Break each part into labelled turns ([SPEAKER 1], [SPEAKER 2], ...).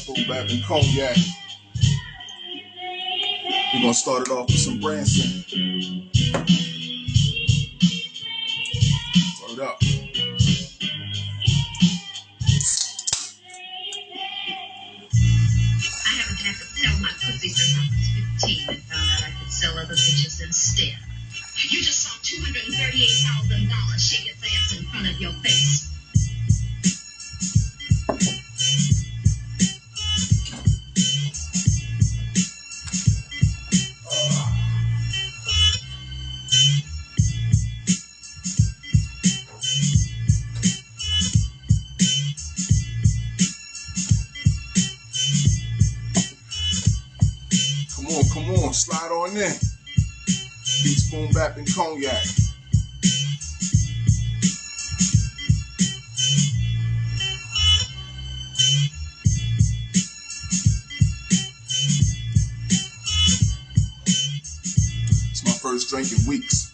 [SPEAKER 1] BoomBap and Cognac. We're gonna start it off with some Branson. Start it up.
[SPEAKER 2] I haven't had to sell my pussy since I was 15 and found out I could sell other bitches instead. You just saw $238,000 shake its ass in front of your face.
[SPEAKER 1] Come on, slide on in. Beats BoomBap and Cognac. It's my first drink in weeks.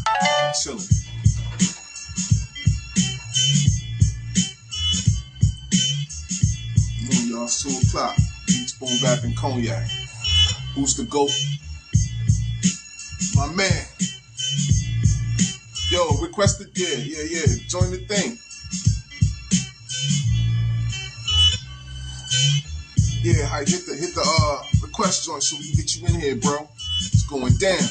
[SPEAKER 1] I'm chilling. Come on, y'all, it's 2 o'clock. Beats BoomBap and Cognac. Who's the GOAT? My man. Yo, requested, yeah. Join the thing. Yeah, hit the request joint so we can get you in here, bro. It's going down.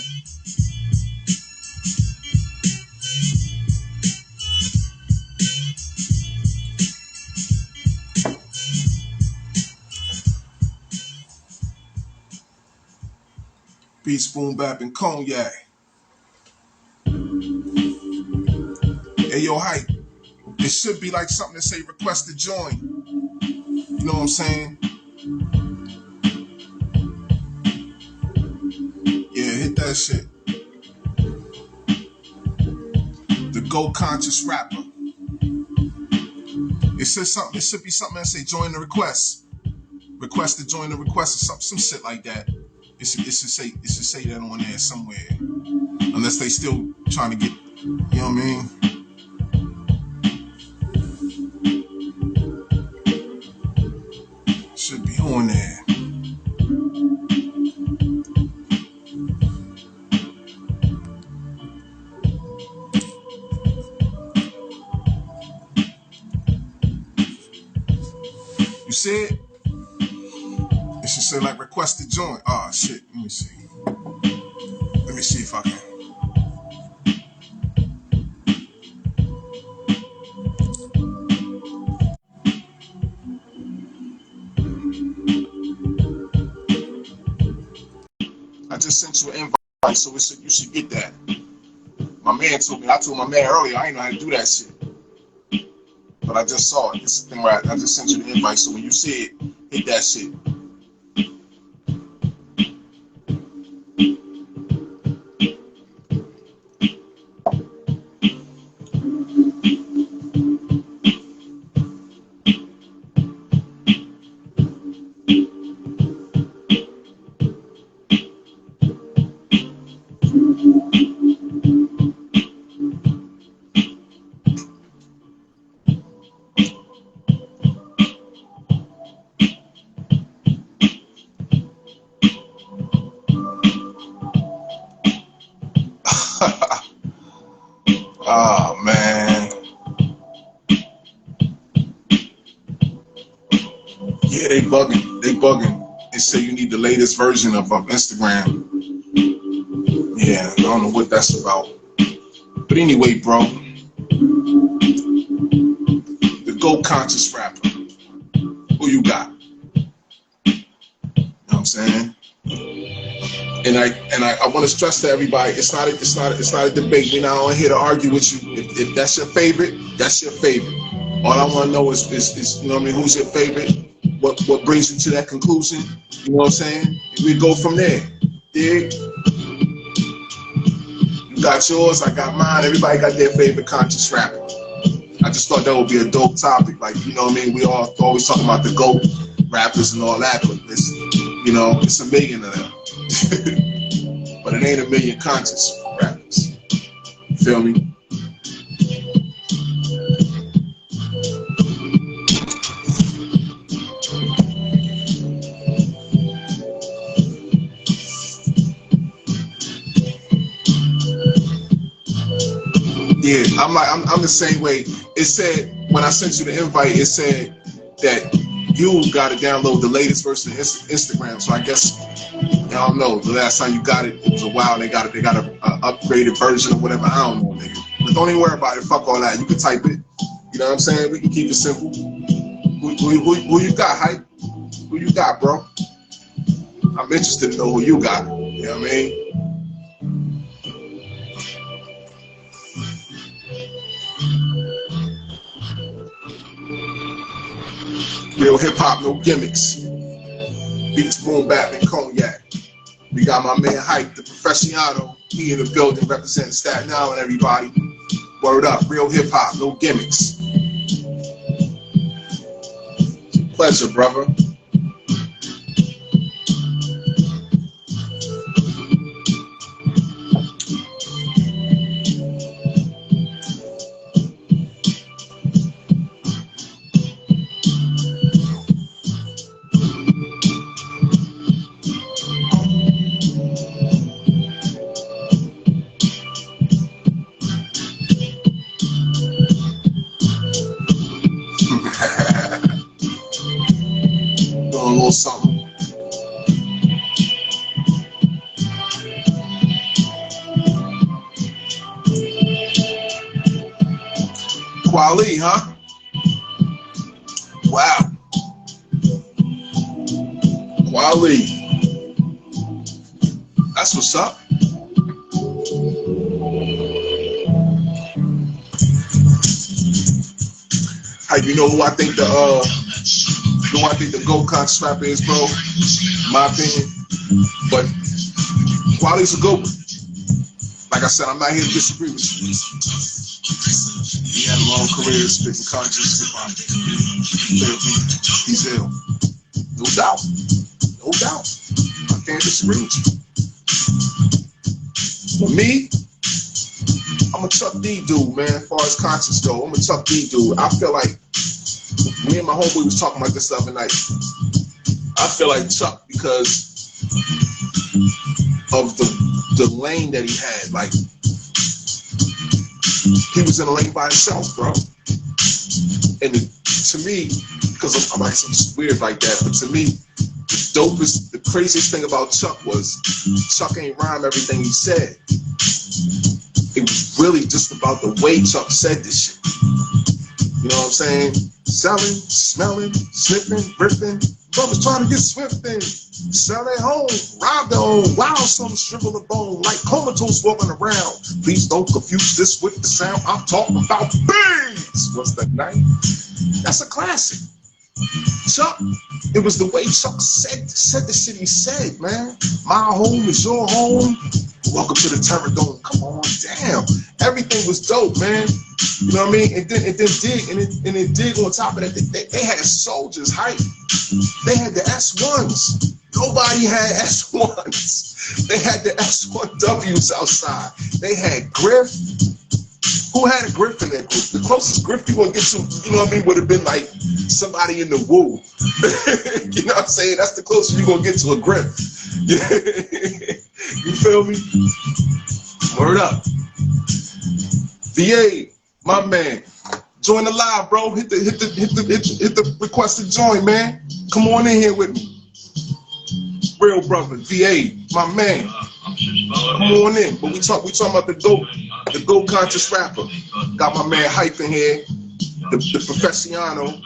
[SPEAKER 1] Beats BoomBap and Cognac. Hey, yo, hype. It should be like something that say request to join. You know what I'm saying? Yeah, hit that shit. The Go Conscious Rapper. It says something. It should be something that say join the request. Request to join the request or some shit like that. It should say that on there somewhere. Unless they still trying to get, you know what I mean? Should be on there. You see it? It should say like request to join. Ah, shit. Let me see. Let me see if I can. I just sent you an invite, so you should get that. My man told me. I told my man earlier I ain't know how to do that shit. But I just saw it. It's the thing where I just sent you the invite, so when you see it, hit that shit. Oh man. Yeah, they bugging. They bugging. They say you need the latest version of Instagram. Yeah, I don't know what that's about. But anyway, bro, the GOAT conscious rapper. Who you got? You know what I'm saying? And I want to stress to everybody, it's not a debate. We're not on here to argue with you. If that's your favorite, that's your favorite. All I want to know is you know what I mean, who's your favorite? What brings you to that conclusion? You know what I'm saying? And we go from there. Dig? You got yours, I got mine. Everybody got their favorite conscious rapper. I just thought that would be a dope topic. Like, you know what I mean? We all always talking about the GOAT rappers and all that, but it's, you know, it's a million of them. But it ain't a million conscious rappers. You feel me? Yeah, I'm the same way. It said when I sent you the invite, it said that you got to download the latest version of Instagram. So I guess I don't know. The last time you got it, it was a while. They got a upgraded version or whatever. I don't know, nigga. But don't even worry about it. Fuck all that. You can type it. You know what I'm saying? We can keep it simple. Who you got, hype? Who you got, bro? I'm interested to know who you got. You know what I mean? Real hip hop, no gimmicks. Beats, BoomBap, and Cognac. We got my man Hype, the Professional. He in the building representing Staten Island, everybody. Word up, real hip hop, no gimmicks. Pleasure, brother. Doing a little something. Quali, huh? Wow. Quali. That's what's up. Hey, you know who I think the GOAT conscious rapper is, bro? In my opinion. But Quali's a GOAT. Like I said, I'm not here to disagree with you. He had a long career spitting conscious hip hop. He's ill. No doubt. No doubt. I can't disagree with you. But me, I'm a Chuck D dude, man, as far as conscious go. I'm a Chuck D dude. I feel like me and my homeboy was talking about this the other night. I feel like Chuck because of the lane that he had. Like, he was in a lane by himself, bro. And to me, because I'm like some weird like that, but to me, the craziest thing about Chuck was Chuck ain't rhyme everything he said. It was really just about the way Chuck said this shit. You know what I'm saying? Selling, smelling, sniffing, ripping. Brothers trying to get swift in. Sell at home, rob their own. Wow, some shrivel a bone like comatose walking around. Please don't confuse this with the sound I'm talking about. Beans! What's the night? That's a classic. Chuck, it was the way Chuck said the shit he said, man. My home is your home. Welcome to the Terror Dome. Come on, damn. Everything was dope, man. You know what I mean? And then dig on top of that. They had soldiers hype. They had the S1s. Nobody had S1s. They had the S1Ws outside. They had Griff. Who had a Griff in that group? The closest Griff you gonna get to, you know what I mean, would have been like somebody in the Woo. You know what I'm saying? That's the closest you gonna get to a Griff. You feel me? Word up. VA, my man. Join the live, bro. Hit the request to join, man. Come on in here with me. Real brother, VA, my man. Come on in. But we talking about the GOAT conscious rapper. Got my man Hype in here, the Professional.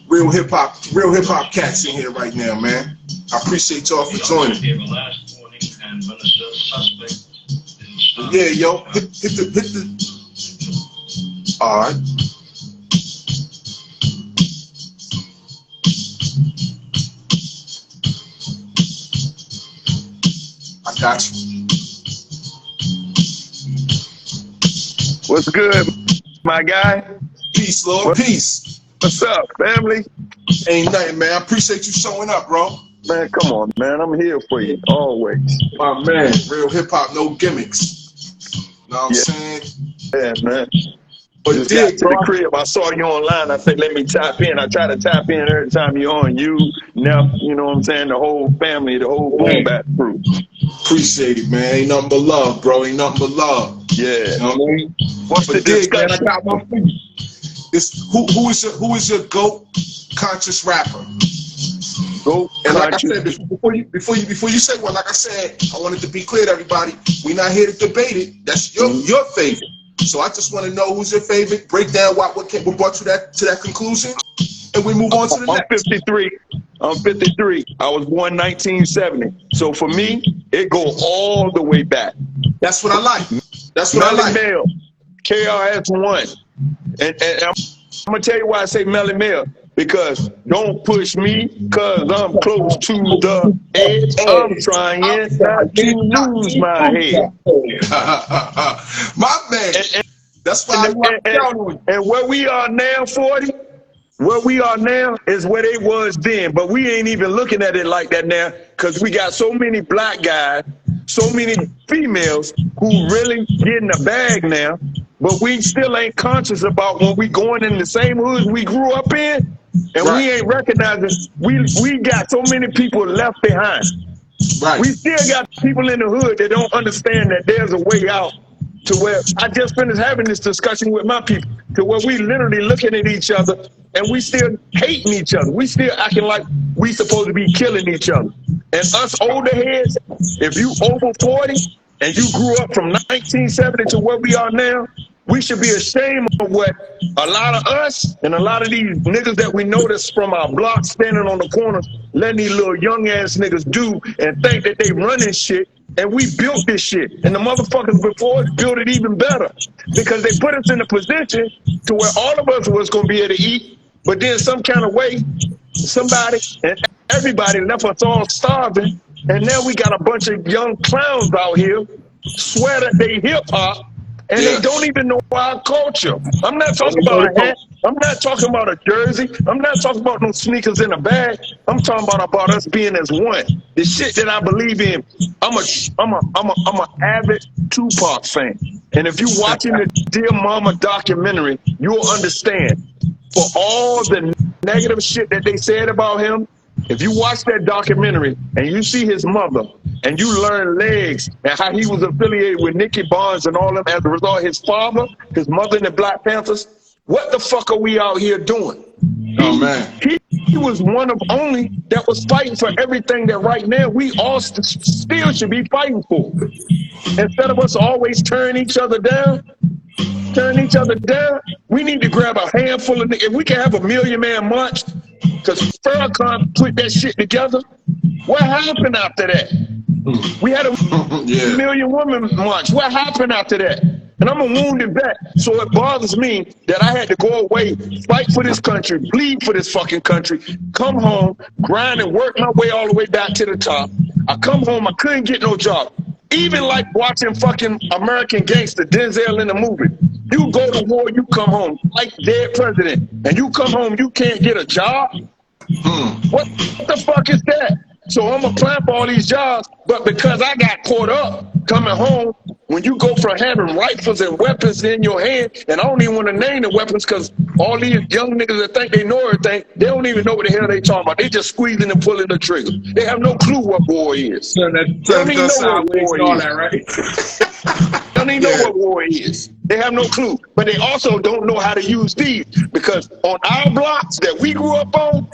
[SPEAKER 1] Real hip hop cats in here right now, man. I appreciate y'all for joining. Yeah, yo, hit the. All right. I got you.
[SPEAKER 3] What's good, my guy?
[SPEAKER 1] Peace, Lord. Peace.
[SPEAKER 3] What's up, family?
[SPEAKER 1] Ain't nothing, man. I appreciate you showing up, bro.
[SPEAKER 3] Man, come on, man. I'm here for you, always.
[SPEAKER 1] My man, real hip-hop, no gimmicks. Know what I'm saying?
[SPEAKER 3] Yeah, man.
[SPEAKER 1] But
[SPEAKER 3] just got to the crib. I saw you online. I said, let me tap in. I try to tap in every time you're on. You, Neff, you know what I'm saying? The whole family, the whole BoomBap crew.
[SPEAKER 1] Appreciate it, man. Ain't nothing but love, bro. Ain't nothing but love.
[SPEAKER 3] Yeah.
[SPEAKER 1] You know what I mean?
[SPEAKER 3] What's the discussion?
[SPEAKER 1] Man, I got my feet. Who is your GOAT conscious rapper?
[SPEAKER 3] GOAT
[SPEAKER 1] and like
[SPEAKER 3] conscious.
[SPEAKER 1] I said, before you say one, like I said, I wanted to be clear to everybody. We're not here to debate it. That's your favorite. So I just want to know who's your favorite. Break down what brought you to that conclusion, and we move on to the next.
[SPEAKER 3] 53. I'm 53. I was born 1970. So for me, it goes all the way back.
[SPEAKER 1] That's what I like. That's what I like.
[SPEAKER 3] Mel, KRS-One. And I'm going to tell you why I say Melly Mel. Because don't push me, because I'm close to the edge. I'm trying not to lose my head.
[SPEAKER 1] My man. That's why
[SPEAKER 3] and where we are now, 40, where we are now is where they was then. But we ain't even looking at it like that now, because we got so many black guys, so many females who really getting a bag now, but we still ain't conscious about when we going in the same hood we grew up in. And we ain't recognizing we got so many people left behind.
[SPEAKER 1] Right.
[SPEAKER 3] We still got people in the hood that don't understand that there's a way out to where I just finished having this discussion with my people to where we literally looking at each other and we still hating each other. We still acting like we supposed to be killing each other. And us older heads, if you over 40 and you grew up from 1970 to where we are now, we should be ashamed of what a lot of us and a lot of these niggas that we notice from our block standing on the corner, letting these little young ass niggas do and think that they running shit. And we built this shit. And the motherfuckers before us built it even better because they put us in a position to where all of us was going to be able to eat. But then some kind of way, somebody and everybody left us all starving. And now we got a bunch of young clowns out here swear that they hip hop. And they don't even know our culture. I'm not talking about a hat. I'm not talking about a jersey. I'm not talking about no sneakers in a bag. I'm talking about us being as one. The shit that I believe in. I'm a avid Tupac fan. And if you're watching the Dear Mama documentary, you'll understand. For all the negative shit that they said about him, if you watch that documentary and you see his mother and you learn legs and how he was affiliated with Nicky Barnes and all them as a result, his father, his mother and the Black Panthers, what the fuck are we out here doing?
[SPEAKER 1] Oh, man.
[SPEAKER 3] He was one of only that was fighting for everything that right now we all still should be fighting for. Instead of us always tearing each other down, we need to grab a handful of niggas. If we can have a Million Man March, because Farrakhan put that shit together, what happened after that? We had a Million Women March. What happened after that? And I'm a wounded vet, so it bothers me that I had to go away, fight for this country, bleed for this fucking country, come home, grind and work my way all the way back to the top. I come home, I couldn't get no job. Even like watching fucking American Gangster, Denzel in the movie. You go to war, you come home, like dead president, and you come home, you can't get a job? What the fuck is that? So I'm applying for all these jobs, but because I got caught up coming home, when you go from having rifles and weapons in your hand, and I don't even want to name the weapons because all these young niggas that think they know everything, they don't even know what the hell they talking about. They just squeezing and pulling the trigger. They have no clue what war is. They don't even know what war is. They don't even know what war power is. They have no clue. But they also don't know how to use these, because on our blocks that we grew up on,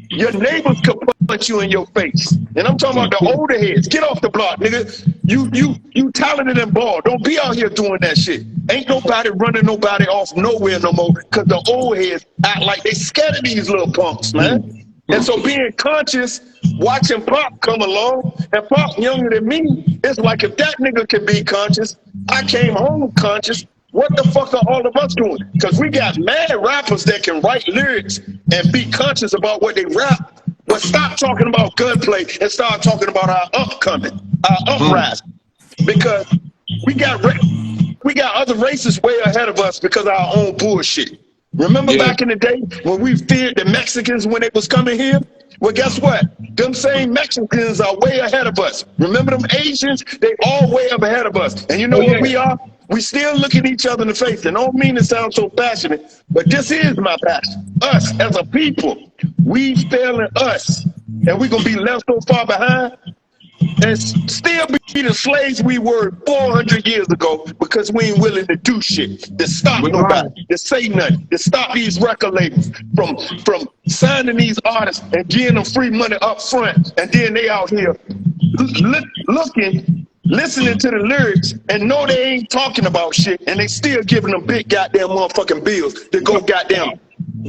[SPEAKER 3] your neighbors could punch you in your face. And I'm talking about the older heads. Get off the block, nigga. You talented and ball. Don't be out here doing that shit. Ain't nobody running nobody off nowhere no more, because the old heads act like they scared of these little punks, man. And so being conscious, watching Pop come along, and Pop younger than me, it's like if that nigga can be conscious, I came home conscious, what the fuck are all of us doing? Because we got mad rappers that can write lyrics and be conscious about what they rap, but stop talking about gunplay and start talking about our upcoming, our uprising. Because we got other races way ahead of us because of our own bullshit. Remember back in the day when we feared the Mexicans when they was coming here? Well, guess what? Them same Mexicans are way ahead of us. Remember them Asians? They all way up ahead of us. And you know what we are? We still look at each other in the face. And I don't mean to sound so passionate, but this is my passion. Us as a people, we failing us. And we're going to be left so far behind and still be the slaves we were 400 years ago, because we ain't willing to do shit, to stop nobody, to say nothing, to stop these record labels from signing these artists and giving them free money up front. And then they out here looking, listening to the lyrics and know they ain't talking about shit, and they still giving them big goddamn motherfucking bills to go goddamn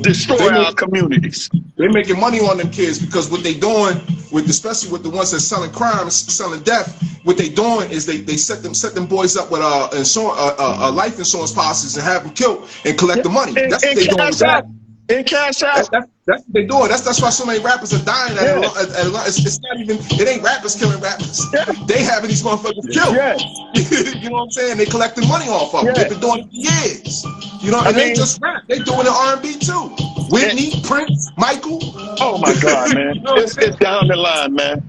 [SPEAKER 3] destroy our communities.
[SPEAKER 1] They making money on them kids, because what they doing with, especially with the ones that's selling crime, selling death, what they doing is they set them boys up with life insurance policies and have them killed and collect the money. That's what they doing with that.
[SPEAKER 3] And cash out.
[SPEAKER 1] That's what they doing. That's why so many rappers are dying. It's not even. It ain't rappers killing rappers. They having these motherfuckers killed. You know what I'm saying? They collecting money off of them. They've been doing it for years. You know, and they just rap. They doing it R&B too. Whitney, Prince, Michael.
[SPEAKER 3] Oh my God, man! It's down the line, man.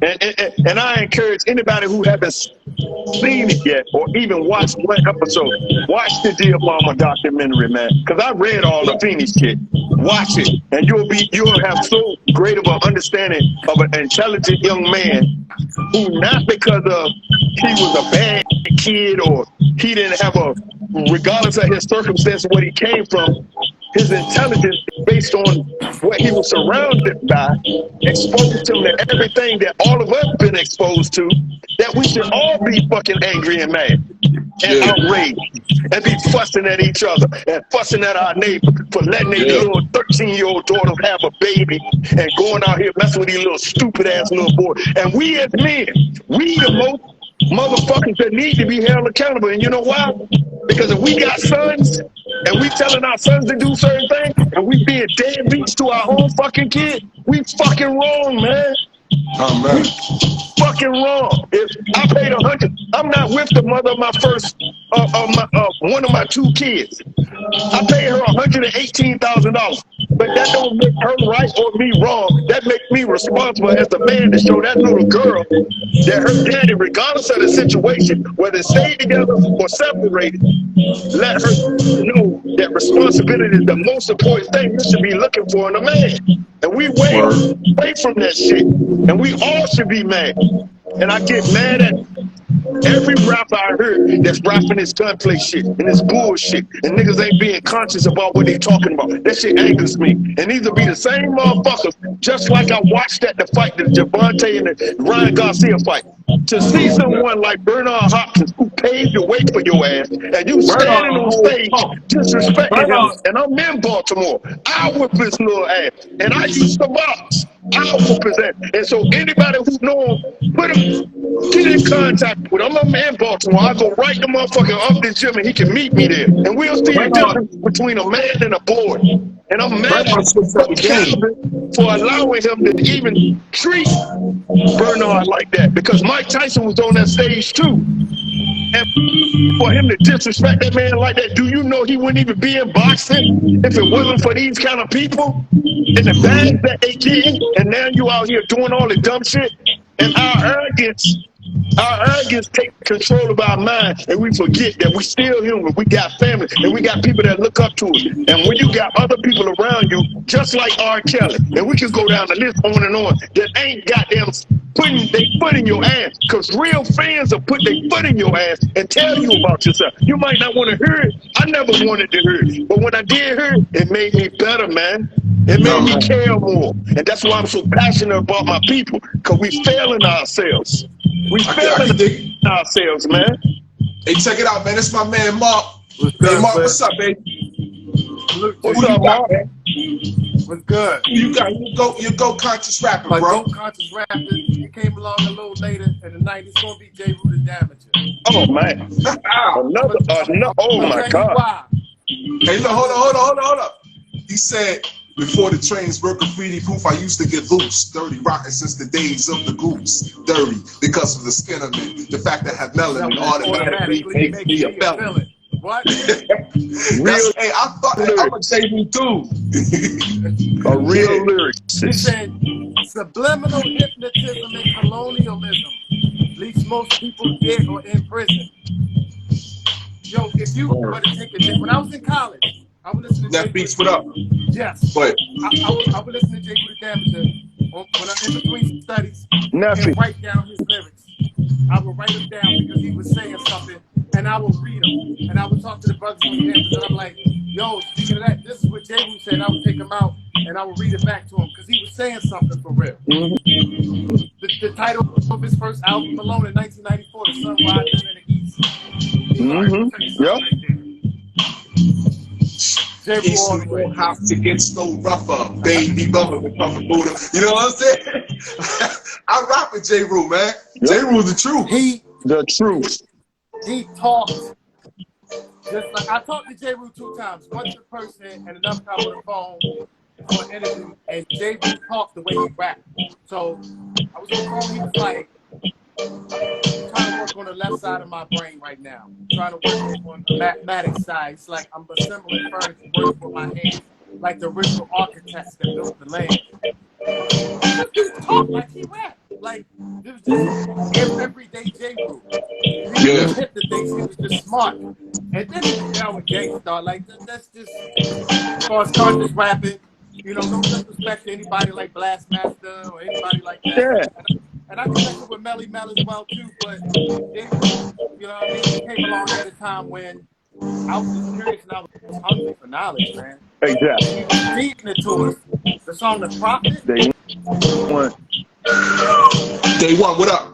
[SPEAKER 3] And I encourage anybody who haven't seen it yet or even watched one episode, watch the Dear Mama documentary, man. Because I read all the Phoenix shit. Watch it, and you'll have so great of an understanding of an intelligent young man who, not because of he was a bad kid or he didn't have regardless of his circumstance, where he came from, his intelligence based on what he was surrounded by exposed him to everything that all of us been exposed to, that we should all be fucking angry and mad and outraged and be fussing at each other and fussing at our neighbor for letting their little 13-year-old daughter have a baby and going out here messing with these little stupid ass little boys. And we as men, we the most motherfuckers that need to be held accountable. And you know why? Because if we got sons and we telling our sons to do certain things and we being deadbeats to our own fucking kid, we fucking wrong, man.
[SPEAKER 1] Oh, man.
[SPEAKER 3] Fucking wrong. If I paid $100, I'm not with the mother of my first, one of my two kids. I paid her $118,000, but that don't make her right or me wrong. That makes me responsible as the man to show that little girl that her daddy, regardless of the situation, whether stayed together or separated, let her know that responsibility is the most important thing you should be looking for in a man. And we way away from that shit. And we all should be mad. And I get mad at every rapper I heard that's rapping this gunplay shit and this bullshit. And niggas ain't being conscious about what they talking about. That shit angers me. And these will be the same motherfuckers, just like I watched the fight, the Javante and the Ryan Garcia fight. To see someone like Bernard Hopkins, who paved the way for your ass, and you standing on stage disrespecting him, and I'm in Baltimore, I'll whip his little ass, and I used to box. I'll whoop his ass. And so anybody who know him, get in contact with him. I'm in Baltimore. I go right to motherfucking up this gym and he can meet me there. And we'll see the difference between a man and a boy. And I'm mad at Calvin for allowing him to even treat Bernard like that, because Mike Tyson was on that stage too. And for him to disrespect that man like that, do you know he wouldn't even be in boxing if it wasn't for these kind of people and the bags that they get? And now you out here doing all the dumb shit. And our arrogance take control of our mind, and we forget that we still human. We got family, and we got people that look up to us. And when you got other people around you, just like R. Kelly, and we can go down the list on and on, that ain't goddamn putting their foot in your ass. Because real fans will put their foot in your ass and tell you about yourself. You might not want to hear it. I never wanted to hear it. But when I did hear it, it made me better, man. It made me care more. And that's why I'm so passionate about my people. Because we failing ourselves. We failing ourselves, man.
[SPEAKER 1] Hey, check it out, man. It's my man, Mark.
[SPEAKER 4] What's good,
[SPEAKER 1] hey, Mark,
[SPEAKER 4] man?
[SPEAKER 1] what's up, baby?
[SPEAKER 3] What's up, Mark?
[SPEAKER 4] What's good?
[SPEAKER 1] You go conscious rapper,
[SPEAKER 4] My
[SPEAKER 1] bro.
[SPEAKER 4] Go Conscious rapper, he came along a little later in the night. It's gonna be J. Rue the Damager.
[SPEAKER 3] Oh, man. Another, oh, my God.
[SPEAKER 4] Why.
[SPEAKER 1] Hey, look, hold up. He said, before the trains were graffiti proof, I used to get loose, dirty, rotten since the days of the goose. Dirty because of the skin of it. The fact that I have melanin automatically makes me a felon.
[SPEAKER 4] What?
[SPEAKER 1] Hey, I thought I would say you too.
[SPEAKER 3] A real lyricist.
[SPEAKER 4] He said, subliminal hypnotism and colonialism leaves most people dead or in prison. Yo, if you were to take a dip, when I was in college, I would listen to
[SPEAKER 1] That beats what up.
[SPEAKER 4] Yes.
[SPEAKER 1] But
[SPEAKER 4] I would listen to J. Rue the Damager when I'm in between studies and write down his lyrics. I would write them down because he was saying something, and I would read them. And I would talk to the brothers on campus, and I'm like, yo, speaking of that, this is what J. Rue said. I would take him out, and I would read it back to him because he was saying something for real. The title of his first album, Alone, in 1994, The Sun Rises in the East.
[SPEAKER 3] Yep.
[SPEAKER 1] East won't have to get so rougher, baby bumper with Papa Buddha. You know what I'm saying? I rock with J. Rue, man. Yep. J. Rue's the truth.
[SPEAKER 3] The truth.
[SPEAKER 4] He talked just like I talked to J. Rue 2 times. Once in person and another time on the phone for an interview. And J. Rue talked the way he rapped. So I was on the phone. He was like, I'm trying to work on the left side of my brain right now. I'm trying to work on the mathematics side. It's like I'm assembling furniture, working with my hands, like the original architects that built the land. He talked like he rapped. Like, it was just everyday J. Rue. He didn't hit the things, he was just smart. And then he was down with gangsta. Like, that's just, as far as conscious rapping, you know, no disrespect to anybody like Blastmaster or anybody like that.
[SPEAKER 3] Yeah.
[SPEAKER 4] And I connected with Melly Mel as well too, but J. Rue, you know what I mean? He came along at a time when I was just curious and I was hungry for knowledge, man.
[SPEAKER 3] Exactly.
[SPEAKER 4] He was reading it to us. The song The Prophet.
[SPEAKER 3] Day one,
[SPEAKER 1] what up?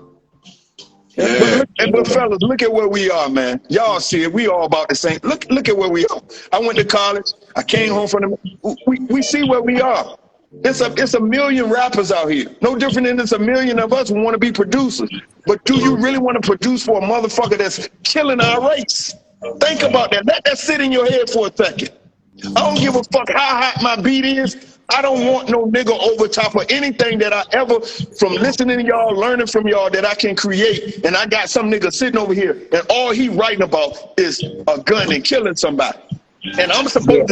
[SPEAKER 3] Yeah. But fellas, look at where we are, man. Y'all see it. We all about the same. Look at where we are. I went to college. I came home from the. We see where we are. It's a million rappers out here. No different than it's a million of us who want to be producers. But do you really want to produce for a motherfucker that's killing our race? Think about that. Let that sit in your head for a second. I don't give a fuck how hot my beat is. I don't want no nigga over top of anything that I ever, from listening to y'all, learning from y'all, that I can create. And I got some nigga sitting over here, and all he writing about is a gun and killing somebody. And I'm supposed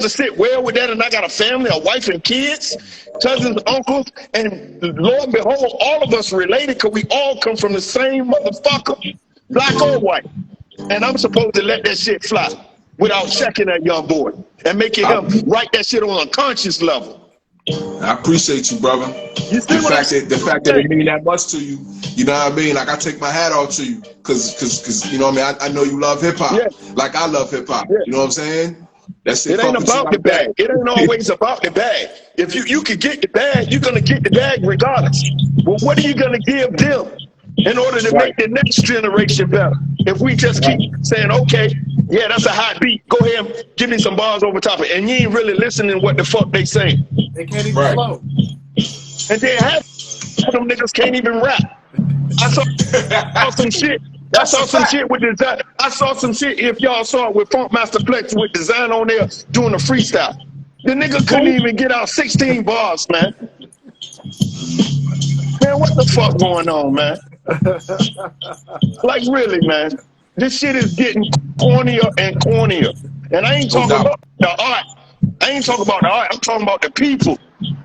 [SPEAKER 3] to sit well with that, and I got a family, a wife and kids, cousins, uncles, and Lord and behold, all of us related because we all come from the same motherfucker, black or white. And I'm supposed to let that shit fly without checking that young boy and making him write that shit on a conscious level.
[SPEAKER 1] I appreciate you, brother. The fact that it mean that much to you, you know what I mean? Like, I take my hat off to you, cause you know what I mean? I know you love hip hop, like I love hip hop. You know what I'm saying? That's it.
[SPEAKER 3] It ain't about the bag. It ain't always about the bag. If you can get the bag, you're gonna get the bag regardless. But what are you gonna give them in order to make the next generation better? If we just keep saying, okay, yeah, that's a hot beat, go ahead and give me some bars over top of it, and you ain't really listening to what the fuck they saying.
[SPEAKER 4] They can't even flow.
[SPEAKER 3] And then half of them niggas can't even rap. I saw some shit. I saw some shit with design. I saw some shit, if y'all saw it, with Funk Master Flex with design on there doing a freestyle. The nigga couldn't even get out 16 bars, man. Man, what the fuck going on, man? Like, really, man. This shit is getting cornier and cornier. And I ain't talking about the art. I ain't talking about the art. I'm talking about the people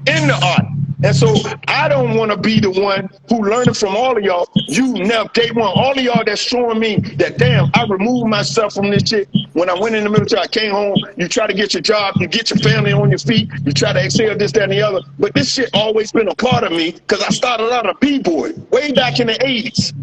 [SPEAKER 3] in the art. And so I don't want to be the one who learning from all of y'all. You never, day one, all of y'all that's showing me that, damn, I removed myself from this shit. When I went in the military, I came home, you try to get your job, you get your family on your feet, you try to excel this, that, and the other. But this shit always been a part of me because I started out a B-boy way back in the 80s.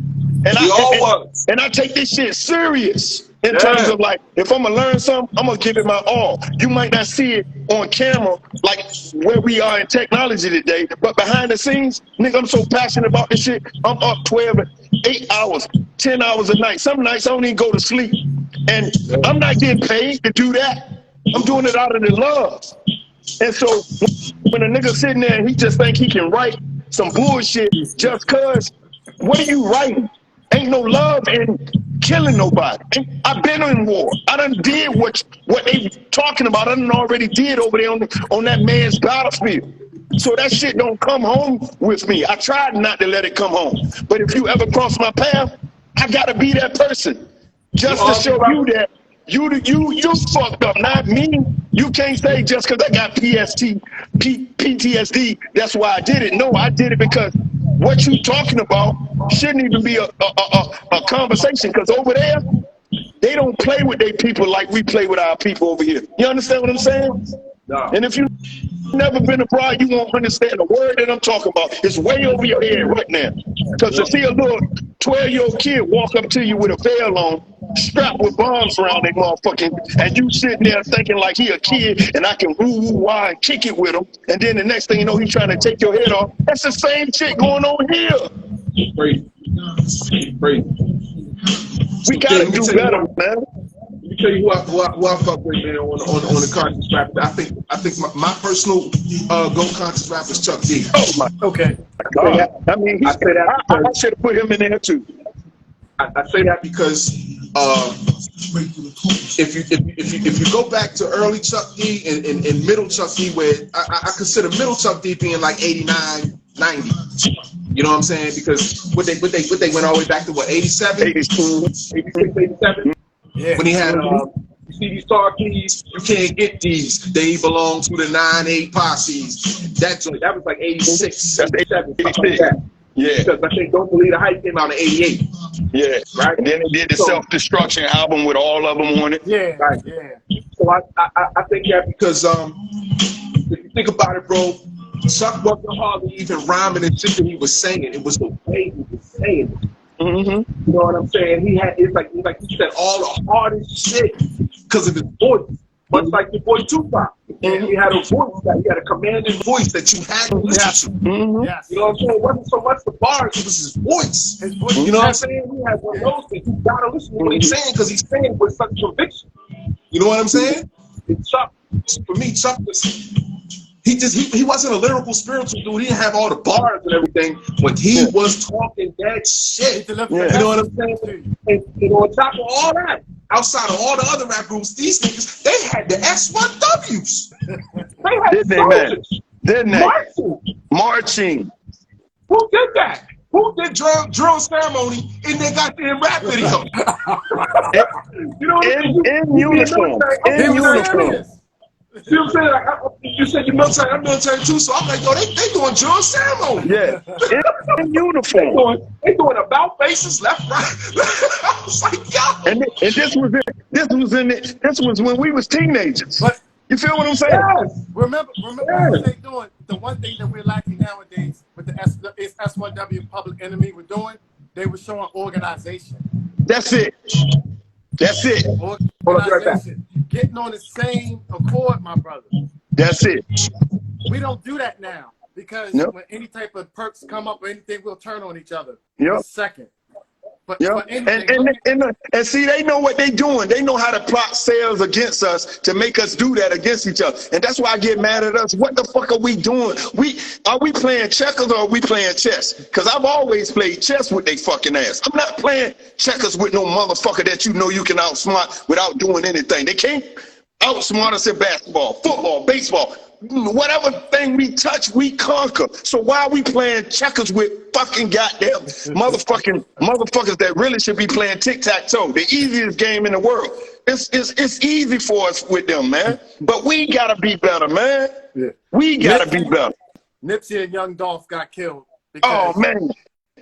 [SPEAKER 3] And I take this shit serious in terms of like, if I'm gonna learn something, I'm gonna give it my all. You might not see it on camera, like where we are in technology today, but behind the scenes, nigga, I'm so passionate about this shit. I'm up 12, 8 hours, 10 hours a night. Some nights I don't even go to sleep. And I'm not getting paid to do that. I'm doing it out of the love. And so when a nigga sitting there and he just think he can write some bullshit just cause, what are you writing? Ain't no love in killing nobody. I've been in war. I done did what they talking about. I done already did over there on that man's battlefield. So that shit don't come home with me. I tried not to let it come home. But if you ever cross my path, I gotta be that person. Just to show you that you fucked up, not me. You can't say just because I got PTSD, that's why I did it. No, I did it because what you talking about shouldn't even be a conversation, because over there, they don't play with their people like we play with our people over here. You understand what I'm saying? No. And if you never been abroad, you won't understand the word that I'm talking about. It's way over your head right now. Because to see a little 12-year-old kid walk up to you with a veil on, strapped with bombs around their motherfucking, and you sitting there thinking like he a kid and I can woo-woo-wah and kick it with him, and then the next thing you know, he's trying to take your head off. That's the same shit going on here.
[SPEAKER 1] Crazy.
[SPEAKER 3] We gotta do better, man.
[SPEAKER 1] Let me tell you who I fuck with, man, on the conscious rap. I think my personal go conscious rap is Chuck D.
[SPEAKER 3] Oh my, okay. I mean, I should have put him in there too.
[SPEAKER 1] I say that because if you go back to early Chuck D and middle Chuck D, where I consider middle Chuck D being like 89, 90. You know what I'm saying? Because what they went all the way back to what, 87? 86, 87? Yeah. When he had you see these car keys, you can't get these. They belong to the 9-8 posses. That was like 86, 77, something like that. Yeah. Because I think Don't Believe the Hype came out in 88.
[SPEAKER 3] Yeah. Right. And then they did the Self-Destruction album with all of them on it.
[SPEAKER 1] Yeah. Right. Yeah. So I think that because if you think about it, bro, Chuck wasn't hardly even rhyming the shit that he was saying. It was the way he was saying it. Mm-hmm. You know what I'm saying? It's like he said all the hardest shit because of his voice. Much like your boy Tupac. And he had a voice, he had a commanding voice that you had to listen to. Mm-hmm. Yes. You know what I'm saying? It wasn't so much the bars, it was his voice. You know what I'm saying? He had one of those things. You gotta listen to what he's saying because he's saying with such conviction. You know what I'm saying? And Chuck, for me, Chuck was he wasn't a lyrical spiritual dude. He didn't have all the bars and everything, but he was talking that shit. You know what I'm saying? And on top of all that, outside of all the other rap groups, these niggas, they had the S1Ws. They had soldiers.
[SPEAKER 3] Didn't they?
[SPEAKER 1] Marching. Who did that? Who did drill ceremony in their goddamn rap video? You know what I mean?
[SPEAKER 3] In uniform. In uniform.
[SPEAKER 1] See what I'm saying? Like, you said you're military, I'm military too, so I'm like, yo, they doing drill ceremony.
[SPEAKER 3] Yeah, in uniform.
[SPEAKER 1] They doing about faces, left, right. I was like, yo.
[SPEAKER 3] And this was when we was teenagers. But you feel what I'm saying?
[SPEAKER 4] Yes. Remember what they doing? The one thing that we're lacking nowadays with the S1W Public Enemy were doing, they were showing organization.
[SPEAKER 3] That's it. That's it.
[SPEAKER 4] Organization. Getting on the same accord, my brother.
[SPEAKER 3] That's it.
[SPEAKER 4] We don't do that now because when any type of perks come up or anything, we'll turn on each other in a second. But
[SPEAKER 3] and see, they know what they doing. They know how to plot sales against us to make us do that against each other. And that's why I get mad at us. What the fuck are we doing? Are we playing checkers or are we playing chess? Because I've always played chess with they fucking ass. I'm not playing checkers with no motherfucker that you know you can outsmart without doing anything. They can't outsmart us in basketball, football, baseball. Whatever thing we touch, we conquer. So why are we playing checkers with fucking goddamn motherfuckers that really should be playing tic-tac-toe, the easiest game in the world? It's easy for us with them, man. But we gotta be better, man. Yeah. We gotta be better.
[SPEAKER 4] Nipsey and Young Dolph got killed.
[SPEAKER 3] Oh man.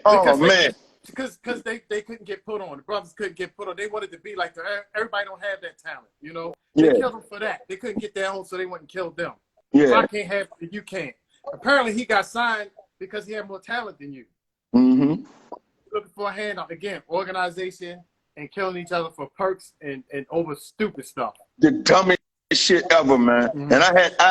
[SPEAKER 3] Oh man.
[SPEAKER 4] Because they couldn't get put on. The brothers couldn't get put on. They wanted to be like everybody don't have that talent, you know. They killed them for that. They couldn't get their own, so they wouldn't kill them.
[SPEAKER 3] Yeah.
[SPEAKER 4] If I can't have it, you can't. Apparently he got signed because he had more talent than you.
[SPEAKER 3] Mm-hmm.
[SPEAKER 4] Looking for a handout. Again, organization and killing each other for perks and over stupid stuff.
[SPEAKER 3] The dumbest shit ever, man.
[SPEAKER 4] Mm-hmm.
[SPEAKER 3] And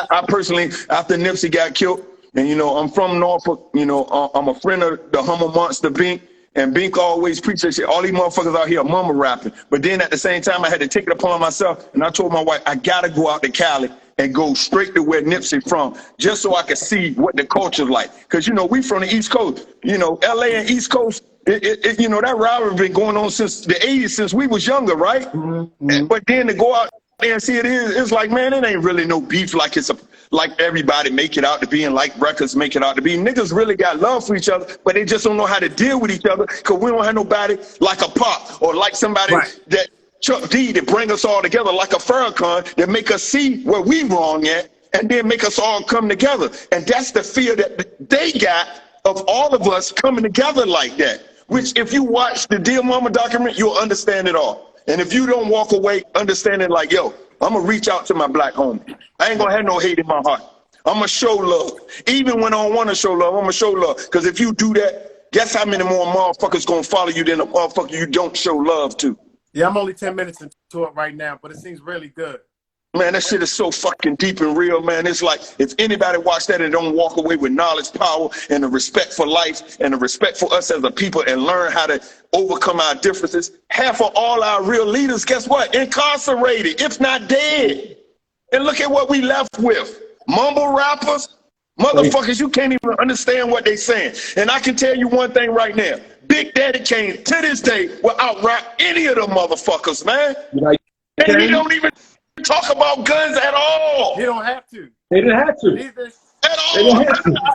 [SPEAKER 3] I personally, after Nipsey got killed, and you know, I'm from Norfolk, you know, I'm a friend of the Hummer Monster Bink, and Bink always preached that shit. All these motherfuckers out here are mumble rapping. But then at the same time, I had to take it upon myself, and I told my wife, I gotta go out to Cali and go straight to where Nipsey from, just so I could see what the culture's like. Because, you know, we from the East Coast. You know, LA and East Coast, you know, that rivalry been going on since the 80s, since we was younger, right? Mm-hmm. But then to go out there and see it's like, man, it ain't really no beef like like everybody make it out to be and like records make it out to be. Niggas really got love for each other, but they just don't know how to deal with each other because we don't have nobody like a Pop or like somebody that Chuck D that bring us all together, like a Farrakhan that make us see where we wrong at and then make us all come together. And that's the fear that they got of all of us coming together like that, which if you watch the Dear Mama document, you'll understand it all. And if you don't walk away understanding like, yo, I'm going to reach out to my black homie. I ain't going to have no hate in my heart. I'm going to show love. Even when I don't want to show love, I'm going to show love. Because if you do that, guess how many more motherfuckers going to follow you than a motherfucker you don't show love to?
[SPEAKER 4] Yeah, I'm only 10 minutes into it right now, but it seems really good.
[SPEAKER 3] Man, that shit is so fucking deep and real, man. It's like if anybody watch that and don't walk away with knowledge, power, and the respect for life and the respect for us as a people and learn how to overcome our differences, half of all our real leaders, guess what? Incarcerated, if not dead. And look at what we left with. Mumble rappers, motherfuckers, you can't even understand what they saying. And I can tell you one thing right now. Big Daddy Kane, to this day, will out-rap any of them motherfuckers, man. And he don't even talk about guns at all.
[SPEAKER 4] He don't have to.
[SPEAKER 5] They didn't have to.
[SPEAKER 4] Neither,
[SPEAKER 3] at all.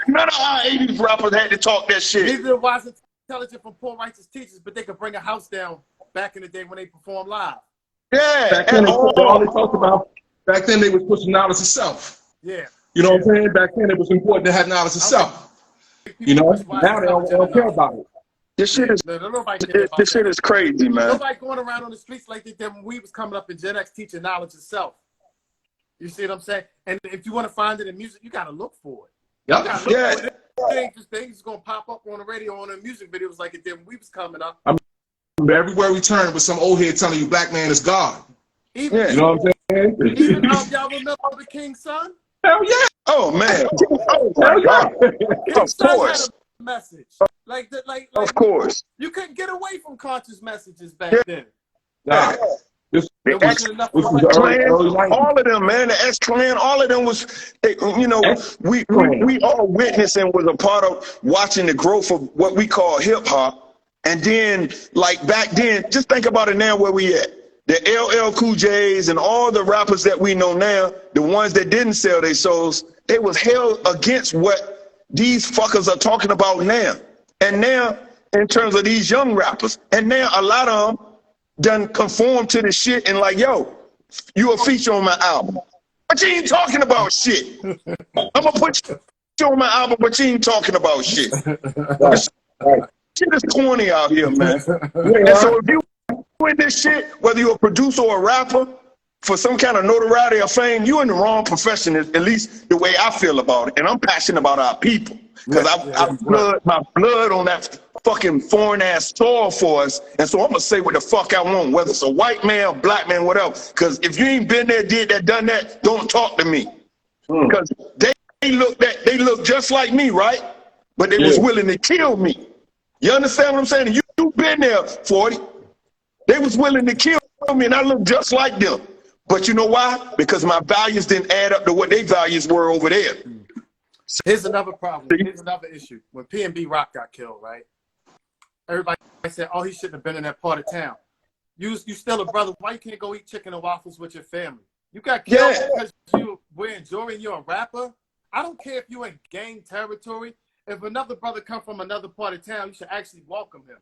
[SPEAKER 3] None of our 80s rappers had to talk that shit.
[SPEAKER 4] Neither was intelligent from poor righteous teachers, but they could bring a house down back in the day when they performed live.
[SPEAKER 3] Yeah,
[SPEAKER 5] back then, all they talked about, back then they was pushing knowledge of self.
[SPEAKER 4] Yeah.
[SPEAKER 5] You know what I'm saying? Back then it was important to have knowledge of self. You know, now they don't care about it.
[SPEAKER 3] This shit is crazy, man.
[SPEAKER 4] Nobody going around on the streets like they did when we was coming up in Gen X teaching knowledge of self. You see what I'm saying? And if you want to find it in music, you got to look for it.
[SPEAKER 5] Yep.
[SPEAKER 4] Yeah. Things going to pop up on the radio, on the music videos like it did when we was coming up.
[SPEAKER 1] Everywhere we turn with some old head telling you black man is God.
[SPEAKER 4] Even,
[SPEAKER 5] you know what I'm saying?
[SPEAKER 4] Even y'all remember the King's Son?
[SPEAKER 5] Hell yeah.
[SPEAKER 3] Oh, man.
[SPEAKER 5] Oh, hell yeah.
[SPEAKER 3] Of course.
[SPEAKER 4] Message like
[SPEAKER 3] of course
[SPEAKER 4] you couldn't get away from conscious messages back then.
[SPEAKER 5] Nah.
[SPEAKER 3] All of them, man, the X-Clan, all of them was, you know, we all witnessed and was a part of watching the growth of what we call hip-hop. And then, like back then, just think about it now where we at. The LL Cool J's and all the rappers that we know now, the ones that didn't sell their souls, they was held against what these fuckers are talking about now. And now, in terms of these young rappers, and now a lot of them done conform to the shit and like, yo, you a feature on my album. But you ain't talking about shit. I'm gonna put you on my album, but you ain't talking about shit. Shit is corny out here, man. And so if you in this shit, whether you're a producer or a rapper, for some kind of notoriety or fame, you're in the wrong profession, at least the way I feel about it. And I'm passionate about our people. Because my blood on that fucking foreign-ass soil for us. And so I'm going to say what the fuck I want, whether it's a white man, black man, whatever. Because if you ain't been there, did that, done that, don't talk to me. Because they look just like me, right? But they was willing to kill me. You understand what I'm saying? You been there, 40. They was willing to kill me, and I look just like them. But you know why? Because my values didn't add up to what their values were over there.
[SPEAKER 4] Here's another problem. Here's another issue. When P&B Rock got killed, right? Everybody said, oh, he shouldn't have been in that part of town. You still a brother. Why you can't go eat chicken and waffles with your family? You got killed because you were enjoying, you're a rapper. I don't care if you're in gang territory. If another brother come from another part of town, you should actually welcome him.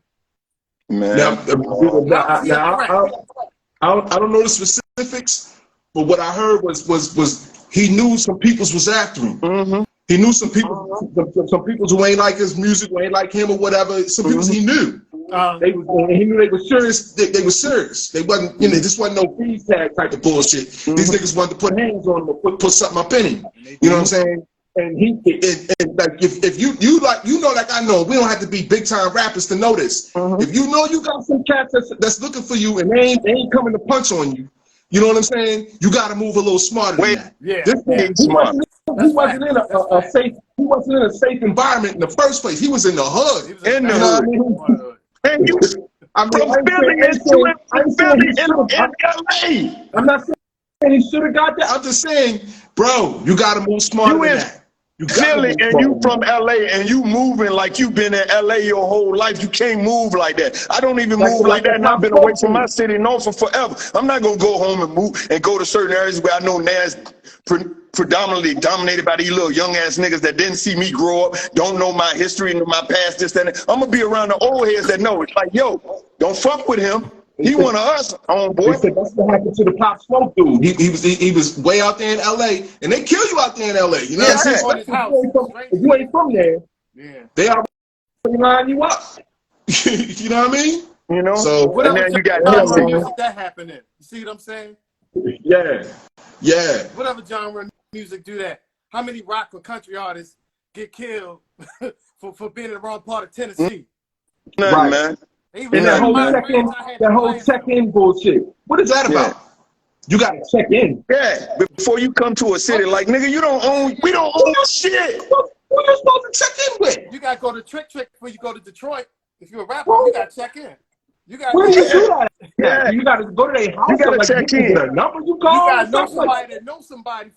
[SPEAKER 3] Man.
[SPEAKER 1] I don't know the specifics, but what I heard was he knew some peoples was after him.
[SPEAKER 5] He knew some people, some people who ain't like his music, who ain't like him or whatever. Some people he knew. He knew they were serious. They were serious. They wasn't, you know, this wasn't no fees tag type of bullshit. These niggas wanted to put hands on him, put something up in him. You know what I'm saying? And like if you like, you know, like I know, we don't have to be big time rappers to know this. If you know you got some cats that's looking for you and they ain't coming to punch on you, you know what I'm saying? You got to move a little smarter than that.
[SPEAKER 4] Yeah.
[SPEAKER 5] This nigga, he wasn't in a safe. He wasn't in a safe environment in the first place. He was in the hood.
[SPEAKER 4] In the hood.
[SPEAKER 3] And you from Philly and you in Philly in LA.
[SPEAKER 5] I'm not saying he should have got that. I'm just saying, bro, you got to move smarter than that. You
[SPEAKER 3] Philly and you from LA and you moving like you been in LA your whole life. You can't move like that. I don't even move like that, and I've been away from my city north for forever. I'm not gonna go home and move and go to certain areas where I know Nas predominantly dominated by these little young ass niggas that didn't see me grow up, don't know my history and my past, this, that. I'm gonna be around the old heads that know. It's like, yo, don't fuck with him. He one of us, homeboy.
[SPEAKER 5] They said that's what happened to the Pop Smoke dude. He was way out there in LA, and they kill you out there in LA. You know what I'm saying? If you ain't from there, they are line you up. You know what I mean?
[SPEAKER 3] You know.
[SPEAKER 5] So
[SPEAKER 3] and then you got
[SPEAKER 4] music that happening. You see what I'm saying?
[SPEAKER 5] Yeah.
[SPEAKER 4] Whatever genre of music do that. How many rock or country artists get killed for being in the wrong part of Tennessee?
[SPEAKER 3] Right, man.
[SPEAKER 5] And that whole check-in bullshit. What is that about? You gotta check in.
[SPEAKER 3] Yeah, before you come to a city, like, nigga, we don't own shit.
[SPEAKER 5] Who you supposed to check in with?
[SPEAKER 4] You gotta go to Trick before you go to Detroit. If you're a rapper, you gotta check in. You gotta
[SPEAKER 5] Where do you do that? Yeah. You gotta go to their house.
[SPEAKER 3] You gotta check in.
[SPEAKER 5] Number you call.
[SPEAKER 4] You gotta know somebody that knows somebody.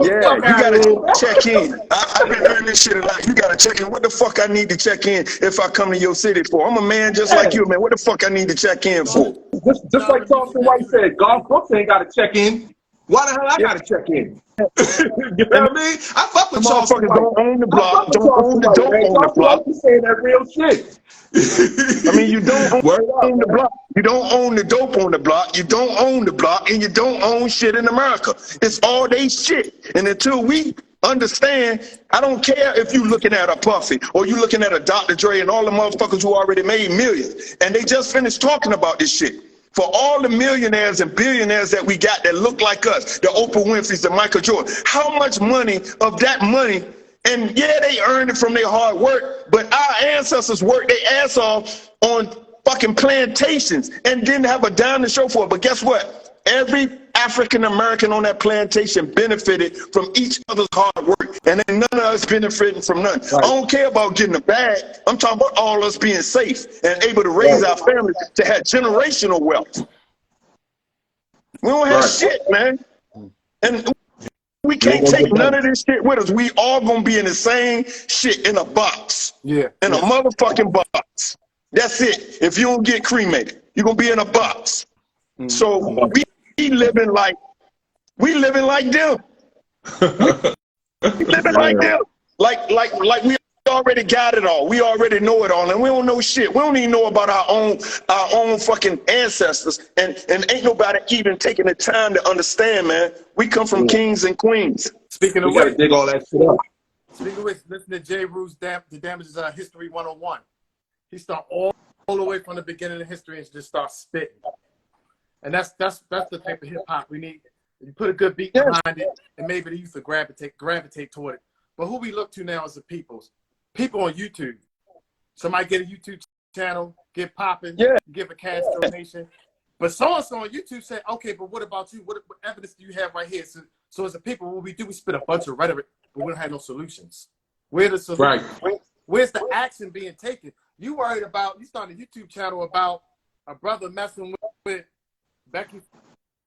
[SPEAKER 3] Yeah, you gotta check in. I've been hearing this shit a lot. You gotta check in. What the fuck I need to check in if I come to your city for? I'm a man just like you, man. What the fuck I need to check in for?
[SPEAKER 5] Just like Charleston White said, Golf Brooks ain't gotta check in. Why the hell I gotta check in? You know what I mean? I fuck with Charleston White.
[SPEAKER 3] Don't own the block. Don't own the dope on the block.
[SPEAKER 5] You saying that real shit.
[SPEAKER 3] I mean, you don't own the block. You don't own the dope on the block. You don't own the block, and you don't own shit in America. It's all they shit. And until we understand, I don't care if you looking at a Puffy or you looking at a Dr. Dre and all the motherfuckers who already made millions, and they just finished talking about this shit. For all the millionaires and billionaires that we got that look like us, the Oprah Winfrey's, the Michael Jordan, how much money of that money? And yeah, they earned it from their hard work, but our ancestors worked their ass off on fucking plantations and didn't have a dime to show for it. But guess what? Every African American on that plantation benefited from each other's hard work, and then none of us benefiting from none. Right. I don't care about getting a bag. I'm talking about all of us being safe and able to raise our families to have generational wealth. We don't have shit, man. And we can't take none of this shit with us. We all gonna be in the same shit in a box. Yeah. In a motherfucking box. That's it. If you don't get cremated, you're gonna be in a box. So we living like them. We living like them. Like we already got it all. We already know it all, and we don't know shit. We don't even know about our own fucking ancestors, and ain't nobody even taking the time to understand, man. We come from kings and queens.
[SPEAKER 4] Speaking of
[SPEAKER 5] which, gotta dig all that shit up.
[SPEAKER 4] Speaking of which, listen to J. Rue's The Damages History 101. He start all the way from the beginning of history and just start spitting. And that's the type of hip hop we need. You put a good beat behind it, and maybe the youth will gravitate toward it. But who we look to now is the people on YouTube. Somebody get a YouTube channel, get popping, give a cash donation. But so-and-so on YouTube said, okay, but what about you? What evidence do you have right here? So as a people, what we do, we spit a bunch of rhetoric, but we don't have no solutions. Where's the solution? Right. Where's the action being taken? You started a YouTube channel about a brother messing with Becky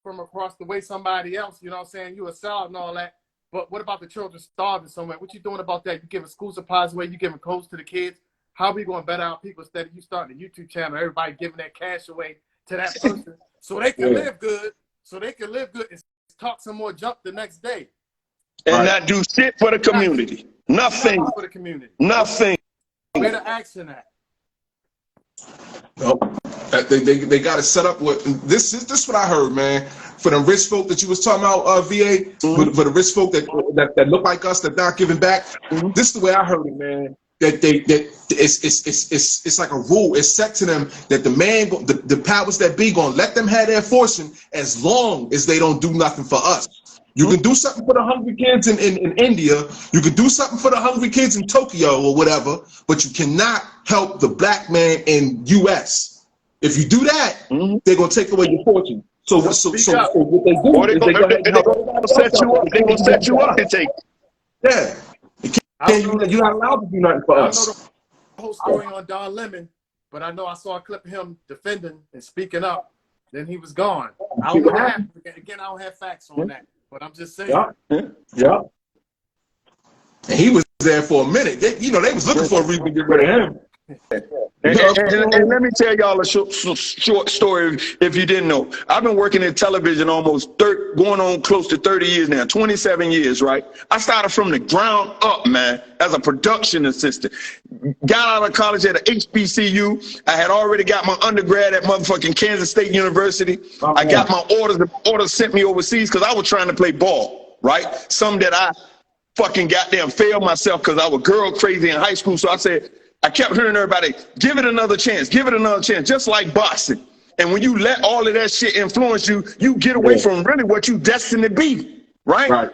[SPEAKER 4] from across the way, somebody else, you know what I'm saying? You a sellout and all that. But what about the children starving somewhere? What you doing about that? You giving school supplies away? You giving coats to the kids? How are we going to better our people instead of you starting a YouTube channel, everybody giving that cash away to that person so they can live good, and talk some more junk the next day.
[SPEAKER 3] And not do shit for the community. Nothing.
[SPEAKER 4] For the community.
[SPEAKER 3] Nothing.
[SPEAKER 4] Where the action at?
[SPEAKER 5] Nope. They got to set up with this. Is what I heard, man. for the rich folk that you was talking about, VA, for the rich folk that look like us, that not giving back. This is the way I heard it, man. That it's like a rule. It's set to them that the powers that be gonna let them have their fortune as long as they don't do nothing for us. You can do something for the hungry kids in India. You can do something for the hungry kids in Tokyo or whatever, but you cannot help the black man in U.S. If you do that, they're gonna take away your fortune. So what they do is they're gonna set you up. They're gonna set you up to take. Yeah. You're not allowed to do nothing for us.
[SPEAKER 4] I don't know the whole story on Don Lemon, but I know I saw a clip of him defending and speaking up. Then he was gone. I don't have facts on that, but I'm just saying.
[SPEAKER 5] Yeah. And he was there for a minute. They was looking for a reason to get rid of him.
[SPEAKER 3] And let me tell y'all a short story if you didn't know. I've been working in television almost going on close to 30 years now, 27 years, right? I started from the ground up, man, as a production assistant. Got out of college at a HBCU. I had already got my undergrad at motherfucking Kansas State University. I got my orders. The orders sent me overseas because I was trying to play ball, right? Some that I fucking goddamn failed myself because I was girl crazy in high school. So I kept hearing everybody, give it another chance, just like boxing. And when you let all of that shit influence you, you get away from really what you destined to be, right?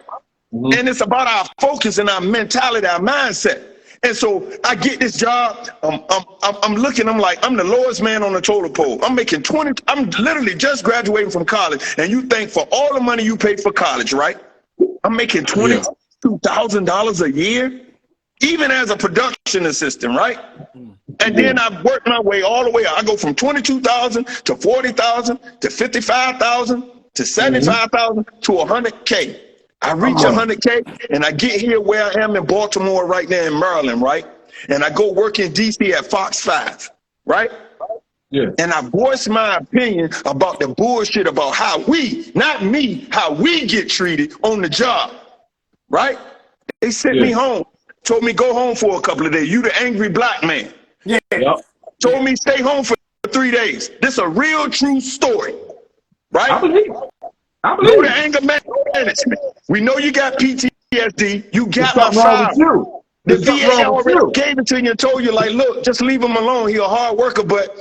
[SPEAKER 3] And it's about our focus and our mentality, our mindset. And so I get this job, I'm looking, I'm like, I'm the lowest man on the totem pole. I'm making I'm literally just graduating from college, and you think for all the money you paid for college, right? I'm making $22,000 a year. Even as a production assistant, right? And then I work my way all the way up. I go from 22,000 to 40,000 to 55,000 to 75,000 to 100K. I reach 100K and I get here where I am in Baltimore right now in Maryland, right? And I go work in DC at Fox 5, right? Yeah. And I voice my opinion about the bullshit about how not me, how we get treated on the job, right? They sent me home. Told me go home for a couple of days. You the angry black man. Yeah. Told me stay home for 3 days. This is a real true story. Right?
[SPEAKER 5] I believe.
[SPEAKER 3] Go to anger management. We know you got PTSD. You got my file. The VA already gave it to you and told you, like, look, just leave him alone. He's a hard worker, but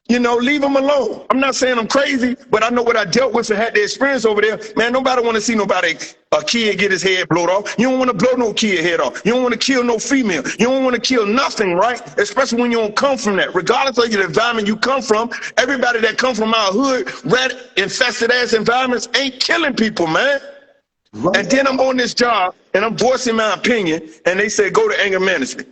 [SPEAKER 3] leave him alone. I'm not saying I'm crazy, but I know what I dealt with and had the experience over there. Man, nobody want to see a kid get his head blowed off. You don't want to blow no kid head off. You don't want to kill no female. You don't want to kill nothing, right? Especially when you don't come from that. Regardless of the environment you come from, everybody that come from our hood, rat infested ass environments ain't killing people, man. Right. And then I'm on this job and I'm voicing my opinion, and they said go to anger management.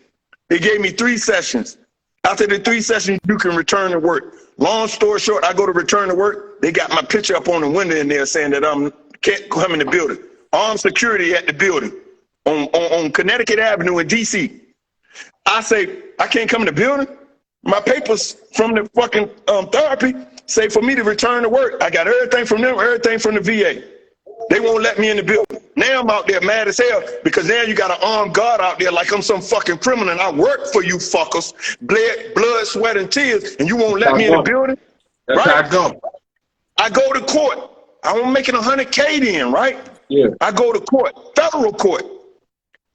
[SPEAKER 3] They gave me 3 sessions. After the 3 sessions, you can return to work. Long story short, I go to return to work. They got my picture up on the window in there saying that I can't come in the building. Armed security at the building on Connecticut Avenue in DC. I say, I can't come in the building. My papers from the fucking therapy say for me to return to work. I got everything from them, everything from the VA. They won't let me in the building. Now I'm out there mad as hell because now you got an armed guard out there like I'm some fucking criminal and I work for you fuckers. Blood, sweat, and tears, and you won't let me in the building?
[SPEAKER 5] That's
[SPEAKER 3] right?
[SPEAKER 5] I
[SPEAKER 3] go to court. I'm making 100K then, right? Yeah. I go to court, federal court,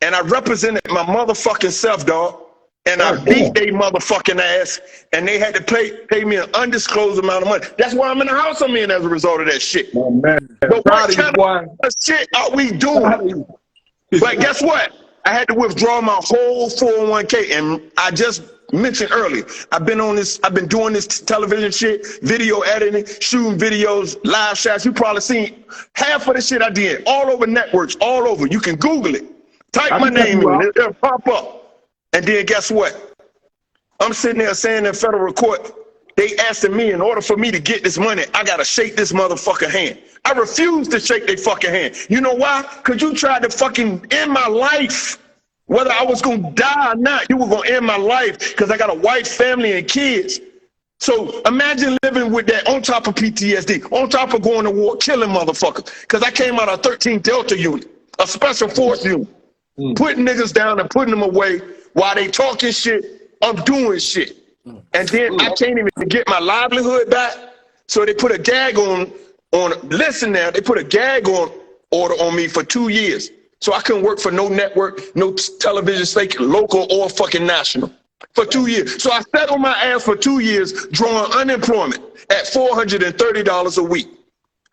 [SPEAKER 3] and I represented my motherfucking self, dog. And I beat their motherfucking ass, and they had to pay me an undisclosed amount of money. That's why I'm in the house I'm in as a result of that shit.
[SPEAKER 5] Oh, man.
[SPEAKER 3] But what kind of shit are we doing? But guess what? I had to withdraw my whole 401k, and I just mentioned earlier, I've been doing this television shit, video editing, shooting videos, live shots. You probably seen half of the shit I did, all over networks, all over. You can Google it. Type my name in, it'll pop up. And then guess what? I'm sitting there saying in federal court, they asking me in order for me to get this money, I gotta shake this motherfucking hand. I refuse to shake their fucking hand. You know why? Because you tried to fucking end my life. Whether I was gonna die or not, you were gonna end my life because I got a wife, family, and kids. So imagine living with that on top of PTSD, on top of going to war, killing motherfuckers. Because I came out of 13th Delta unit, a special force unit, putting niggas down and putting them away. While they talking shit, I'm doing shit. And then I can't even get my livelihood back. So they put a gag on listen now, they put a gag order on me for 2 years. So I couldn't work for no network, no television station, local or fucking national, for 2 years. So I sat on my ass for 2 years drawing unemployment at $430 a week.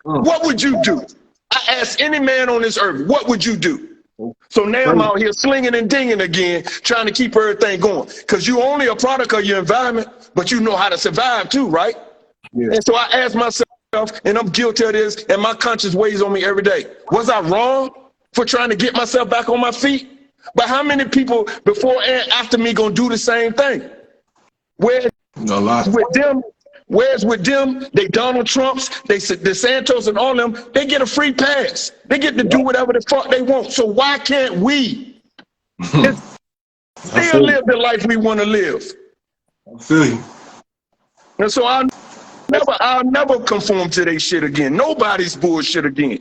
[SPEAKER 3] What would you do? I ask any man on this earth, what would you do? So now I'm out here slinging and dinging again, trying to keep everything going. Because you only a product of your environment, but you know how to survive too, right? Yeah. And so I ask myself, and I'm guilty of this, and my conscience weighs on me every day. Was I wrong for trying to get myself back on my feet? But how many people before and after me gonna do the same thing? Whereas with them, they Donald Trumps, they DeSantos and all them, they get a free pass. They get to do whatever the fuck they want. So why can't we still live the life we want to live?
[SPEAKER 5] I feel you.
[SPEAKER 3] And so I'll never conform to their shit again. Nobody's bullshit again.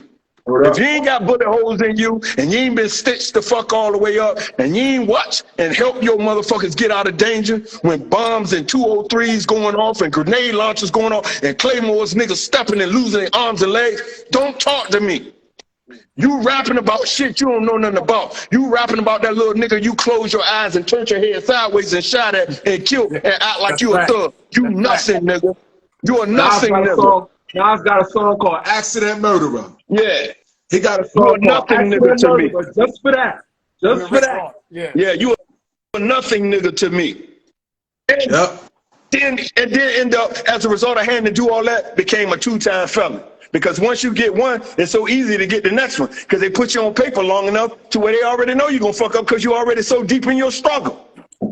[SPEAKER 3] If you ain't got bullet holes in you and you ain't been stitched the fuck all the way up and you ain't watch and help your motherfuckers get out of danger when bombs and 203s going off and grenade launchers going off and Claymores niggas stepping and losing their arms and legs, don't talk to me. You rapping about shit you don't know nothing about. You rapping about that little nigga you close your eyes and turn your head sideways and shot at and kill and act like you a thug. You nothing, nigga. You a nothing, nigga.
[SPEAKER 5] Nas got a song called Accident Murderer.
[SPEAKER 3] Yeah.
[SPEAKER 5] He got a song called Accident Murderer just for that. Just for that.
[SPEAKER 3] Yeah, you a nothing nigga to me. And then end up, as a result of having to do all that, became a 2-time felon. Because once you get one, it's so easy to get the next one. Because they put you on paper long enough to where they already know you're going to fuck up because you're already so deep in your struggle.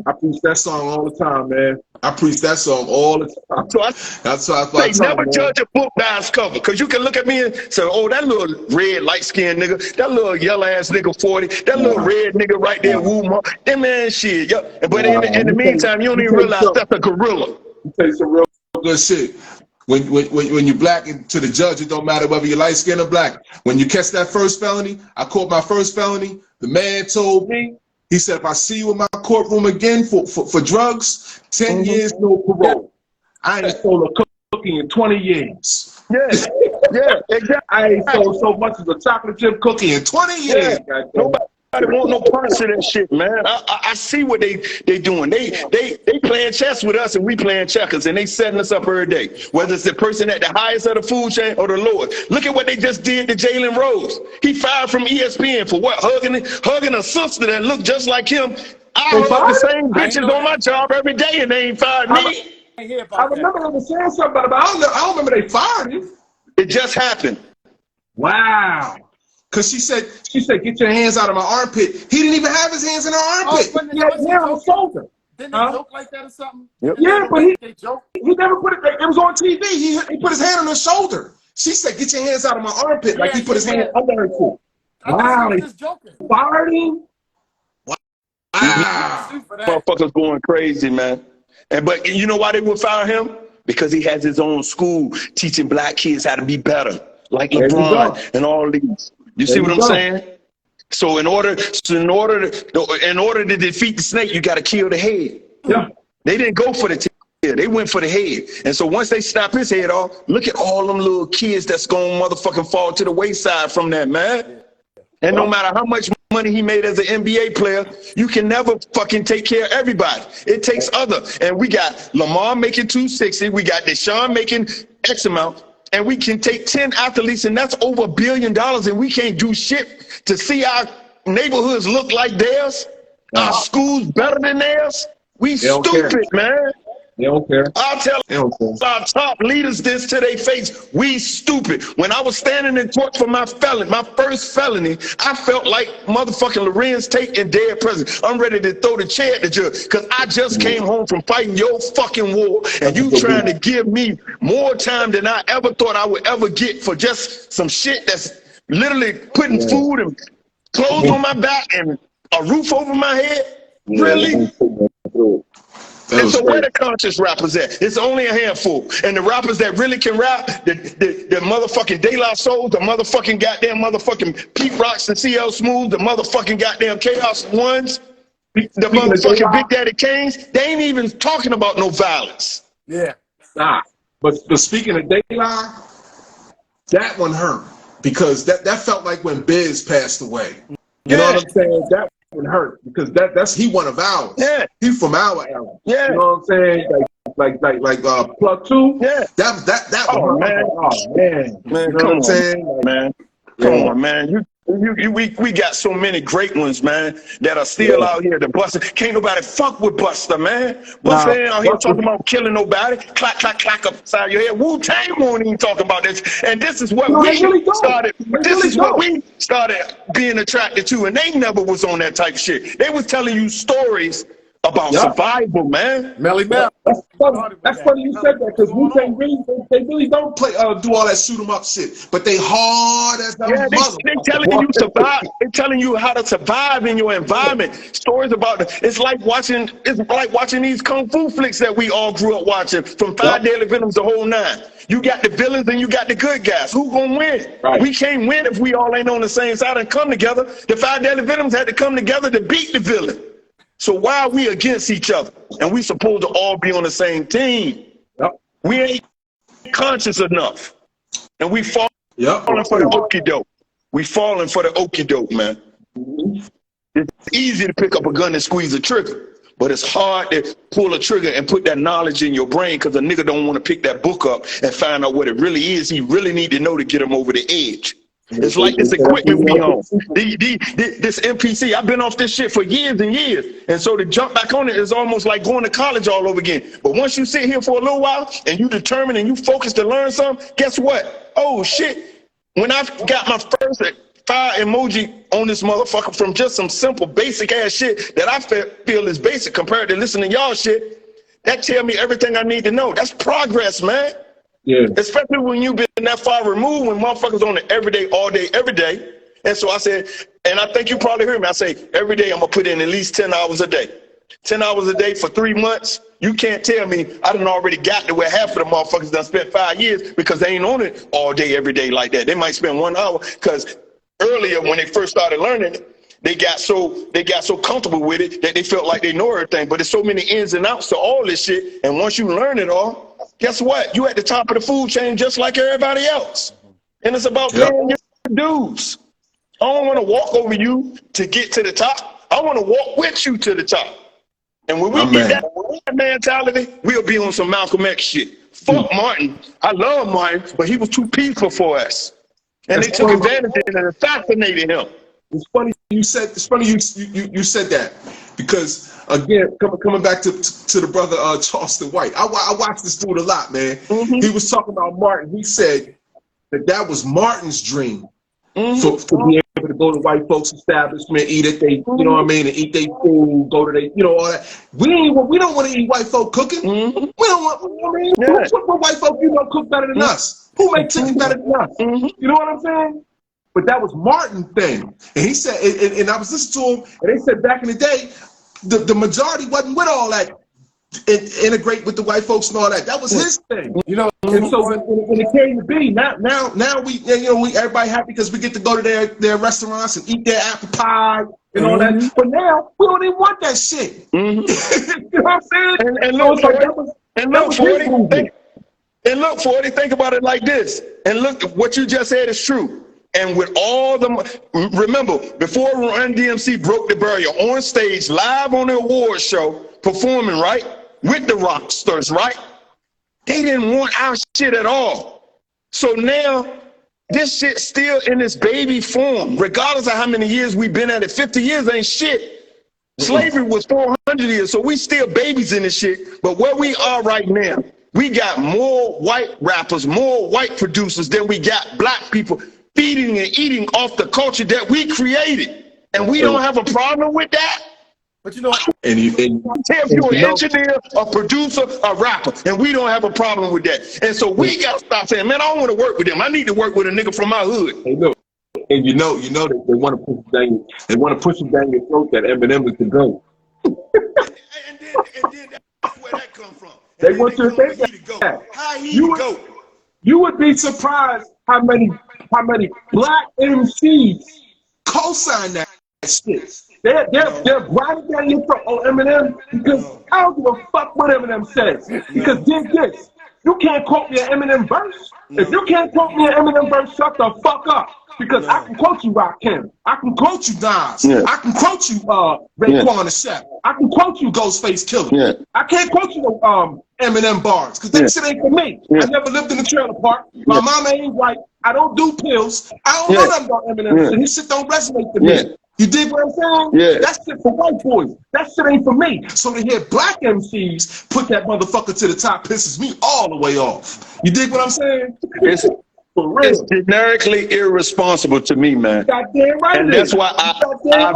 [SPEAKER 5] I preach that song all the time, man. I preach that song all the time.
[SPEAKER 3] So
[SPEAKER 5] that's why I
[SPEAKER 3] say never judge a book by its cover, because you can look at me and say, oh, that little red, light-skinned nigga, that little yellow-ass nigga 40, that little red nigga right there, that man shit. But in the meantime, you don't even realize that's a gorilla.
[SPEAKER 5] You say some real good shit. When you're black, and to the judge, it don't matter whether you're light-skinned or black. When you catch that first felony, I caught my first felony, the man told me, he said, if I see you in my courtroom again for drugs, 10 years, no parole. I ain't sold a cookie in 20 years.
[SPEAKER 3] Yeah, exactly.
[SPEAKER 5] I ain't sold so much as a chocolate chip cookie in 20 years.
[SPEAKER 3] Yeah. Nobody want no parts of that shit, man. I see what they doing. They playing chess with us and we playing checkers, and they setting us up every day. Whether it's the person at the highest of the food chain or the lowest. Look at what they just did to Jalen Rose. He fired from ESPN for what? Hugging a sister that looked just like him. I hug the same bitches on my job every day, and they ain't fired me.
[SPEAKER 5] I remember them saying something about it, but I don't remember they fired him.
[SPEAKER 3] It just happened.
[SPEAKER 5] Wow. Because she said, get your hands out of my armpit. He didn't even have his hands in her armpit. He had hair on his shoulder.
[SPEAKER 4] Didn't they joke like that or something?
[SPEAKER 5] Yep. Yeah, but he never put it, it was on TV. He put his hand on her shoulder. She said, get your hands out of my armpit, like he put his hand under her too. Wow, they fired him? Wow.
[SPEAKER 3] Motherfuckers going crazy, man. But you know why they would fire him? Because he has his own school teaching black kids how to be better, like LeBron and all these. You see what I'm saying? So in order to defeat the snake, you got to kill the head.
[SPEAKER 5] Yeah. They
[SPEAKER 3] didn't go for the tail. They went for the head. And so once they snap his head off, look at all them little kids that's going to motherfucking fall to the wayside from that, man. And no matter how much money he made as an NBA player, you can never fucking take care of everybody. It takes other. And we got Lamar making 260. We got Deshaun making X amount. And we can take 10 athletes, and that's over $1 billion, and we can't do shit to see our neighborhoods look like theirs, our schools better than theirs. We stupid, man.
[SPEAKER 5] They don't care.
[SPEAKER 3] I'll tell our top leaders this to their face. We stupid. When I was standing in court for my first felony, I felt like motherfucking Lorenz Tate and dead president. I'm ready to throw the chair at the judge because I just came home from fighting your fucking war, and you trying to give me more time than I ever thought I would ever get for just some shit that's literally putting food and clothes on my back and a roof over my head. Really? And so where the conscious rappers at? It's only a handful. And the rappers that really can rap, the motherfucking De La Soul, the motherfucking goddamn motherfucking Pete Rocks and CL Smooth, the motherfucking goddamn Chaos Ones, the motherfucking Big Daddy Kanes, they ain't even talking about no violence.
[SPEAKER 5] Yeah. Nah. But speaking of De La, That one hurt because that felt like when Biz passed away. You know what I'm saying? That one hurt because that's he one of ours.
[SPEAKER 3] Yeah.
[SPEAKER 5] He's from our era.
[SPEAKER 3] Yeah.
[SPEAKER 5] You know what I'm saying? Like Plug 2.
[SPEAKER 3] Yeah.
[SPEAKER 5] That
[SPEAKER 3] Oh,
[SPEAKER 5] one
[SPEAKER 3] man.
[SPEAKER 5] Oh man.
[SPEAKER 3] Man,
[SPEAKER 5] you know
[SPEAKER 3] come
[SPEAKER 5] what I'm
[SPEAKER 3] on,
[SPEAKER 5] saying? Like,
[SPEAKER 3] man. Come on, man. We got so many great ones, man, that are still out here to Buster. Can't nobody fuck with Buster, man. Buster ain't out here talking about killing nobody. Clack, clack, clack upside your head. Wu-Tang won't even talk about this. And this is what we started. This is what we started being attracted to. And they never was on that type of shit. They was telling you stories about survival, man.
[SPEAKER 4] Melly Mel.
[SPEAKER 5] That's funny you said that because Wu-Tang really don't play do all that shoot 'em up shit, but they hard as a mother.
[SPEAKER 3] They telling you survive. They're telling you how to survive in your environment. Stories about it's like watching these kung fu flicks that we all grew up watching from Five Deadly Venoms the whole nine. You got the villains and you got the good guys. Who gonna win? Right. We can't win if we all ain't on the same side and come together. The Five Deadly Venoms had to come together to beat the villain. So why are we against each other? And we supposed to all be on the same team. We ain't conscious enough. And we falling for the okie doke. We falling for the okie doke, man. It's easy to pick up a gun and squeeze a trigger, but it's hard to pull a trigger and put that knowledge in your brain because a nigga don't want to pick that book up and find out what it really is. He really need to know to get him over the edge. It's like this equipment we own. This MPC, I've been off this shit for years and years. And so to jump back on it is almost like going to college all over again. But once you sit here for a little while and you determine and you focus to learn something, guess what? Oh shit. When I got my first fire emoji on this motherfucker from just some simple basic ass shit that I feel is basic compared to listening to y'all shit, that tell me everything I need to know. That's progress, man. Yeah. Especially when you've been that far removed, when motherfuckers on it every day, all day, every day. And so I said, and I think you probably heard me, I say, every day I'm going to put in at least 10 hours a day. 10 hours a day for 3 months. You can't tell me I done already got to where half of the motherfuckers done spent 5 years because they ain't on it all day, every day like that. They might spend 1 hour because earlier when they first started learning it, they got so comfortable with it that they felt like they know everything. But there's so many ins and outs to all this shit. And once you learn it all, guess what? You at the top of the food chain just like everybody else. And it's about paying your dues. I don't want to walk over you to get to the top. I want to walk with you to the top. And when we get that mentality, we'll be on some Malcolm X shit. Fuck Martin. I love Martin, but he was too peaceful for us. And they took advantage of it and assassinated him.
[SPEAKER 5] It's funny you said that because again, coming back to the brother Charleston White, I watched this dude a lot, man. He was talking about Martin. He said that was Martin's dream for being able to go to white folks' establishment, eat at they, you know what I mean, and eat their food, go to they, you know, all that. We don't want to eat white folk cooking. We don't want. I mean, what white folk cook better than us? Who make chicken better than us? You know what I'm saying? But that was Martin's thing. And he said, and I was listening to him, and they said back in the day, the majority wasn't with all that, integrate with the white folks and all that. That was his thing. You know, and so when it came to be, now we, everybody happy because we get to go to their restaurants and eat their apple pie and all that. But now, we don't even want that shit. You know what I'm saying?
[SPEAKER 3] And look, 40, think about it like this. And look, what you just said is true. And with all remember, before Run DMC broke the barrier on stage, live on the award show, performing, right, with the rock stars, right? They didn't want our shit at all. So now, this shit still in its baby form, regardless of how many years we've been at it. 50 years ain't shit. Slavery was 400 years, so we still babies in this shit. But where we are right now, we got more white rappers, more white producers than we got black people feeding and eating off the culture that we created. And we don't have a problem with that.
[SPEAKER 4] But you know,
[SPEAKER 3] if you're an engineer, a producer, a rapper, and we don't have a problem with that. And so we got to stop saying, man, I don't want to work with them. I need to work with a nigga from my hood.
[SPEAKER 5] And you know that they want to push down. They want to push them down your throat that Eminem is the GOAT.
[SPEAKER 3] and then that's where that come from.
[SPEAKER 5] They want you to think that.
[SPEAKER 3] How he go?
[SPEAKER 5] You would be surprised how many black MCs co-sign that shit. They're grinding down your throat on Eminem because I don't give a fuck what Eminem says. Because dig this. You can't quote me an Eminem verse. No. If you can't quote me an Eminem verse, shut the fuck up. Because I can quote you Rakim. I can quote you Nas. Yeah. I can quote you Raekwon the Chef. I can quote you Ghostface Killer. Yeah. I can't quote you Eminem bars because that shit ain't for me. Yeah. I never lived in a trailer park. My mama ain't white. I don't do pills. I don't know nothing about Eminem. So his shit don't resonate to me. You dig what I'm saying? Yeah. That shit for white boys. That shit ain't for me. So to hear black MCs put that motherfucker to the top pisses me all the way off. You dig what I'm saying?
[SPEAKER 3] It's generically irresponsible to me, man.
[SPEAKER 5] Goddamn right.
[SPEAKER 3] And that's why I've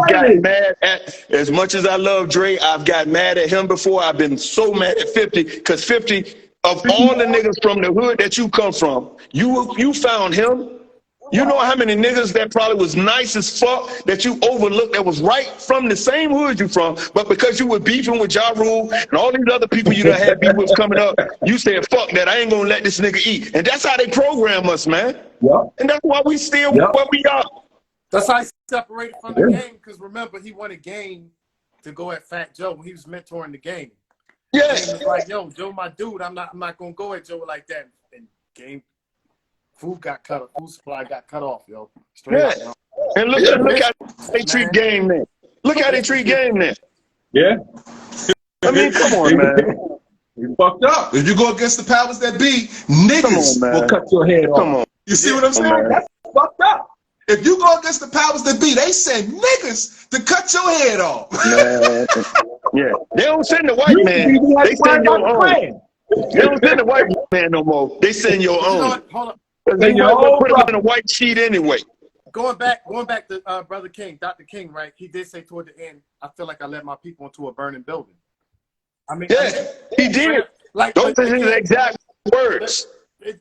[SPEAKER 3] gotten mad at, as much as I love Dre, I've got mad at him before. I've been so mad at 50, because 50, of all the niggas from the hood that you come from, you found him. You know how many niggas that probably was nice as fuck that you overlooked that was right from the same hood you from, but because you were beefing with Ja Rule and all these other people you done had beef with coming up, you said, fuck that, I ain't gonna let this nigga eat. And that's how they program us, man. Yeah. And that's why we still where we are.
[SPEAKER 4] That's how he separated from the game, because remember, he wanted Game to go at Fat Joe when he was mentoring the Game.
[SPEAKER 3] Yeah.
[SPEAKER 4] Game was like, yo, Joe, my dude, I'm not gonna go at Joe like that. And Game, food supply got cut off, yo. Straight up, yo.
[SPEAKER 3] And look how they treat Game now. Look how they treat Game now.
[SPEAKER 5] Yeah.
[SPEAKER 3] I mean, come on, man.
[SPEAKER 5] You fucked up. If you go against the powers that be, niggas will cut your head off.
[SPEAKER 3] Come on.
[SPEAKER 5] You see what I'm saying? That's fucked up. If you go against the powers that be, they send niggas to cut your head off.
[SPEAKER 3] Man. Yeah. They don't send the white man. They send your own. They don't send the white man no more. They send your own.
[SPEAKER 4] You know what? Hold up.
[SPEAKER 3] They put him in a white sheet anyway.
[SPEAKER 4] Going back to Brother King, Dr. King, right? He did say toward the end, I feel like I led my people into a burning building. I mean,
[SPEAKER 3] he did.
[SPEAKER 4] Like,
[SPEAKER 3] those are his exact words.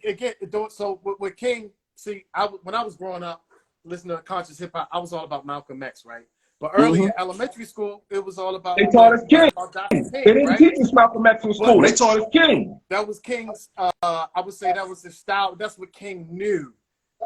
[SPEAKER 4] Again, so with King, see, when I was growing up, listening to conscious hip hop, I was all about Malcolm X, right? But early in elementary school, it was all about.
[SPEAKER 5] They taught us King. They didn't teach us Malcolm X in school. They taught us King.
[SPEAKER 4] That was King's. I would say that was his style. That's what King knew.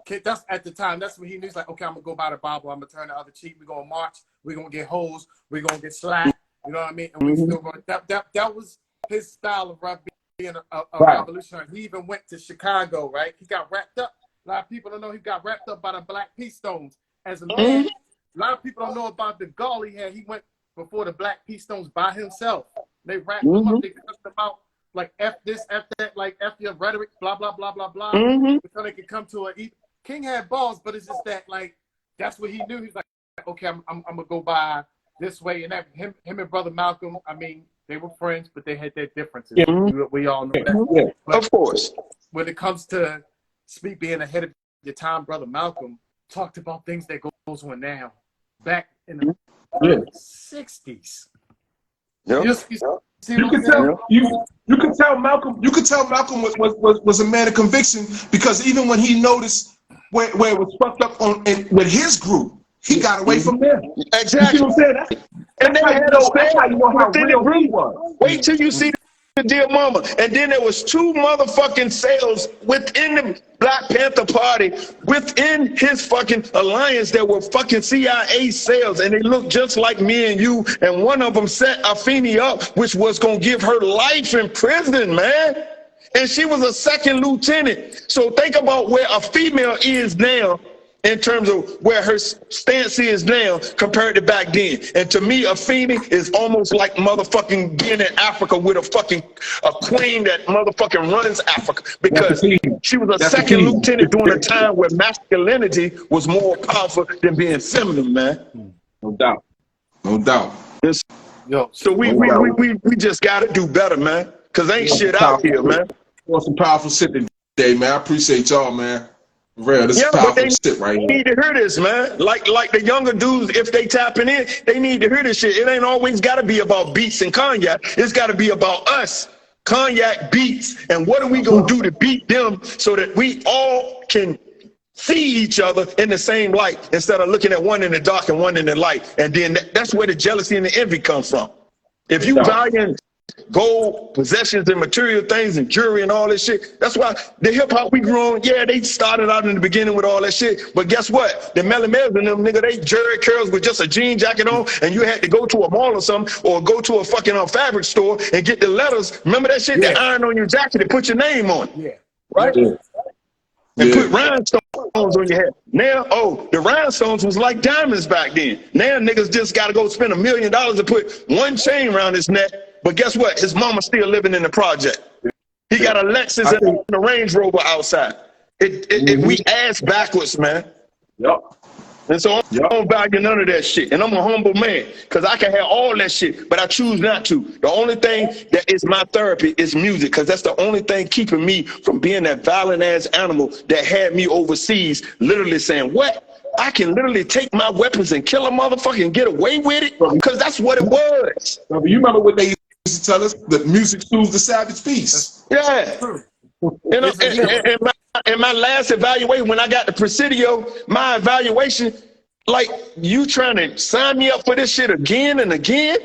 [SPEAKER 4] That's at the time. That's what he knew. He's like, okay, I'm gonna go by the Bible. I'm gonna turn the other cheek. We're gonna march. We're gonna get hoes. We're gonna get slapped. You know what I mean? And we still going. That was his style of rap, being a revolutionary. He even went to Chicago, right? He got wrapped up. A lot of people don't know he got wrapped up by the Black Peace Stones as a man. A lot of people don't know about the gall he had. He went before the Black Peace Stones by himself. They wrapped him up. They cussed him out like F this, F that, like F your rhetoric, blah, blah, blah, blah, blah. So they could come to a... King had balls, but it's just that, like, that's what he knew. He's like, okay, I'm going to go by this way. And that him and Brother Malcolm, I mean, they were friends, but they had their differences. We all know that. But
[SPEAKER 3] of course.
[SPEAKER 4] When it comes to being ahead of your time, Brother Malcolm talked about things that goes on now. Back in the 60s.
[SPEAKER 5] You could tell Malcolm was a man of conviction, because even when he noticed where it was fucked up with his group, he got away from them.
[SPEAKER 3] Exactly.
[SPEAKER 5] You see what I'm saying? And then that's how you know how real he was.
[SPEAKER 3] Wait till you see the Dear Mama. And then there was 2 motherfucking sales within the Black Panther Party, within his fucking alliance, that were fucking CIA sales, and they looked just like me and you. And one of them set Afeni up, which was gonna give her life in prison, man. And she was a 2nd lieutenant. So think about where a female is now, in terms of where her stance is now compared to back then. And to me, Afeni is almost like motherfucking being in Africa with a queen that motherfucking runs Africa, because she was a 2nd lieutenant during a time where masculinity was more powerful than being feminine, man.
[SPEAKER 5] No doubt. No doubt.
[SPEAKER 3] So we just gotta do better, man, because ain't shit out here, man.
[SPEAKER 5] Some powerful shit today, man. I appreciate y'all, man. Real, this is powerful shit right here.
[SPEAKER 3] They need to hear this, man. Like the younger dudes, if they tapping in, they need to hear this shit. It ain't always got to be about beats and Cognac. It's got to be about us, Cognac, beats, and what are we gonna do to beat them so that we all can see each other in the same light, instead of looking at one in the dark and one in the light. And then that's where the jealousy and the envy comes from. If you valuing gold possessions and material things and jewelry and all this shit. That's why the hip hop we grew on, yeah, they started out in the beginning with all that shit. But guess what? The Melly Mel's and them nigga, they Jerry curls with just a jean jacket on, and you had to go to a mall or something, or go to a fucking fabric store and get the letters. Remember that shit?
[SPEAKER 4] Yeah.
[SPEAKER 3] That iron on your jacket and put your name on it.
[SPEAKER 4] Yeah.
[SPEAKER 3] Right?
[SPEAKER 5] Yeah.
[SPEAKER 3] And
[SPEAKER 5] Yeah.
[SPEAKER 3] put rhinestones on your head. Now, the rhinestones was like diamonds back then. Now niggas just gotta go spend $1 million to put one chain around his neck. But guess what? His mama's still living in the project. He got a Lexus and a Range Rover outside. We ass backwards, man.
[SPEAKER 5] Yep.
[SPEAKER 3] And so I don't value none of that shit. And I'm a humble man because I can have all that shit, but I choose not to. The only thing that is my therapy is music, because that's the only thing keeping me from being that violent ass animal that had me overseas, literally saying, what? I can literally take my weapons and kill a motherfucker and get away with it? Because that's what it was.
[SPEAKER 5] You remember what they used to tell us? That music soothes the savage beast.
[SPEAKER 3] Yeah. In my last evaluation, when I got the Presidio, my evaluation, like, you trying to sign me up for this shit again and again?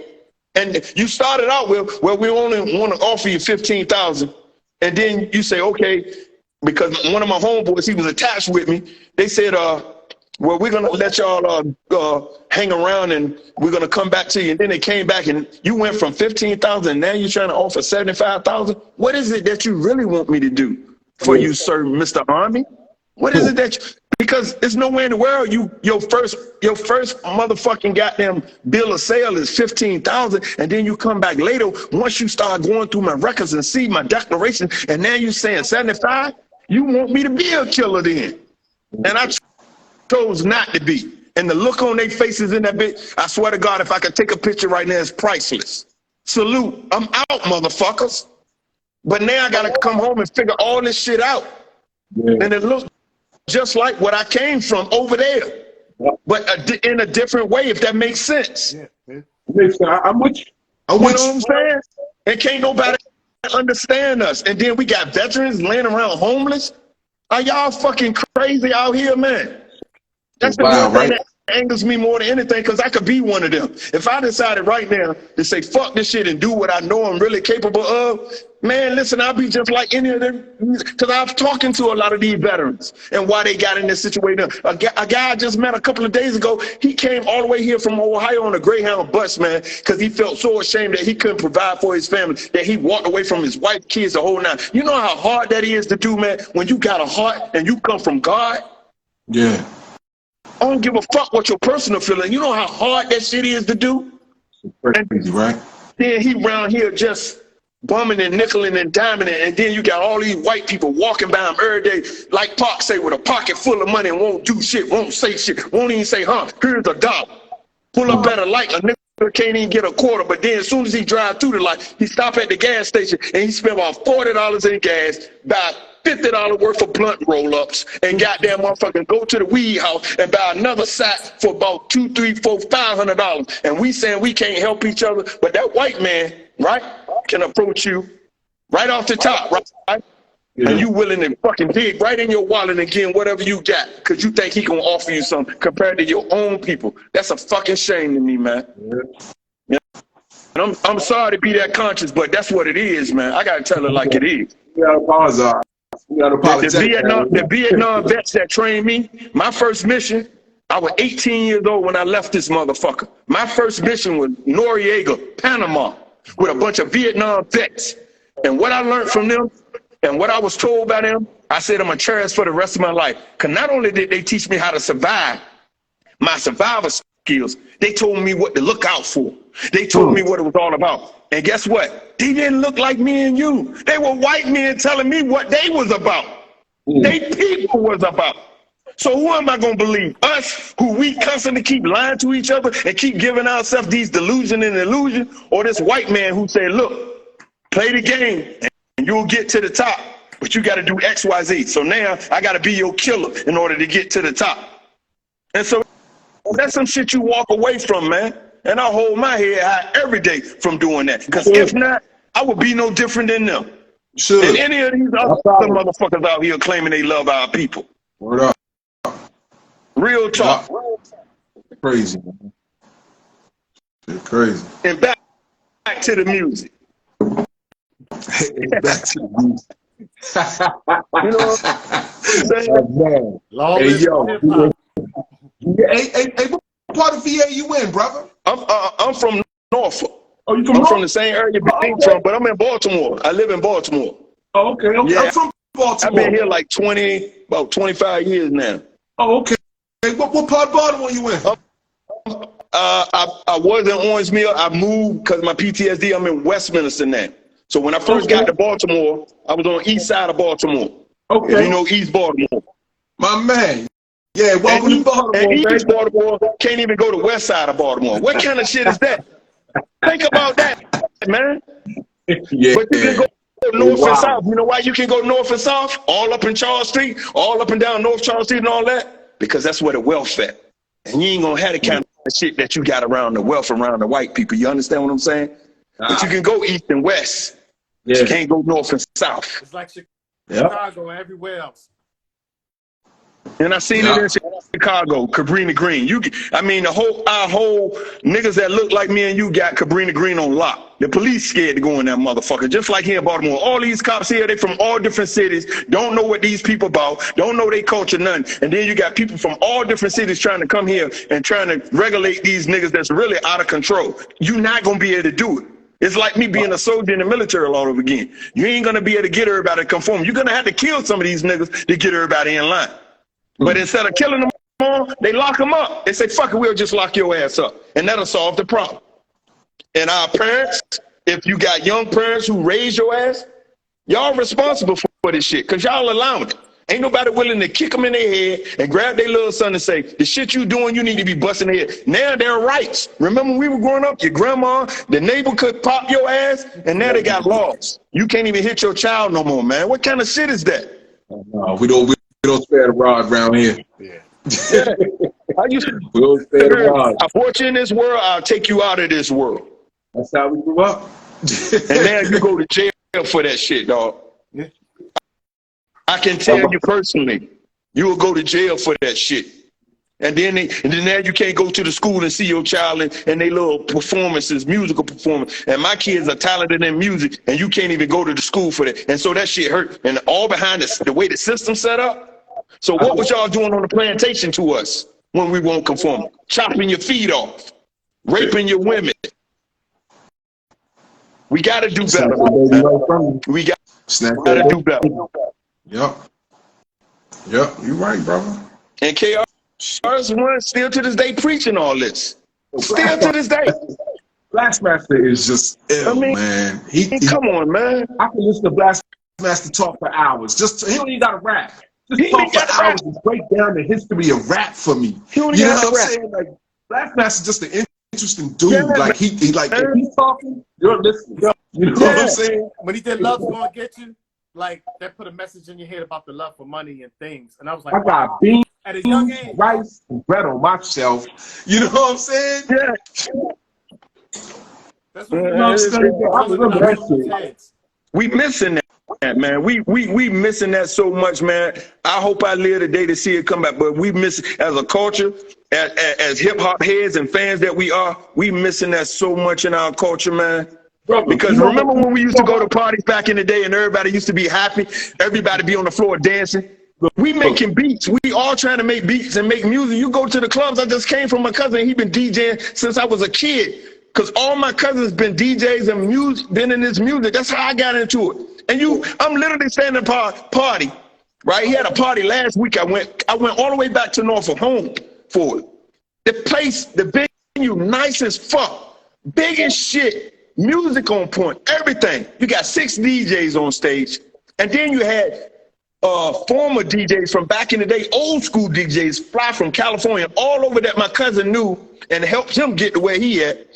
[SPEAKER 3] And you started out with, well, we only want to offer you $15,000. And then you say, okay, because one of my homeboys, he was attached with me. They said, well, we're going to let y'all hang around and we're going to come back to you. And then they came back and you went from 15,000 and now you're trying to offer 75,000. What is it that you really want me to do for you, sir, Mr. Army? What is it that because there's nowhere in the world your first motherfucking goddamn bill of sale is 15,000, and then you come back later once you start going through my records and see my declaration, and now you saying 75. You want me to be a killer then? And I chose not to be. And the look on their faces in that bit, I swear to God, if I could take a picture right now, it's priceless. Salute. I'm out, motherfuckers. But now I gotta come home and figure all this shit out. Yeah. And it looks just like what I came from over there, but in a different way, if that makes sense.
[SPEAKER 5] Yeah. I'm with you.
[SPEAKER 3] You know what I'm saying? And can't nobody understand us. And then we got veterans laying around homeless. Are y'all fucking crazy out here, man? That's the one thing that angers me more than anything, because I could be one of them. If I decided right now to say fuck this shit and do what I know I'm really capable of, man, listen, I'll be just like any of them, because I'm talking to a lot of these veterans and why they got in this situation. A guy I just met a couple of days ago, he came all the way here from Ohio on a Greyhound bus, man, because he felt so ashamed that he couldn't provide for his family, that he walked away from his wife, kids, the whole nine. You know how hard that is to do, man, when you got a heart and you come from God?
[SPEAKER 5] Yeah.
[SPEAKER 3] I don't give a fuck what your personal feeling. You know how hard that shit is to do?
[SPEAKER 5] Crazy, right?
[SPEAKER 3] Then he around here just bumming and nickeling and diming it, and then you got all these white people walking by him every day, like Pac say, with a pocket full of money and won't do shit, won't say shit, won't even say, here's a dollar. Pull up at a light, a nigga can't even get a quarter, but then as soon as he drive through the light, he stop at the gas station and he spend about $40 in gas, buy $50 worth of blunt roll-ups, and goddamn motherfucking go to the weed house and buy another sack for about $200, $300, $400, $500. And we saying we can't help each other, but that white man, right, can approach you right off the top, right? Yeah. And you willing to fucking dig right in your wallet and get whatever you got because you think he gonna offer you something compared to your own people. That's a fucking shame to me, man. Yeah. And I'm sorry to be that conscious, but that's what it is, man. I gotta tell it like it is.
[SPEAKER 5] You gotta apologize.
[SPEAKER 3] The Vietnam vets that trained me, my first mission, I was 18 years old when I left this motherfucker. My first mission was Noriega, Panama, with a bunch of Vietnam vets. And what I learned from them and what I was told by them, I said I'm going to cherish for the rest of my life. Because not only did they teach me how to survive, my survival skills, they told me what to look out for. They told me what it was all about. And guess what? They didn't look like me and you. They were white men telling me what they was about. They people was about. So who am I going to believe? Us, who we constantly keep lying to each other and keep giving ourselves these delusion and illusion? Or this white man who say, look, play the game and you'll get to the top, but you got to do X, Y, Z. So now I got to be your killer in order to get to the top. And so that's some shit you walk away from, man. And I hold my head high every day from doing that. Because if not, I would be no different than them.
[SPEAKER 5] Sure.
[SPEAKER 3] And any of these other motherfuckers out here claiming they love our people.
[SPEAKER 5] Word up.
[SPEAKER 3] Real talk.
[SPEAKER 5] Crazy, man. It's crazy.
[SPEAKER 3] And back to the music.
[SPEAKER 5] Back to the music.
[SPEAKER 3] You know what I'm saying?
[SPEAKER 5] Man. Hey, yo. Hey, what part of VA you in, brother?
[SPEAKER 3] I'm from Norfolk.
[SPEAKER 5] Oh, you from
[SPEAKER 3] I'm
[SPEAKER 5] Norfolk?
[SPEAKER 3] from the same area being from, but I'm in Baltimore. I live in Baltimore.
[SPEAKER 5] Oh, okay.
[SPEAKER 3] Yeah.
[SPEAKER 5] I'm from Baltimore.
[SPEAKER 3] I've been here like about 25 years now.
[SPEAKER 5] Oh, okay. Hey, what part of Baltimore you in?
[SPEAKER 3] I was in Orange Mill. I moved because of my PTSD. I'm in Westminster now. So when I first got to Baltimore, I was on the east side of Baltimore.
[SPEAKER 5] Okay.
[SPEAKER 3] You know East Baltimore.
[SPEAKER 5] My man. Yeah, welcome to Baltimore,
[SPEAKER 3] and
[SPEAKER 5] baby.
[SPEAKER 3] East Baltimore can't even go to west side of Baltimore. What kind of shit is that? Think about that, man.
[SPEAKER 5] Yeah.
[SPEAKER 3] But you can go north and south. You know why you can go north and south? All up in Charles Street, all up and down North Charles Street and all that? Because that's where the wealth at. And you ain't going to have the kind of shit that you got around the wealth around the white people. You understand what I'm saying? But you can go east and west. Yeah. You can't go north and south.
[SPEAKER 4] It's like Chicago and everywhere else.
[SPEAKER 3] And I seen it in Chicago, Cabrini Green. Our whole niggas that look like me and you got Cabrini Green on lock. The police scared to go in that motherfucker, just like here in Baltimore. All these cops here, they from all different cities, don't know what these people about, don't know their culture, none. And then you got people from all different cities trying to come here and trying to regulate these niggas that's really out of control. You're not gonna be able to do it. It's like me being a soldier in the military all over again. You ain't gonna be able to get everybody to conform. You're gonna have to kill some of these niggas to get everybody in line. But instead of killing them all, they lock them up. They say, fuck it, we'll just lock your ass up. And that'll solve the problem. And our parents, if you got young parents who raise your ass, y'all responsible for this shit because y'all allowing it. Ain't nobody willing to kick them in their head and grab their little son and say, the shit you doing, you need to be busting their head. Now there are rights. Remember when we were growing up, your grandma, the neighbor could pop your ass, and now they got laws. You can't even hit your child no more, man. What kind of shit is that?
[SPEAKER 5] No, we don't spare the rod around here.
[SPEAKER 3] Yeah. We
[SPEAKER 5] don't spare the rod.
[SPEAKER 3] I brought you in this world, I'll take you out of this world.
[SPEAKER 5] That's how we grew up.
[SPEAKER 3] And now you go to jail for that shit, dog. Yeah. I can tell you personally, you will go to jail for that shit. And then now you can't go to the school and see your child and their little performances, musical performance. And my kids are talented in music, and you can't even go to the school for that. And so that shit hurt. And all behind the way the system's set up. So what was y'all doing on the plantation to us when we won't conform? Chopping your feet off, raping your women. We got to do better. We got to do better.
[SPEAKER 5] Yep, you're right, brother.
[SPEAKER 3] And KR's one still to this day preaching all this. Still to this day.
[SPEAKER 5] Blastmaster is just ill, man.
[SPEAKER 3] Come on, man.
[SPEAKER 5] I can listen to Blastmaster talk for hours. He don't even got to rap. Just talk for hours and break down the history of rap for me. You know what I'm saying? Like Blastmaster just an interesting dude. Yeah, like he like if he's talking, you're listening. You know what I'm saying?
[SPEAKER 4] When he did Love's Gonna Get You, like that put a message in your head about the love for money and things. And I was like,
[SPEAKER 5] I got beans,
[SPEAKER 4] at a young age,
[SPEAKER 5] rice, and bread on my shelf. You know what I'm saying?
[SPEAKER 3] Yeah.
[SPEAKER 4] That's what I remember that shit.
[SPEAKER 3] We missing that, man. We missing that so much, man. I hope I live the day to see it come back. But we miss as a culture, as hip hop heads and fans that we are, we missing that so much in our culture, man. Because remember when we used to go to parties back in the day and everybody used to be happy, everybody be on the floor dancing? We making beats. We all trying to make beats and make music. You go to the clubs. I just came from my cousin. He been DJing since I was a kid. Because all my cousins been DJs and music, been in this music. That's how I got into it. And I'm literally standing at a party, right? He had a party last week. I went all the way back to Norfolk home for it. The place, the venue, nice as fuck, big as shit. Music on point, everything. You got 6 DJs on stage, and then you had former DJs from back in the day, old school DJs, fly from California, all over that my cousin knew and helped him get to where he at.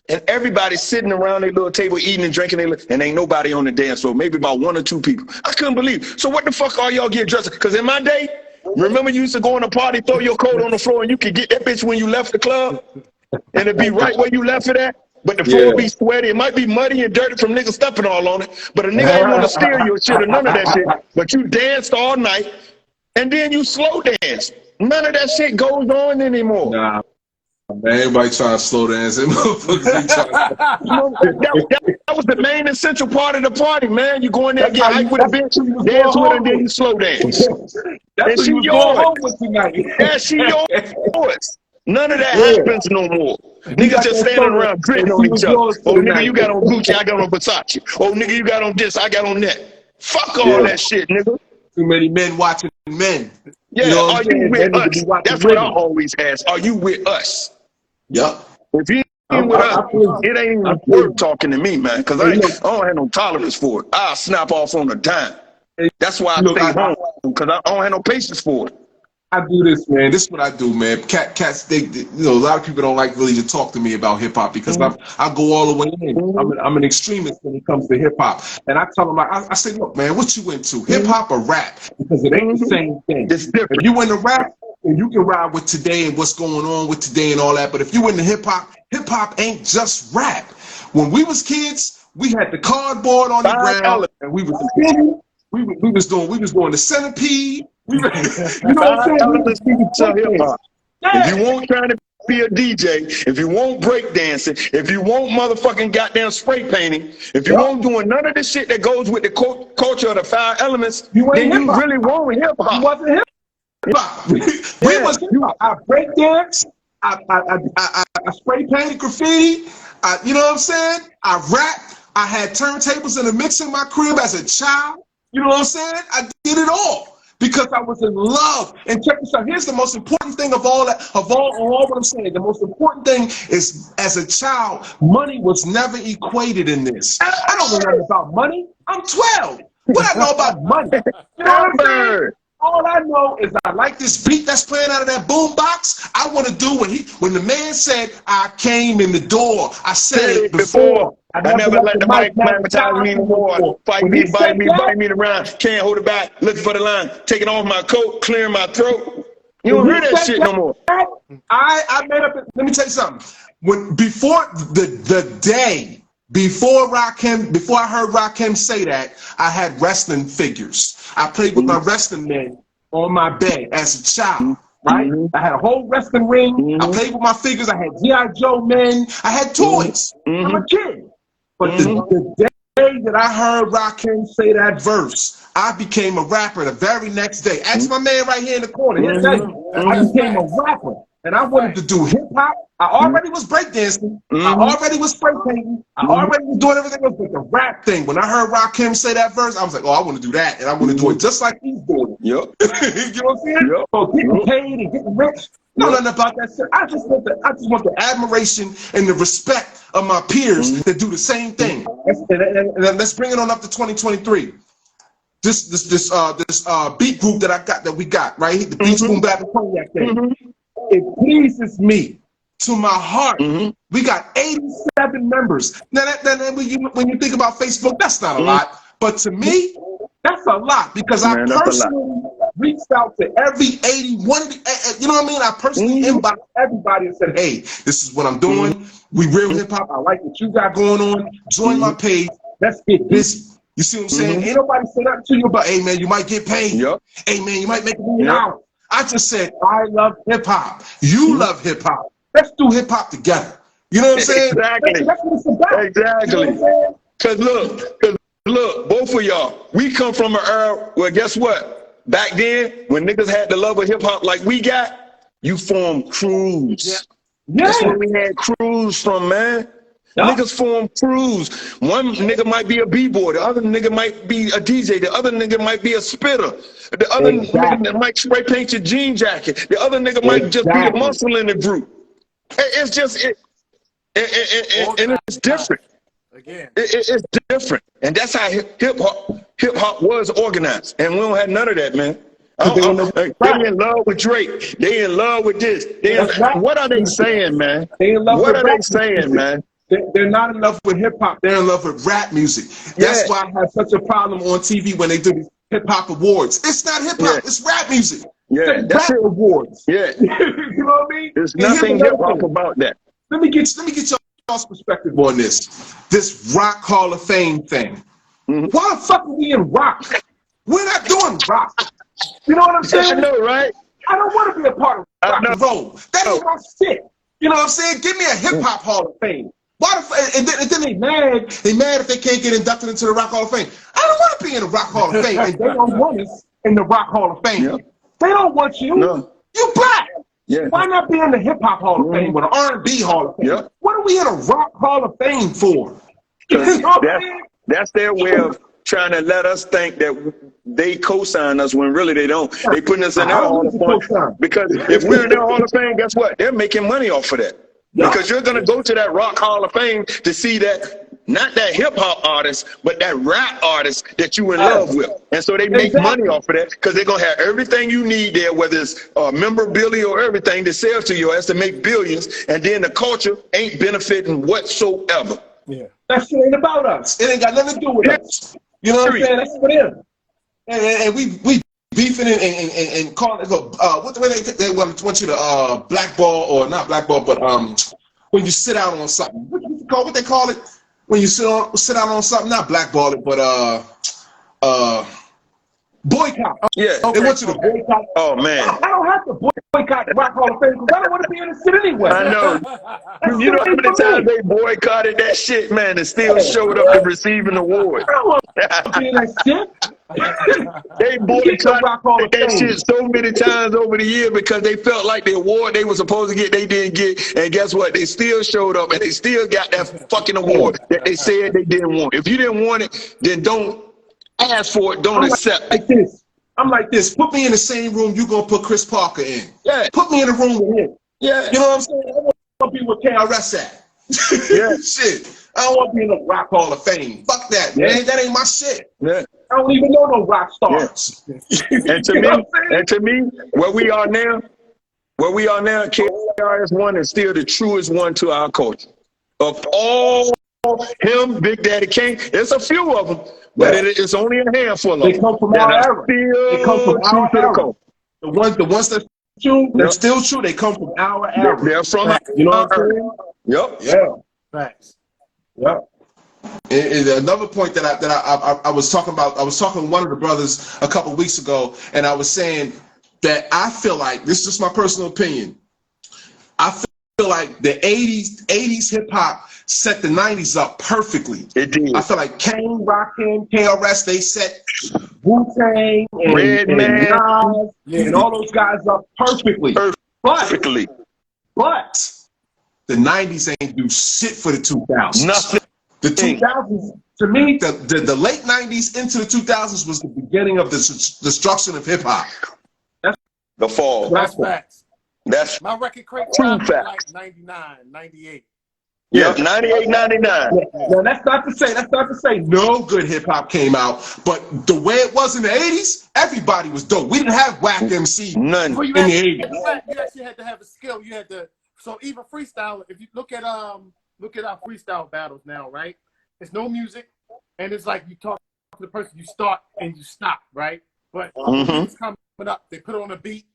[SPEAKER 3] And everybody's sitting around their little table eating and drinking, and ain't nobody on the dance floor, maybe about 1 or 2 people. I couldn't believe. So what the fuck are y'all get dressed? Because in my day, remember you used to go in a party, throw your coat on the floor, and you could get that bitch when you left the club, and it'd be right where you left it at. But the floor be sweaty. It might be muddy and dirty from niggas stepping all on it. But a nigga ain't want to steal your shit or none of that shit. But you danced all night, and then you slow dance. None of that shit goes on anymore.
[SPEAKER 5] Nah. Man, everybody trying to slow dance.
[SPEAKER 3] That was the main essential part of the party, man. You go in there, get hype with a bitch, dance with her, and then you slow dance.
[SPEAKER 5] That's what you was going home with tonight.
[SPEAKER 3] Yeah, she yours. None of that happens no more. Niggas just standing around gritting on each other. Oh, nigga, you got on Gucci, I got on Versace. Oh, nigga, you got on this, I got on that. Fuck all that shit, nigga.
[SPEAKER 5] Too many men watching men.
[SPEAKER 3] Yeah,
[SPEAKER 5] you know
[SPEAKER 3] are you with us? That's what I always ask. Are you with us?
[SPEAKER 5] Yep.
[SPEAKER 3] If you ain't with us, it ain't even worth talking to me, man, because I don't have no tolerance for it. I'll snap off on a dime. That's why I stay home, because I don't have no patience for it.
[SPEAKER 5] I do this, man. This is what I do, man. Cats, they, you know, a lot of people don't like really to talk to me about hip hop because I go all the way in. I'm an extremist when it comes to hip hop, and I tell them, I say, look, man, what you into, hip hop or rap? Because it ain't the same thing.
[SPEAKER 3] It's different.
[SPEAKER 5] If you into rap, and you can ride with today and what's going on with today and all that, but if you into hip hop ain't just rap. When we was kids, we had the cardboard on the ground, and we was spinning. We was doing the centipede. You know what I'm saying?
[SPEAKER 3] If you won't try to be a DJ, if you won't break dancing, if you won't motherfucking goddamn spray painting, if you won't doing none of the shit that goes with the culture of the 5 elements, then you really won't hip hop.
[SPEAKER 5] You wasn't hip hop. We was hip hop. I break dance. I spray painted graffiti. You know what I'm saying? I rap. I had turntables in the mix in my crib as a child. You know what I'm saying? I did it all because I was in love. And check this out. Here's the most important thing of all what I'm saying. The most important thing is, as a child, money was never equated in this. I don't know nothing about money. I'm 12. What I know about money? You know what I'm saying? All I know is I like this beat that's playing out of that boom box. I want to do when the man said, I came in the door. I said it before.
[SPEAKER 3] I never let the mic magnetize me anymore. Fight me, bite me around. Can't hold it back. Looking for the line. Taking off my coat, clearing my throat. You don't hear that shit no more.
[SPEAKER 5] I made up. Let me tell you something. Before the day before I heard Rakim say that, I had wrestling figures. I played with my wrestling men on my bed as a child. Right? I had a whole wrestling ring. I played with my figures. I had G.I. Joe men. I had toys. I'm a kid. But the day that I heard Rakim say that verse, I became a rapper the very next day. Ask my man right here in the corner. He'll tell you. I became a rapper. And I wanted to do hip-hop. I already was breakdancing. I already was spray painting. I already was doing everything else but the rap thing. When I heard Rakim say that verse, I was like, oh, I want to do that. And I want to do it just like he's doing it.
[SPEAKER 3] Yep.
[SPEAKER 5] You know what I'm saying? Yep. So getting paid and getting rich. No, nothing about that shit. I just want the admiration and the respect of my peers that do the same thing. And let's bring it on up to 2023. This beat group that we got right here, the Beats BoomBap and Cognac thing. It pleases me to my heart. We got 87 members. Now, when you think about Facebook, that's not a lot. But to me, that's a lot because I personally reached out to every 81. You know what I mean? I personally inboxed everybody and said, hey, this is what I'm doing. We real hip hop. I like what you got going on. Join my page. Let's get busy. You see what I'm saying? Ain't nobody said nothing to you about, hey, man, you might get paid. Hey, man, you might make $1 million. I just said, I love hip hop. You love hip hop. Let's do hip hop together. You know what I'm saying?
[SPEAKER 3] Exactly.
[SPEAKER 5] That's what it's about.
[SPEAKER 3] Exactly.
[SPEAKER 5] You know
[SPEAKER 3] Cause look, both of y'all, we come from an era where guess what? Back then, when niggas had the love of hip hop like we got, you formed crews. That's where we had crews from, man. Niggas form crews. One nigga might be a b-boy, the other nigga might be a DJ, the other nigga might be a spitter, the other nigga might spray paint your jean jacket, the other nigga might just be a muscle in the group. It's just and it's different. Again, it's different, and that's how hip hop was organized, and we don't have none of that, man. They in love with Drake. They in love with this. What are they saying, man? What are they saying, man?
[SPEAKER 5] They're not in love with hip hop. They're in love with rap music. That's why I have such a problem on TV when they do these hip hop awards. It's not hip hop. It's rap music.
[SPEAKER 3] That's
[SPEAKER 5] rap awards.
[SPEAKER 3] You
[SPEAKER 5] know what I mean?
[SPEAKER 3] There's nothing hip hop about that.
[SPEAKER 5] Let me get y'all's perspective on this Rock Hall of Fame thing. Why the fuck are we in rock? We're not doing rock. You know what I'm saying?
[SPEAKER 3] I know, right?
[SPEAKER 5] I don't want to be a part of rock and roll. That ain't my shit. You know what I'm saying? Give me a hip hop Hall of Fame. Why the and then they mad. They mad if they can't get inducted into the Rock Hall of Fame. I don't want to be in the Rock Hall of Fame, and they don't want us in the Rock Hall of Fame. Yep. They don't want you. No. You black. Yeah. Why not be in the Hip Hop Hall of Fame or the R&B Hall of Fame? Yep. What are we in a Rock Hall of Fame for? You know
[SPEAKER 3] that's their way of trying to let us think that they co-sign us when really they don't. They putting us in their Hall of Fame. Because if we're in their Hall of Fame, guess what? They're making money off of that. Yep. Because you're going to go to that Rock Hall of Fame to see that, not that hip-hop artist, but that rap artist that you in love with. And so they make money off of that because they're going to have everything you need there, whether it's memorabilia or everything to sell to your ass to make billions. And then the culture ain't benefiting whatsoever. Yeah.
[SPEAKER 5] That shit ain't about us. It ain't got nothing to do with us. You know what I'm saying? That's for them. And we beefing and calling it, what the way they want you to blackball, or not blackball, but when you sit out on something. What they call it? When you sit out on something, not blackball it, but boycott.
[SPEAKER 3] Yeah.
[SPEAKER 5] They want you to boycott.
[SPEAKER 3] Oh man.
[SPEAKER 5] I don't have to boycott the Rock Hall of Fame because I don't want to be in the shit anyway.
[SPEAKER 3] I know. You know how many times they boycotted that shit, man, and still showed up to receive an award.
[SPEAKER 5] I don't want to be in that shit.
[SPEAKER 3] They boycotted that shit so many times over the year because they felt like the award they were supposed to get, they didn't get. And guess what? They still showed up and they still got that fucking award that they said they didn't want. If you didn't want it, then don't ask for it, don't accept it.
[SPEAKER 5] I'm like this. Put me in the same room you're going to put Chris Parker in.
[SPEAKER 3] Yeah.
[SPEAKER 5] Put me in the room with him.
[SPEAKER 3] Yeah.
[SPEAKER 5] You know what I'm saying? I want to be where KRS at. Yeah. Shit. I don't want to be in the Rock Hall of Fame. Fuck that, man. That ain't my shit.
[SPEAKER 3] Yeah.
[SPEAKER 5] I don't even know no rock stars.
[SPEAKER 3] Yeah. And to me, where we are now, KRS-One is still the truest one to our culture. Of all him, Big Daddy Kane, there's a few of them, but it's only a handful of them.
[SPEAKER 5] They come from our era. They come from our era. The ones that true, they're still true. They come from our era.
[SPEAKER 3] They're from
[SPEAKER 5] you know what I'm saying?
[SPEAKER 3] Yep.
[SPEAKER 5] Yeah.
[SPEAKER 4] Facts.
[SPEAKER 5] Yep. And another point that I was talking about, I was talking to one of the brothers a couple weeks ago, and I was saying that I feel like, this is just my personal opinion, I feel like the 80s hip hop set the 90s up perfectly.
[SPEAKER 3] It did.
[SPEAKER 5] I feel like Kane, Rakim, KRS, they set Wu-Tang and
[SPEAKER 3] Redman
[SPEAKER 5] Nas and all those guys up perfectly.
[SPEAKER 3] Perfectly.
[SPEAKER 5] But the 90s ain't do shit for the 2000s.
[SPEAKER 3] Nothing.
[SPEAKER 5] The 2000s, to me, the late 90s into the 2000s was the beginning of the destruction of hip hop.
[SPEAKER 3] The fall.
[SPEAKER 4] That's facts.
[SPEAKER 3] That's
[SPEAKER 4] my record crate
[SPEAKER 3] facts.
[SPEAKER 4] Like 99, 98.
[SPEAKER 3] Yeah, 98, 99.
[SPEAKER 5] Now that's not to say no good hip hop came out, but the way it was in the 80s, everybody was dope. We didn't have whack MC
[SPEAKER 3] in the
[SPEAKER 5] 80s.
[SPEAKER 4] You actually had to have a skill. You had to. So even freestyle, if you look at our freestyle battles now, right? There's no music, and it's like you talk to the person, you start and you stop, right? But it's coming up, they put on a beat,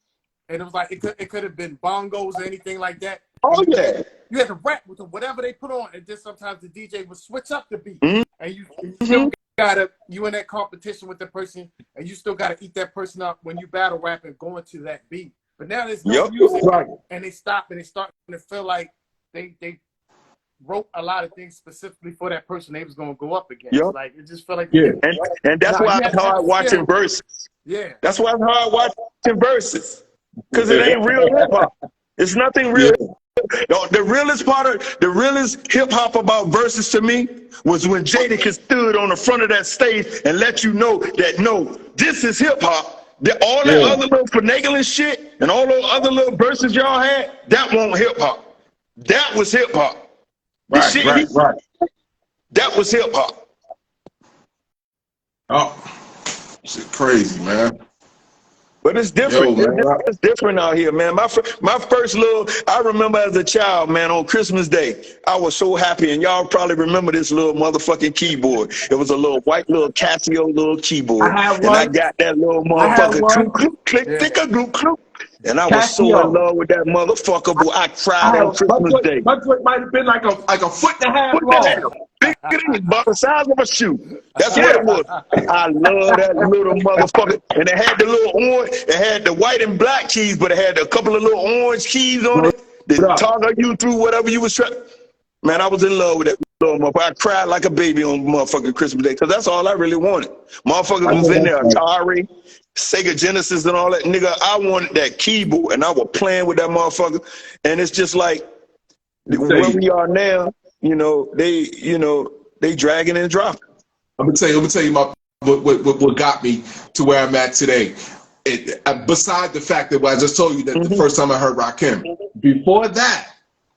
[SPEAKER 4] and it was like it could have been bongos or anything like that.
[SPEAKER 3] Oh yeah.
[SPEAKER 4] You had to rap with them, whatever they put on, and just sometimes the DJ would switch up the beat, and you still you in that competition with the person, and you still gotta eat that person up when you battle rapping going to that beat. But now there's no music, and they stop and they start to feel like they wrote a lot of things specifically for that person they was gonna go up against. Like it just felt like
[SPEAKER 3] and that's why it's hard watching verses.
[SPEAKER 4] Yeah,
[SPEAKER 3] that's why it's hard watching verses because it ain't real hip hop. It's nothing real. The realest hip hop about verses to me was when Jadakiss stood on the front of that stage and let you know that no, this is hip hop. All that other little finagling shit and all those other little verses y'all had, that wasn't hip hop. That was hip hop. Right. That was hip hop.
[SPEAKER 5] Oh, shit crazy, man.
[SPEAKER 3] But it's different. It's different out here, man. My first I remember as a child, man, on Christmas Day, I was so happy. And y'all probably remember this little motherfucking keyboard. It was a little white little Casio little keyboard. I got that little motherfucker. Click. And I was so in love with that motherfucker, boy. I cried on Christmas Day.
[SPEAKER 5] My foot might have been like a foot and a half long.
[SPEAKER 3] About the size of a shoe. That's what it was. I love that little motherfucker. And it had the little orange, it had the white and black keys, but it had a couple of little orange keys on it. Did Targa you through whatever you was trying? Man, I was in love with that little motherfucker. I cried like a baby on motherfucking Christmas Day because that's all I really wanted. Motherfuckers was in there, Atari, Sega Genesis and all that. Nigga, I wanted that keyboard and I was playing with that motherfucker. And it's just like where we are now, they dragging and dropping.
[SPEAKER 5] I'm gonna tell you what got me to where I'm at today. Beside the fact that I just told you that the first time I heard Rakim. Before that,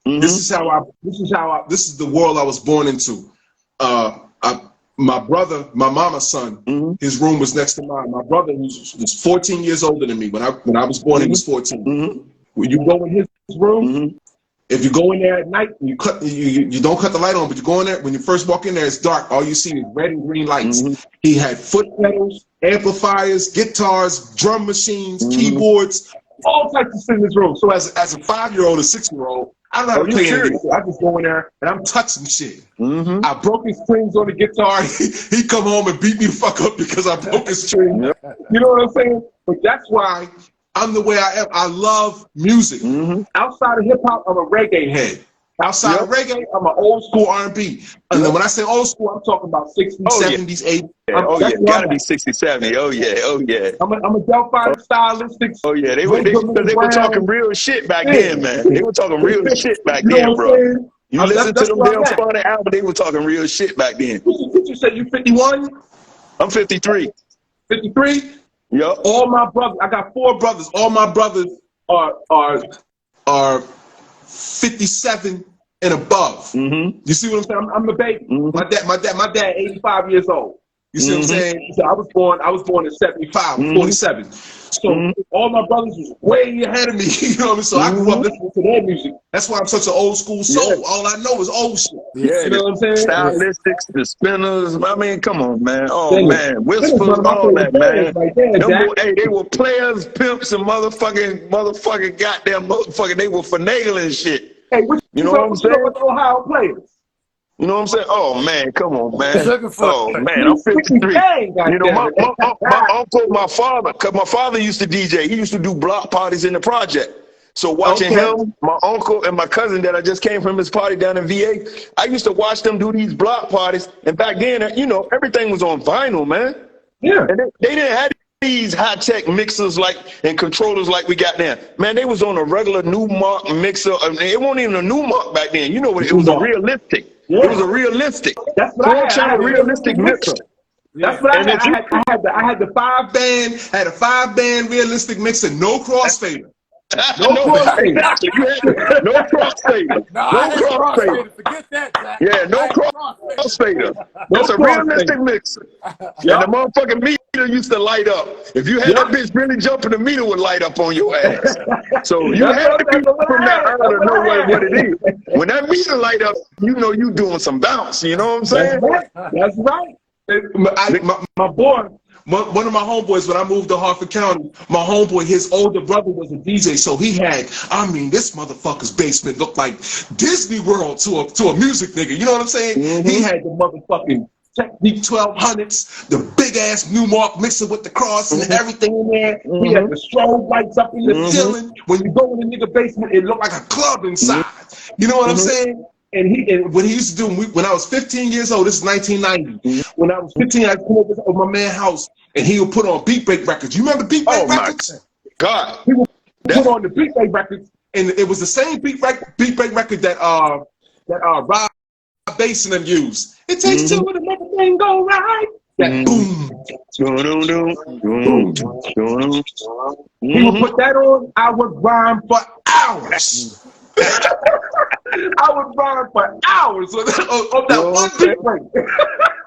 [SPEAKER 5] this is the world I was born into. My brother, my mama's son, his room was next to mine. My brother was 14 years older than me. When I was born, he was 14. When you go in his room, if you go in there at night, you don't cut the light on, but you go in there, when you first walk in there, it's dark. All you see is red and green lights. He had foot pedals, amplifiers, guitars, drum machines, keyboards, all types of shit in his room. So as a 5-year-old, a 6-year-old, I don't know how to play anything. I just go in there and I'm touching shit. I broke his strings on the guitar. He come home and beat me the fuck up because I broke his string. You know what I'm saying? But that's why I'm the way I am. I love music. Outside of hip hop, I'm a reggae head. Outside of reggae, I'm an old school R&B. And then when I say old school, I'm talking about 60s, 70s, 80s.
[SPEAKER 3] Gotta be 60, 70. Oh yeah.
[SPEAKER 5] I'm a Delphi stylistic.
[SPEAKER 3] Oh yeah, they were talking real shit back then, man. They were talking real shit back then, bro. You listen to them damn Sparta album, they were talking real shit back then.
[SPEAKER 5] What you say? You 51?
[SPEAKER 3] I'm 53.
[SPEAKER 5] 53?
[SPEAKER 3] Yep.
[SPEAKER 5] All my brothers, I got 4 brothers. All my brothers are 57 and above. You see what I'm saying? I'm a baby. My dad, 85 years old. You see what I'm saying? So I was born in 75, 47. So all my brothers was way ahead of me. You know what I mean? So I grew up listening to their music. That's why I'm such an old school soul. All I know is old shit. You know what I'm saying?
[SPEAKER 3] Stylistics, the Spinners. I mean, come on, man. Oh man, Whispers, all that, man. They were players, pimps, and motherfucking goddamn motherfucking. They were finagling shit.
[SPEAKER 5] Hey,
[SPEAKER 3] you know what I'm saying?
[SPEAKER 5] With Ohio players.
[SPEAKER 3] You know what I'm saying? Oh man, come on, man. Oh man, I'm 53. You know, my uncle, my father, because my father used to DJ. He used to do block parties in the project. So watching him, my uncle, and my cousin that I just came from his party down in VA, I used to watch them do these block parties. And back then, everything was on vinyl, man.
[SPEAKER 5] Yeah.
[SPEAKER 3] And they didn't have these high-tech mixers and controllers like we got now. Man, they was on a regular Newmark mixer. I mean, it wasn't even a Newmark back then. You know what? It was a realistic. Yeah. It was a realistic.
[SPEAKER 5] That's what I had.
[SPEAKER 3] A realistic mixer.
[SPEAKER 5] That's what I had. I had the 5-band. I had a 5-band realistic mixer, no crossfader.
[SPEAKER 3] No crossfader. No crossfader. No crossfader.
[SPEAKER 4] Forget that, Jack.
[SPEAKER 3] Yeah, no crossfader. That's a realistic mixer. And the motherfucking meter used to light up. If you had that bitch really jumping, the meter would light up on your ass. So you had to be from that era to know what it is. When that meter light up, you know you doing some bounce. You know what I'm saying?
[SPEAKER 5] That's right. My boy. One of my homeboys, when I moved to Harford County, my homeboy, his older brother was a DJ, so he had, this motherfucker's basement looked like Disney World to a music nigga. You know what I'm saying? He had the motherfucking Technique 1200s, the big ass Newmark mixer with the cross and everything in there. He had the strobe lights up in the ceiling. When you go in the nigga basement, it looked like a club inside. You know what I'm saying? And what he used to do when I was 15 years old, this is 1990. When I was 15, I'd come over to my man's house and he would put on beat break records. You remember beat break records?
[SPEAKER 3] God.
[SPEAKER 5] He would put on the beat break records, and it was the same beat break record that Rob Bass and them used. It takes two to make a thing go right. That boom. He would put that on. I would rhyme for hours. I would rhyme for hours on that one beat break.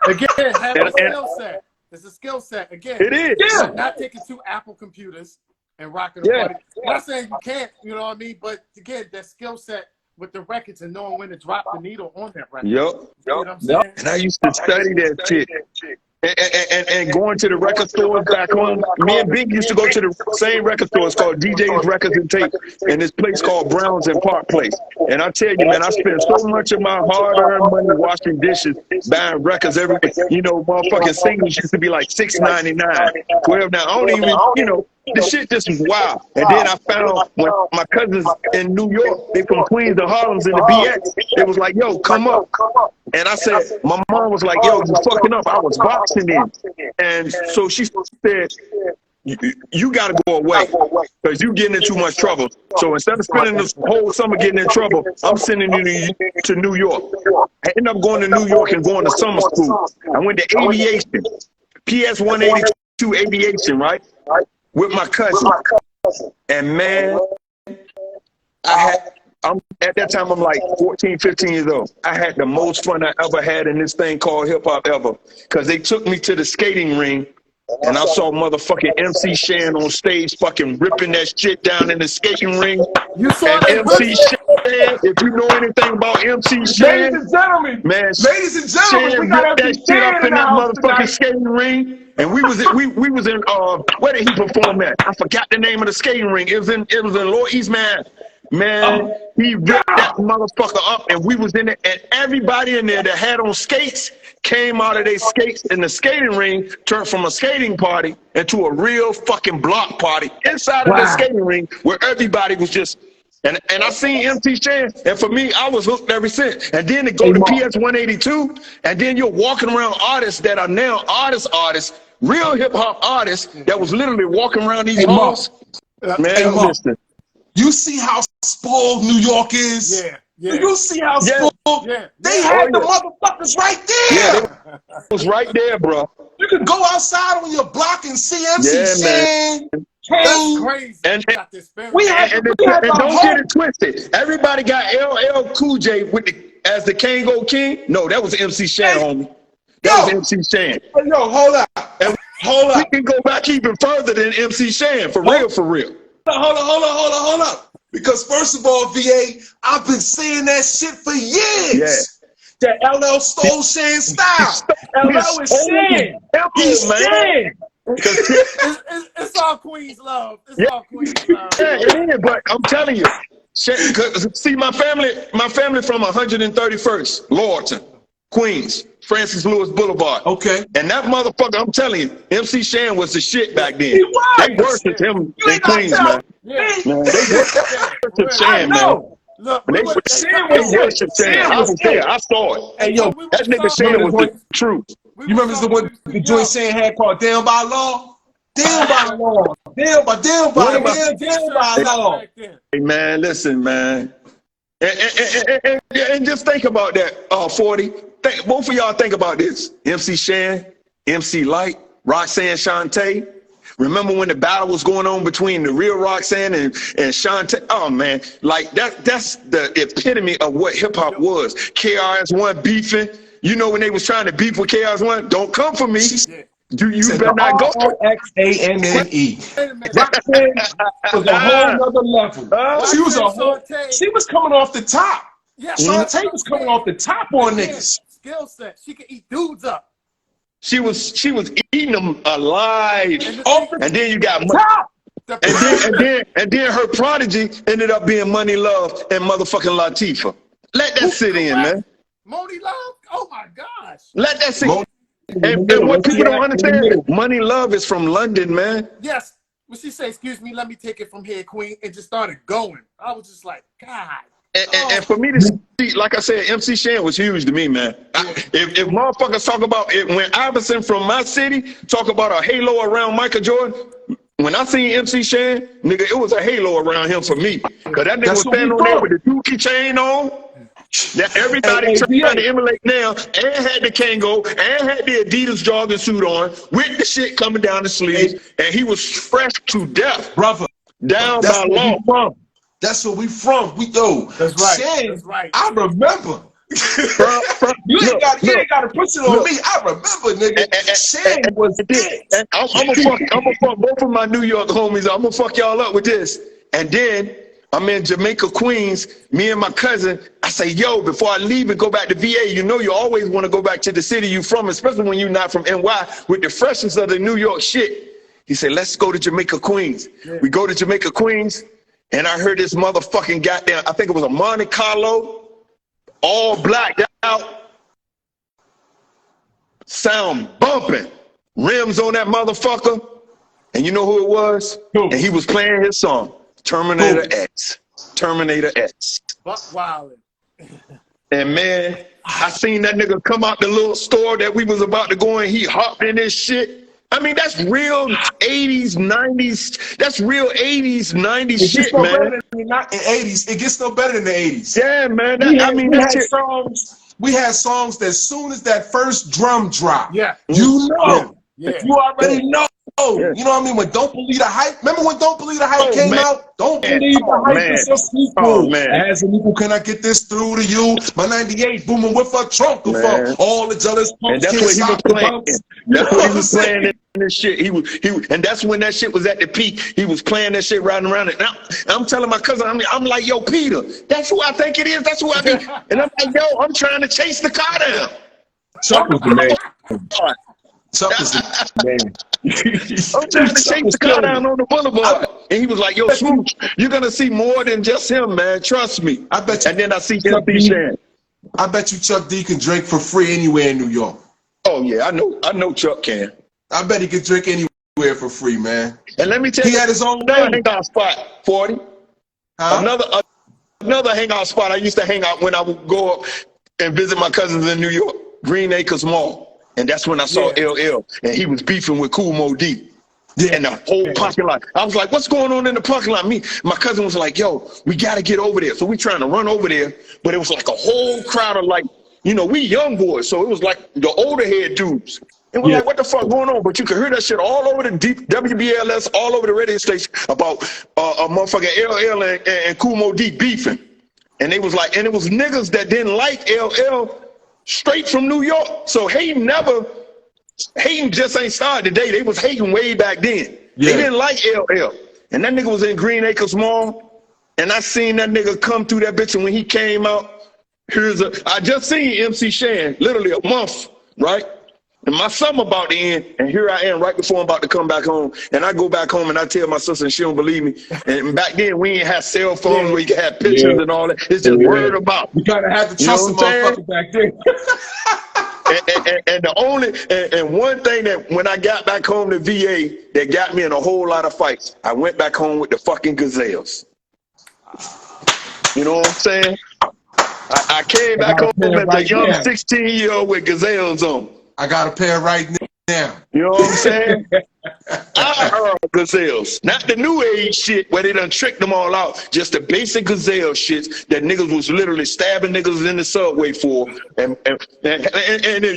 [SPEAKER 4] Again, have a skill set. It's a skill set. Again,
[SPEAKER 3] it is.
[SPEAKER 4] Yeah. Not taking 2 Apple computers and rocking the party. I'm not saying you can't, you know what I mean? But again, that skill set with the records and knowing when to drop the needle on that record.
[SPEAKER 3] Yep.
[SPEAKER 4] You know what I'm saying?
[SPEAKER 3] And I used to study that shit. And going to the record stores back home, me and Big used to go to the same record stores called DJ's Records and Tape, and this place called Browns and Park Place. And I tell you, man, I spent so much of my hard-earned money washing dishes, buying records every week. You know, motherfucking singles used to be like $6.99, $12. Now I don't even, the shit just was wild. And then I found when my cousin cousins in New York, they from Queens and Harlem's in the BX. They was like, yo, come up. And I said, my mom was like, yo, you fucking up. I was boxing in. And so she said, you got to go away because you getting in too much trouble. So instead of spending this whole summer getting in trouble, I'm sending you to New York. I ended up going to New York and going to summer school. I went to aviation, PS 182 aviation, right? With my cousin. And man, at that time, I'm like 14, 15 years old. I had the most fun I ever had in this thing called hip hop ever. Because they took me to the skating ring and I saw motherfucking MC Shan on stage fucking ripping that shit down in the skating ring.
[SPEAKER 4] You saw
[SPEAKER 3] and MC Shan, if you know anything about MC Shan,
[SPEAKER 5] ladies and gentlemen,
[SPEAKER 3] man,
[SPEAKER 5] ladies and gentlemen,
[SPEAKER 3] Shan
[SPEAKER 5] we got
[SPEAKER 3] ripped that shit up in that motherfucking skating ring. And we was in where did he perform at? I forgot the name of the skating ring. It was in Lower East Man, he ripped that motherfucker up, and we was in it, and everybody in there that had on skates came out of their skates in the skating ring, turned from a skating party into a real fucking block party inside of the skating ring where everybody was just, and I seen MC Shan, and for me, I was hooked ever since. And then to go to PS 182, and then you're walking around artists that are now artists, real hip hop artists that was literally walking around these halls. Man, listen.
[SPEAKER 5] You see how spoiled New York is?
[SPEAKER 4] Yeah.
[SPEAKER 5] You see how spoiled?
[SPEAKER 4] Yeah.
[SPEAKER 5] They had the motherfuckers right there.
[SPEAKER 3] Yeah, it was right there, bro.
[SPEAKER 5] You could go outside on your block and see MC Shan.
[SPEAKER 4] That's crazy.
[SPEAKER 3] And
[SPEAKER 4] got this
[SPEAKER 3] don't get it twisted. Everybody got LL Cool J as the Kango King. No, that was MC Shan, homie. That was MC Shan.
[SPEAKER 5] Yo, hold up.
[SPEAKER 3] We can go back even further than MC Shan, for real.
[SPEAKER 5] Hold up. Because first of all, VA, I've been saying that shit for years. That LL stole Shan's style. LL is Shan. He's Shan.
[SPEAKER 4] It's all Queens love. It's all Queens love.
[SPEAKER 3] Yeah, it is, but I'm telling you. See, my family from 131st, Lorton, Queens, Francis Lewis Boulevard.
[SPEAKER 5] Okay.
[SPEAKER 3] And that motherfucker, I'm telling you, MC Shan was the shit back then.
[SPEAKER 5] He was.
[SPEAKER 3] They worshipped him in Queens, man.
[SPEAKER 4] Yeah.
[SPEAKER 3] Man, they worshipped Shan, man.
[SPEAKER 4] Look,
[SPEAKER 3] They worshipped Shan. I was there. I saw it.
[SPEAKER 5] Hey, yo,
[SPEAKER 3] that nigga Shan was the truth.
[SPEAKER 5] You remember the one the joint Shan had called Down by Law? Down by Law. Down by Law.
[SPEAKER 3] Hey, man, listen, man. And just think about that, 40. Both of y'all think about this. MC Shan, MC Light, Roxanne Shante. Remember when the battle was going on between the real Roxanne and Shante? Oh, man. Like, that's the epitome of what hip-hop was. KRS-One beefing. You know when they was trying to beef with KRS-One? Don't come for me. You better not go.
[SPEAKER 5] Roxanne Roxanne was a whole nother level. She was coming off the top.
[SPEAKER 4] Yeah,
[SPEAKER 5] Shante was coming off the top on niggas.
[SPEAKER 4] Skill set. She could eat dudes up.
[SPEAKER 3] She was eating them alive. And then you got
[SPEAKER 5] top.
[SPEAKER 3] And then her prodigy ended up being Money Love and motherfucking Latifah. Let that sit in, man.
[SPEAKER 4] Money Love? Oh my gosh.
[SPEAKER 3] Let that sit in. And what people don't understand, Money Love is from London, man.
[SPEAKER 4] Yes. When she said, excuse me, let me take it from here, Queen, and just started going. I was just like, God.
[SPEAKER 3] And for me to see, like I said, MC Shan was huge to me, man. If motherfuckers talk about it, when Iverson from my city talk about a halo around Michael Jordan, when I seen MC Shan, nigga, it was a halo around him for me. Because that nigga was standing on there with the Dookie chain on. That everybody trying to emulate now, and had the Kango, and had the Adidas jogging suit on, with the shit coming down the sleeves, and he was fresh to death,
[SPEAKER 5] brother.
[SPEAKER 3] Down by law.
[SPEAKER 5] That's where we from.
[SPEAKER 4] That's right.
[SPEAKER 5] Shan,
[SPEAKER 4] that's right.
[SPEAKER 5] I remember. You ain't got to push it on me. I remember, nigga. Shan was dead.
[SPEAKER 3] I'm gonna fuck both of my New York homies. I'm gonna fuck y'all up with this, and then. I'm in Jamaica, Queens, me and my cousin, I say, yo, before I leave and go back to VA, you know you always want to go back to the city you from, especially when you're not from NY, with the freshness of the New York shit. He said, let's go to Jamaica, Queens. Yeah. We go to Jamaica, Queens, and I heard this motherfucking goddamn, I think it was a Monte Carlo, all blacked out, sound bumping, rims on that motherfucker, and you know who it was? Who? And he was playing his song. Terminator X. Terminator X.
[SPEAKER 4] Buck Wildin'.
[SPEAKER 3] And man, I seen that nigga come out the little store that we was about to go in. He hopped in this shit. I mean, that's real 80s, 90s. That's real 80s, 90s shit, man.
[SPEAKER 5] Not in the 80s. It gets no better than the 80s.
[SPEAKER 3] Yeah, man.
[SPEAKER 5] We had songs that as soon as that first drum drop,
[SPEAKER 4] yeah,
[SPEAKER 5] you know, you already know.
[SPEAKER 3] Yeah.
[SPEAKER 5] You know what I mean? When Don't Believe the Hype, remember when Don't Believe the Hype came out? Don't Believe the Hype is a sequel. As an equal, can I get this through to you? My 98 booming with a trunk of funk. All the jealous punks
[SPEAKER 3] and that's what he was playing. That's what he was playing in this shit. He was, and that's when that shit was at the peak. He was playing that shit riding around it. Now I'm telling my cousin, I'm like, yo, Peter, that's who I think it is. That's who I be. And I'm like, yo, I'm trying to chase the car down.
[SPEAKER 5] Chuck was the man. Chuck was the man.
[SPEAKER 3] I'm trying to chase the car down on the boulevard. And he was like, yo, Smooch, you're going to see more than just him, man. Trust me.
[SPEAKER 5] I bet you.
[SPEAKER 3] And then I see Chuck D. Shan.
[SPEAKER 5] I bet you Chuck D can drink for free anywhere in New York.
[SPEAKER 3] Oh, yeah, I know Chuck can.
[SPEAKER 5] I bet he can drink anywhere for free, man.
[SPEAKER 3] And let me tell you,
[SPEAKER 5] he had his own
[SPEAKER 3] hangout spot, 40. Another hangout spot I used to hang out when I would go up and visit my cousins in New York, Green Acres Mall. And that's when I saw LL, and he was beefing with Kool Moe Dee. Yeah. And the whole parking lot. I was like, what's going on in the parking lot? My cousin was like, yo, we got to get over there. So we trying to run over there, but it was like a whole crowd of like, you know, we young boys. So it was like the older head dudes. And we're like, what the fuck going on? But you could hear that shit all over the WBLS, all over the radio station about a motherfucker LL and Kool Moe Dee beefing. And they was like, and it was niggas that didn't like LL straight from New York. So hating just ain't started today. They was hating way back then. They didn't like LL. And that nigga was in Green Acres Mall. And I seen that nigga come through that bitch. And when he came out, I just seen MC Shan literally a month, right? And my summer about to end, and here I am right before I'm about to come back home. And I go back home and I tell my sister, and she don't believe me. And back then we ain't have cell phones where you could have pictures and all that. It's just word of mouth.
[SPEAKER 5] You gotta have to trust the motherfucker back then.
[SPEAKER 3] and one thing that when I got back home to VA that got me in a whole lot of fights, I went back home with the fucking Gazelles. You know what I'm saying? I came back home as a young 16-year-old with Gazelles on.
[SPEAKER 5] I got a pair right now.
[SPEAKER 3] You know what I'm saying? I heard Gazelles. Not the new age shit where they done tricked them all out. Just the basic Gazelle shits that niggas was literally stabbing niggas in the subway for. And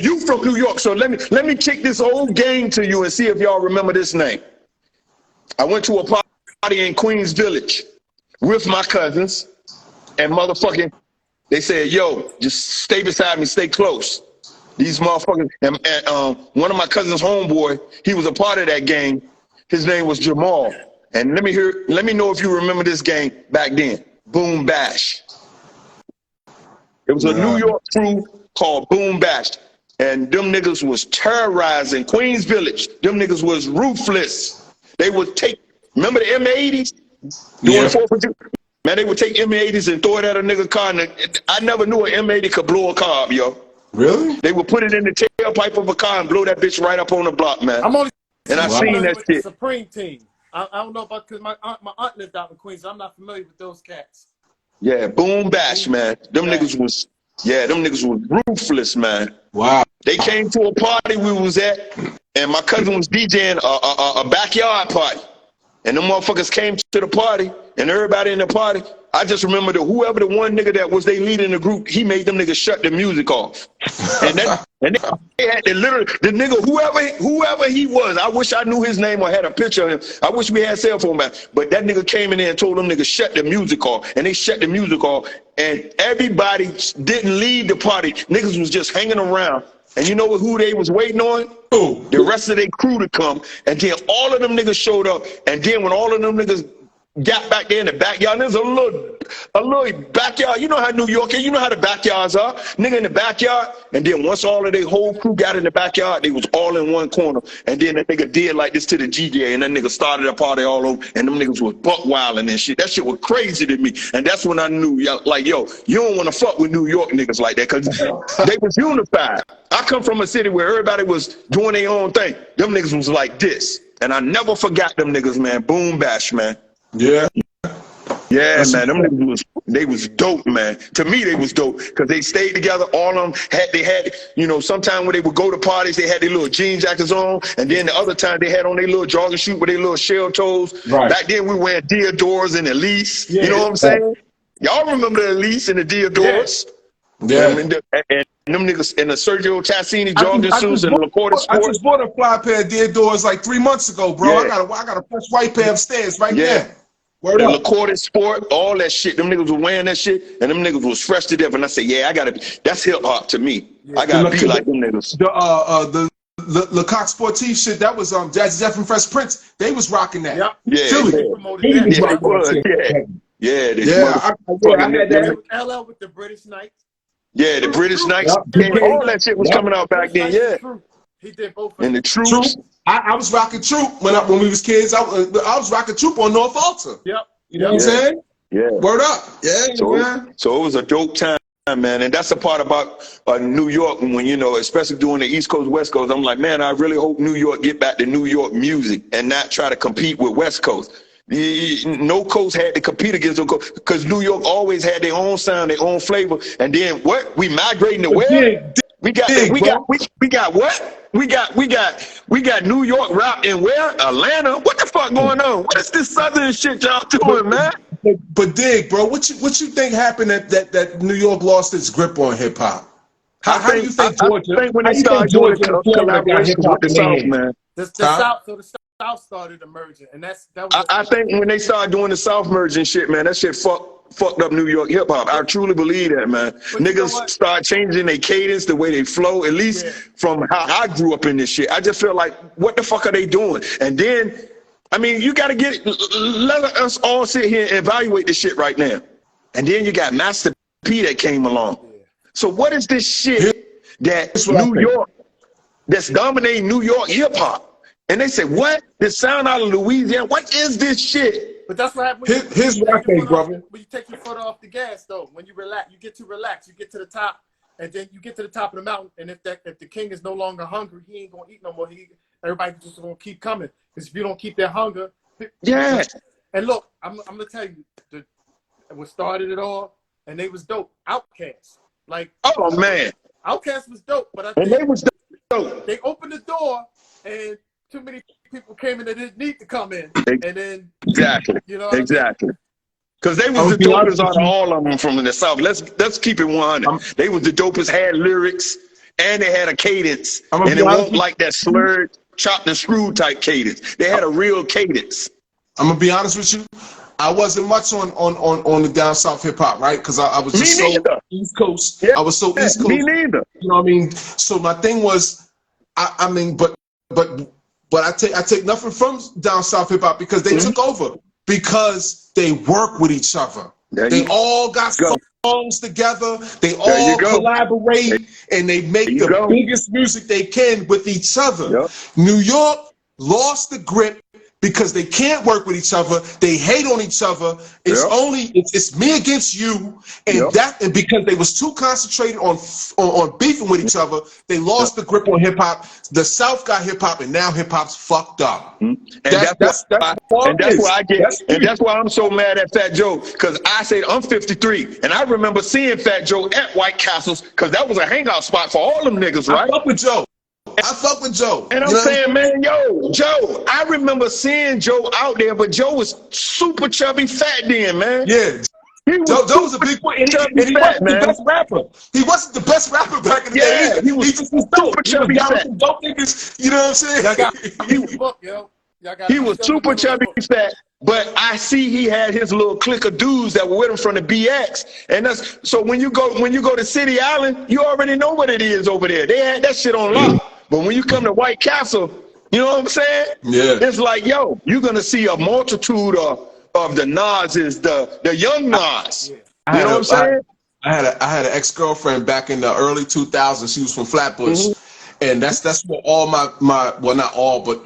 [SPEAKER 3] you from New York, so let me kick this old game to you and see if y'all remember this name. I went to a party in Queens Village with my cousins, and motherfucking, they said, yo, just stay beside me, stay close. These motherfuckers, and one of my cousin's homeboy, he was a part of that gang. His name was Jamal. And let me know if you remember this gang back then. Boom Bash. It was a New York crew called Boom Bash. And them niggas was terrorizing Queens Village. Them niggas was ruthless. They would take, remember the M80s? Man, they would take M80s and throw it at a nigga car. And I never knew an M80 could blow a car up, yo.
[SPEAKER 5] Really?
[SPEAKER 3] They would put it in the tailpipe of a car and blow that bitch right up on the block, man. I seen that shit.
[SPEAKER 4] Supreme Team. I don't know about, because my aunt lived out in Queens. So I'm not familiar with those cats.
[SPEAKER 3] Yeah, Boom Bash, man. Them niggas was ruthless, man.
[SPEAKER 5] Wow.
[SPEAKER 3] They came to a party we was at, and my cousin was DJing a backyard party. And them motherfuckers came to the party, and everybody in the party, I just remember that whoever the one nigga that was they leading the group, he made them niggas shut the music off. And they had to literally, the nigga, whoever he was, I wish I knew his name or had a picture of him. I wish we had cell phone back. But that nigga came in there and told them niggas shut the music off. And they shut the music off. And everybody didn't leave the party. Niggas was just hanging around. And you know who they was waiting on?
[SPEAKER 5] Who?
[SPEAKER 3] The rest of their crew to come. And then all of them niggas showed up. And then when all of them niggas got back there in the backyard, there's a little backyard. You know how New York is. You know how the backyards are. Nigga in the backyard. And then once all of their whole crew got in the backyard, they was all in one corner. And then that nigga did like this to the DJ. And that nigga started a party all over. And them niggas was buck wilding and shit. That shit was crazy to me. And that's when I knew, like, yo, you don't want to fuck with New York niggas like that. Because they was unified. I come from a city where everybody was doing their own thing. Them niggas was like this. And I never forgot them niggas, man. Boom Bash, man.
[SPEAKER 5] Yeah.
[SPEAKER 3] Yeah, man, them niggas they was dope, man. To me, they was dope because they stayed together. All of them had, you know, sometime when they would go to parties, they had their little jean jackets on, and then the other time they had on their little jogging shoe with their little shell toes.
[SPEAKER 5] Right.
[SPEAKER 3] Back then we wearing Diodors and Elise.
[SPEAKER 5] Yeah,
[SPEAKER 3] you know what I'm saying? Y'all remember the Elise and the Diodors?
[SPEAKER 5] Yeah.
[SPEAKER 3] And them niggas in the Sergio Tassini jogging suits and the Lacorda Sport.
[SPEAKER 5] I just bought a fly pair of Diodors like 3 months ago, bro.
[SPEAKER 3] Yeah.
[SPEAKER 5] I got a fresh white pair upstairs right there. Word
[SPEAKER 3] the
[SPEAKER 5] up.
[SPEAKER 3] Lacorda Sport, all that shit. Them niggas was wearing that shit, and them niggas was fresh to death. And I said, yeah, I gotta. That's hip hop to me. Yeah. I gotta be like them niggas.
[SPEAKER 5] The Lecoq Sportif shit, that was Jazzy Jeff and Fresh Prince. They was rocking that.
[SPEAKER 4] Yep.
[SPEAKER 3] Yeah, I had that.
[SPEAKER 4] LL with the British Knights.
[SPEAKER 3] Yeah, the British Knights. All that shit was coming out back then. Yeah.
[SPEAKER 4] He did both.
[SPEAKER 3] And the Troops.
[SPEAKER 5] I was rocking Troop when we was kids. I was rocking Troop on North Alta.
[SPEAKER 4] Yep.
[SPEAKER 5] You know what I'm saying?
[SPEAKER 3] Yeah.
[SPEAKER 5] Word up. Yeah, man.
[SPEAKER 3] So it was a dope time, man. And that's the part about New York when, you know, especially doing the East Coast, West Coast. I'm like, man, I really hope New York get back to New York music and not try to compete with West Coast. No coast had to compete against them because New York always had their own sound, their own flavor. And then what? We migrating to where? We got what? We got New York rap in where? Atlanta. What the fuck going on? What is this southern shit y'all doing, man?
[SPEAKER 5] But Dig, bro, what you think happened that New York lost its grip on hip hop? How do you think Georgia?
[SPEAKER 3] I think when they started doing collaborations with the South, man.
[SPEAKER 4] The South started emerging, and that was.
[SPEAKER 3] I think when they started doing the South merging shit, man, that shit fucked up New York hip hop. I truly believe that, man. But niggas start changing their cadence, the way they flow, at least from how I grew up in this shit. I just feel like, what the fuck are they doing? And then, I mean, you got to let us all sit here and evaluate this shit right now. And then you got Master P that came along. Yeah. So what is this shit that's dominating New York hip hop? And they say, what? This sound out of Louisiana? What is this shit?
[SPEAKER 4] But that's what happens.
[SPEAKER 5] Here's what I think, brother.
[SPEAKER 4] When you take your foot off the gas, though, when you relax, you get to the top, and then you get to the top of the mountain. And if the king is no longer hungry, he ain't gonna eat no more. Everybody just gonna keep coming. Because if you don't keep their hunger, And look, I'm gonna tell you, what started it all, and they was dope. Outkast, like,
[SPEAKER 3] oh man,
[SPEAKER 4] Outkast was dope, but I think
[SPEAKER 3] they was dope.
[SPEAKER 4] They opened the door and too many people came in that didn't need to come in, and then you know
[SPEAKER 3] exactly. Because they was the dopest out of all of them from the South. Let's keep it 100. They was the dopest, had lyrics, and they had a cadence, and it wasn't like that slurred, chopped and screwed type cadence. They had a real cadence.
[SPEAKER 5] I'm gonna be honest with you. I wasn't much on the down south hip hop, right? Because I was just so East Coast.
[SPEAKER 3] Yeah.
[SPEAKER 5] I was so East Coast.
[SPEAKER 3] Me neither.
[SPEAKER 5] You know what I mean? So my thing was, I mean, but I take nothing from down south hip hop because they took over, because they work with each other. They all got songs together. They all collaborate, and they make the biggest music they can with each other. New York lost the grip because they can't work with each other. They hate on each other. It's it's me against you, and and because they was too concentrated on beefing with each other, they lost the grip on hip hop. The South got hip hop, and now hip hop's fucked up.
[SPEAKER 3] And that's why I'm so mad at Fat Joe, because I said I'm 53, and I remember seeing Fat Joe at White Castles, because that was a hangout spot for all them niggas, right?
[SPEAKER 5] I fuck with Joe.
[SPEAKER 3] And I'm saying, man, Joe, I remember seeing Joe out there, but Joe was super chubby fat then, man.
[SPEAKER 5] Yeah. Joe was a big boy, and he wasn't the best rapper. He wasn't the best rapper back in the day. He just was super chubby fat. Dope niggas, you know what I'm saying?
[SPEAKER 3] He was super chubby fat, but I see he had his little clique of dudes that were with him from the BX, and that's so when you go to City Island, you already know what it is over there. They had that shit on lock. But when you come to White Castle, you know what I'm saying? Yeah. It's like, yo, you're gonna see a multitude of the Nas's, the young Nas. You know what I'm saying?
[SPEAKER 5] I had an ex-girlfriend back in the early 2000s. She was from Flatbush, and that's where all my well, not all, but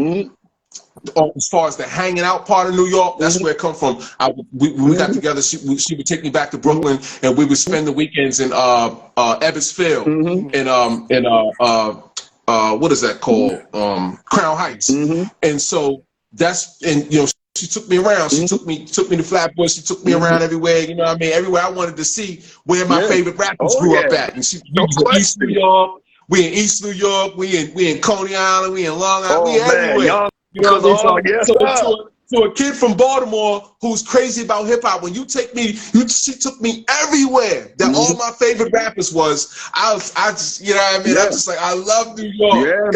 [SPEAKER 5] as far as the hanging out part of New York, that's where it come from. We got together. She would take me back to Brooklyn, and we would spend the weekends in Ebbets Field, and what is that called? Crown Heights. And so she took me around. She took me to Flatbush. She took me around everywhere. You know what I mean? Everywhere I wanted to see where my favorite rappers grew up at. And we was in East New York. We in East New York. We in Coney Island. We in Long Island. We everywhere. You know what I mean? So a kid from Baltimore who's crazy about hip hop. When you take me, she took me everywhere that all my favorite rappers was. I just, you know what I mean? I'm just like, I love New York. Yeah,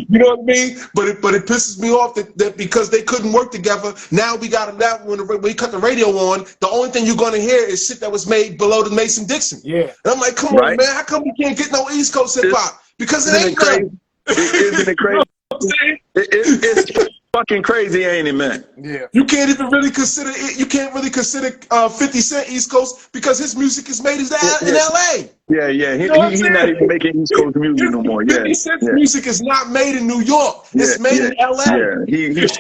[SPEAKER 5] you know what I mean? But it pisses me off that because they couldn't work together. Now we got them. When we cut the radio on, the only thing you're gonna hear is shit that was made below the Mason-Dixon. Yeah. And I'm like, come on, man. How come we can't get no East Coast hip hop? Because it ain't crazy.
[SPEAKER 3] Isn't it crazy? It's fucking crazy, ain't it, man?
[SPEAKER 5] Yeah. You can't even really consider it. You can't really consider 50 Cent East Coast because his music is made in LA.
[SPEAKER 3] Yeah. He's not even making East Coast music no more.
[SPEAKER 5] 50 Cent's music is not made in New York. It's made in LA.
[SPEAKER 3] Yeah, he's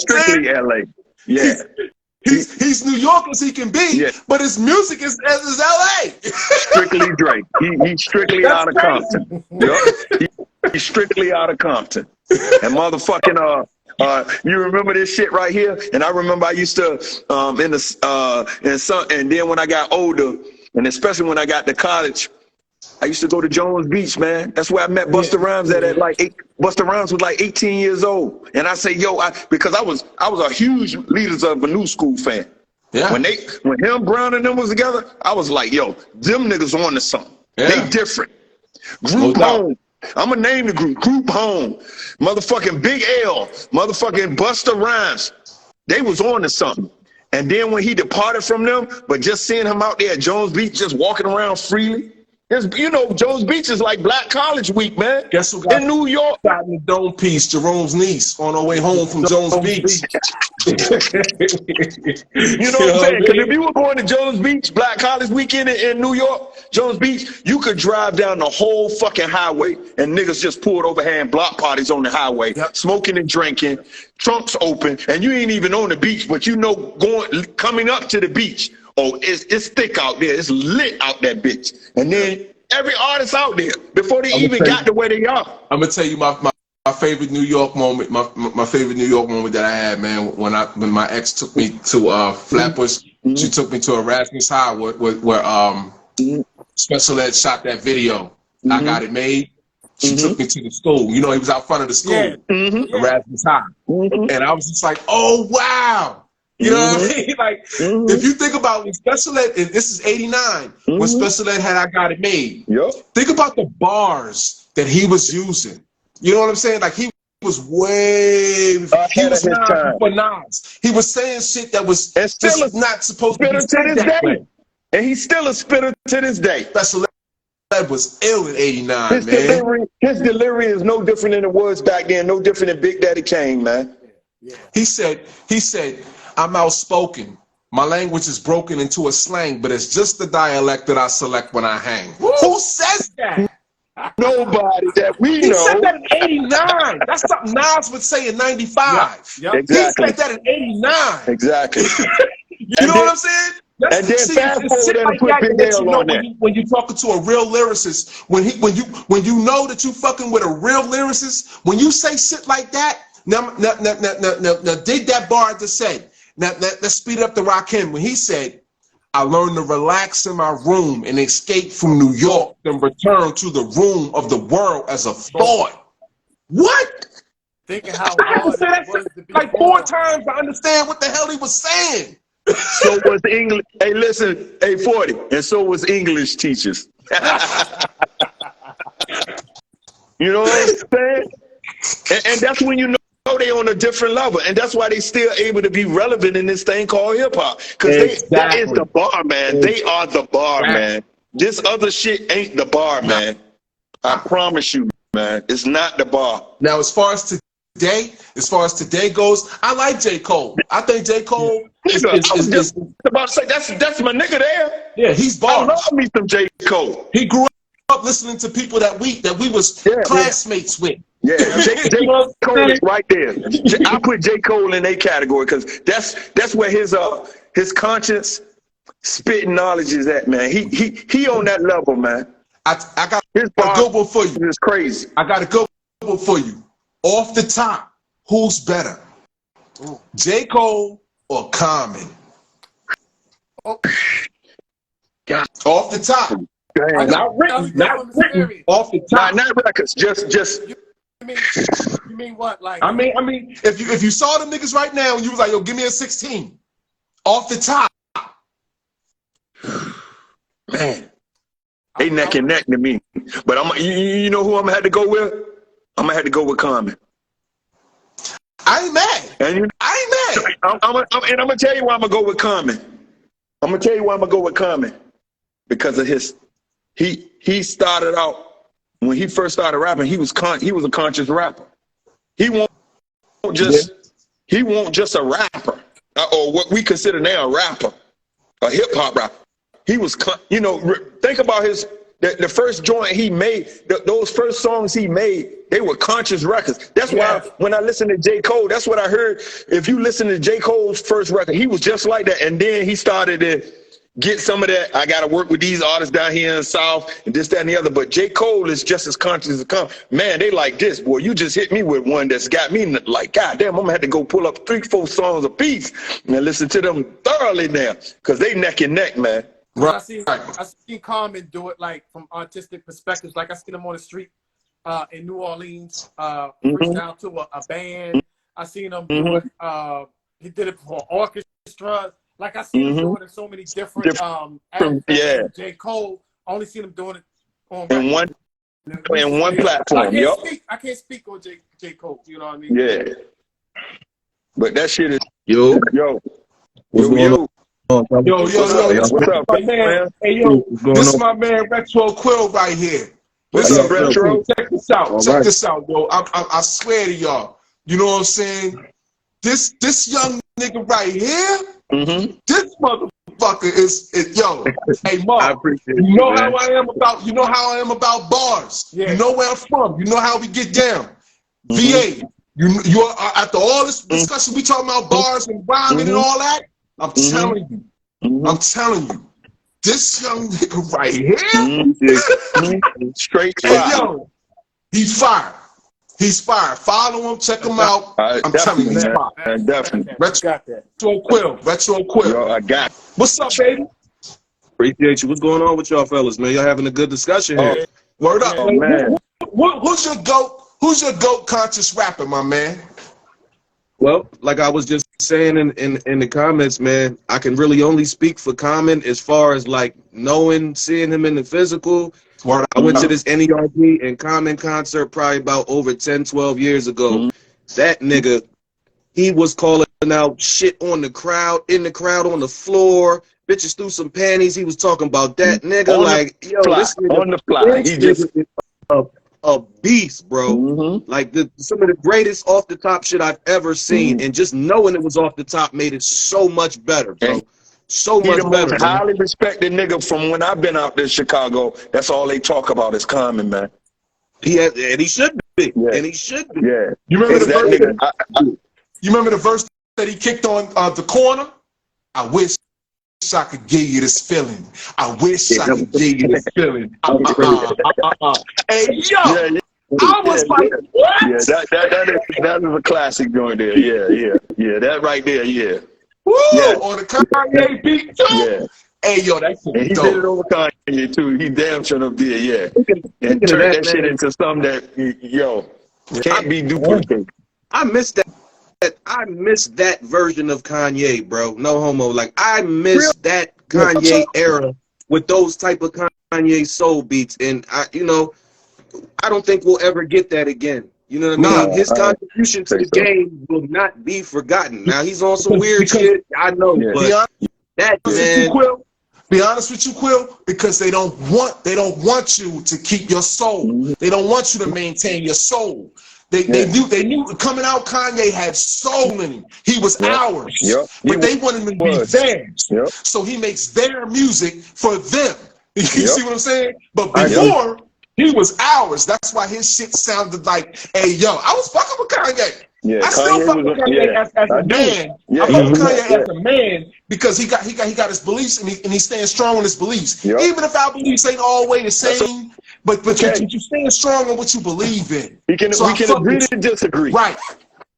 [SPEAKER 3] strictly LA. Yeah.
[SPEAKER 5] He's New York as he can be, but his music is LA.
[SPEAKER 3] Strictly Drake. He's strictly out of Compton. He's strictly out of Compton. And motherfucking you remember this shit right here? And I remember I used to and then when I got older, and especially when I got to college, I used to go to Jones Beach, man. That's where I met Busta Rhymes at like Busta Rhymes was like 18 years old. And I say, yo, because I was a huge Leaders of a New School fan. Yeah. When him, Brown, and them was together, I was like, yo, them niggas on to something. Yeah. They different. Group Home. I'm gonna name the group. Group Home. Motherfucking Big L. Motherfucking Busta Rhymes. They was on to something. And then when he departed from them, but just seeing him out there at Jones Beach, just walking around freely. You know, Jones Beach is like Black College Week, man.
[SPEAKER 5] Guess who got
[SPEAKER 3] in New York?
[SPEAKER 5] Got in the dome piece, Jerome's niece, on her way home from Jones Beach.
[SPEAKER 3] You know what I'm saying? Because if you were going to Jones Beach, Black College Weekend in New York, Jones Beach, you could drive down the whole fucking highway and niggas just pulled over having block parties on the highway, smoking and drinking, trunks open, and you ain't even on the beach, but you know, coming up to the beach, oh, it's thick out there. It's lit out that bitch. And then every artist out there, before they even got to where they are.
[SPEAKER 5] I'm going to tell you my favorite New York moment, my favorite New York moment that I had, man, when my ex took me to Flatbush. She took me to Erasmus High where Special Ed shot that video. I Got It Made. She took me to the school. You know, he was out front of the school, Erasmus High. And I was just like, oh, wow. You know what I mean? Like, if you think about when Special Ed, and this is 89, when Special Ed had I Got It Made. Think about the bars that he was using. You know what I'm saying? Like, he was way, he was not for Nas. He was saying shit that was just not supposed to be said that way.
[SPEAKER 3] And he's still a spitter to this day.
[SPEAKER 5] Special Ed was ill in 89, man.
[SPEAKER 3] His delivery is no different than the words back then, no different than Big Daddy Kane, man.
[SPEAKER 5] He said, I'm outspoken. My language is broken into a slang, but it's just the dialect that I select when I hang. Who says that?
[SPEAKER 3] Nobody that we know.
[SPEAKER 5] He said that in 89. That's something Nas would say in 95.
[SPEAKER 3] Exactly.
[SPEAKER 5] He said that in 89.
[SPEAKER 3] Exactly.
[SPEAKER 5] You know what I'm saying?
[SPEAKER 3] And then fast forward and put Big L on there.
[SPEAKER 5] When you're talking to a real lyricist, when you know that you fucking with a real lyricist, when you say shit like that, now dig that bar to say. Now let's speed up the Rakim when he said, I learned to relax in my room and escape from New York, then return to the room of the world as a thought. What?
[SPEAKER 4] Thinking how hard it was to be
[SPEAKER 5] like 4 times to understand what the hell he was saying.
[SPEAKER 3] So was English. Hey, listen, hey, 40, and so was English teachers. You know what I'm saying? And that's when you know they on a different level, and that's why they still able to be relevant in this thing called hip hop. Because that is the bar, man. They are the bar, man. This other shit ain't the bar, man. I promise you, man. It's not the bar.
[SPEAKER 5] Now, as far as today goes, I like J. Cole. I think J. Cole is
[SPEAKER 3] about to say that's my nigga there.
[SPEAKER 5] Yeah, he's bars.
[SPEAKER 3] I love me some J. Cole.
[SPEAKER 5] He grew up listening to people that we was classmates with.
[SPEAKER 3] Yeah, J. Cole is right there. I put J. Cole in a category because that's where his conscience spitting knowledge is at, man. He on that level, man.
[SPEAKER 5] I got a good one for you.
[SPEAKER 3] It's crazy.
[SPEAKER 5] I got a good one for you. Off the top, who's better? J. Cole or Common?
[SPEAKER 4] Oh.
[SPEAKER 3] God.
[SPEAKER 5] Off the top. Not written. Off the top.
[SPEAKER 3] Not records. Just.
[SPEAKER 4] You mean what? Like
[SPEAKER 5] I mean, if you saw them niggas right now and you was like, yo, give me a 16. Off the top.
[SPEAKER 3] Man. They neck and neck to me. But you know who I'm gonna have to go with? I'm gonna have to go with Common.
[SPEAKER 5] I ain't mad. I ain't mad.
[SPEAKER 3] I'm gonna tell you why I'm gonna go with Common. I'm gonna tell you why I'm gonna go with Common. Because of his, he started out when he first started rapping. He was a conscious rapper. He won't just a rapper or what we consider now a rapper, a hip hop rapper. He was, think about the first joint he made. Those first songs he made, they were conscious records. That's why when I listen to J. Cole, that's what I heard. If you listen to J. Cole's first record, he was just like that, and then he started to get some of that. I got to work with these artists down here in the South and this, that, and the other. But J. Cole is just as conscious as come. Man, they like this. Boy, you just hit me with one that's got me like, God damn, I'm going to have to go pull up 3-4 songs a piece and listen to them thoroughly now because they neck and neck, man.
[SPEAKER 4] Right. I seen Common do it like from artistic perspectives. Like I seen him on the street in New Orleans, reached out to a band. I seen him do it. He did it for orchestra. Like I seen him do it in so many different aspects. J. Cole, I only seen him doing it on one platform. I can't speak on J. Cole. You know what I mean?
[SPEAKER 3] Yeah. But that shit is
[SPEAKER 5] yo.
[SPEAKER 3] What's up,
[SPEAKER 5] man? Hey, yo, this is my man Retro Quill right here.
[SPEAKER 3] What's up, Retro?
[SPEAKER 5] Check this out. Check this out, yo. I swear to y'all. You know what I'm saying? This young nigga right here, this motherfucker is yo. Hey, Mark, you know how I am about bars. Yeah. You know where I'm from. You know how we get down. VA. You are after all this discussion we talking about bars and rhyming and all that. I'm telling you, this young nigga right here,
[SPEAKER 3] straight
[SPEAKER 5] fire. Hey, yo, he's fire. He's fire. Follow him, check him out. I'm telling you, he's fire.
[SPEAKER 3] Definitely.
[SPEAKER 5] Retro Quill.
[SPEAKER 3] Yo, I got it.
[SPEAKER 5] What's up, baby?
[SPEAKER 6] Appreciate you. What's going on with y'all fellas, man? Y'all having a good discussion here.
[SPEAKER 5] Word up.
[SPEAKER 3] Man.
[SPEAKER 5] Who's your GOAT? Who's your GOAT conscious rapper, my man?
[SPEAKER 6] Well, like I was just saying in the comments, man, I can really only speak for Common as far as like seeing him in the physical. I went to this NERD and Common concert probably about over 10, 12 years ago. That nigga, he was calling out shit on the crowd, in the crowd, on the floor. Bitches threw some panties. He was talking about that nigga. This nigga
[SPEAKER 3] on the fly. He just
[SPEAKER 6] a beast, bro. Like some of the greatest off the top shit I've ever seen, and just knowing it was off the top made it so much better, bro. So much better.
[SPEAKER 3] Most highly respected nigga from when I've been out there in Chicago. That's all they talk about is Common, man.
[SPEAKER 6] And he should be.
[SPEAKER 3] Yeah.
[SPEAKER 6] And he should be.
[SPEAKER 3] Yeah.
[SPEAKER 5] You remember you remember the verse that he kicked on the corner? I wish I could give you this feeling. I wish I could give you this feeling. Hey, yo, I was like, what?
[SPEAKER 3] Yeah, that is a classic joint there. Yeah. That right there, yeah.
[SPEAKER 5] Woo! Yeah. On the Kanye beat too.
[SPEAKER 3] Yeah.
[SPEAKER 5] Hey, yo, that's
[SPEAKER 3] dope. He did it over Kanye too. He damn sure up there, yeah. And turned that shit into something that, can't be duplicated.
[SPEAKER 6] I miss that. I miss that version of Kanye, bro. No homo. Like, I miss that Kanye era with those type of Kanye soul beats. And, I don't think we'll ever get that again. You know what I mean? His contribution to the game will not be forgotten. Now, he's on some weird shit. I know. But that, man.
[SPEAKER 5] Be honest with you, Quill, because they don't want you to keep your soul. They don't want you to maintain your soul. They knew coming out, Kanye had soul in him. He was ours. But they wanted him to be theirs. So he makes their music for them. You see what I'm saying? But before, he was ours. That's why his shit sounded like, hey, yo, I was fucking with Kanye. I still fuck with Kanye as a man. I fuck with Kanye as a man because he got his beliefs and he stands strong on his beliefs. Even if our beliefs ain't always the same, but you stand strong on what you believe in.
[SPEAKER 3] We can agree to disagree.
[SPEAKER 5] Right.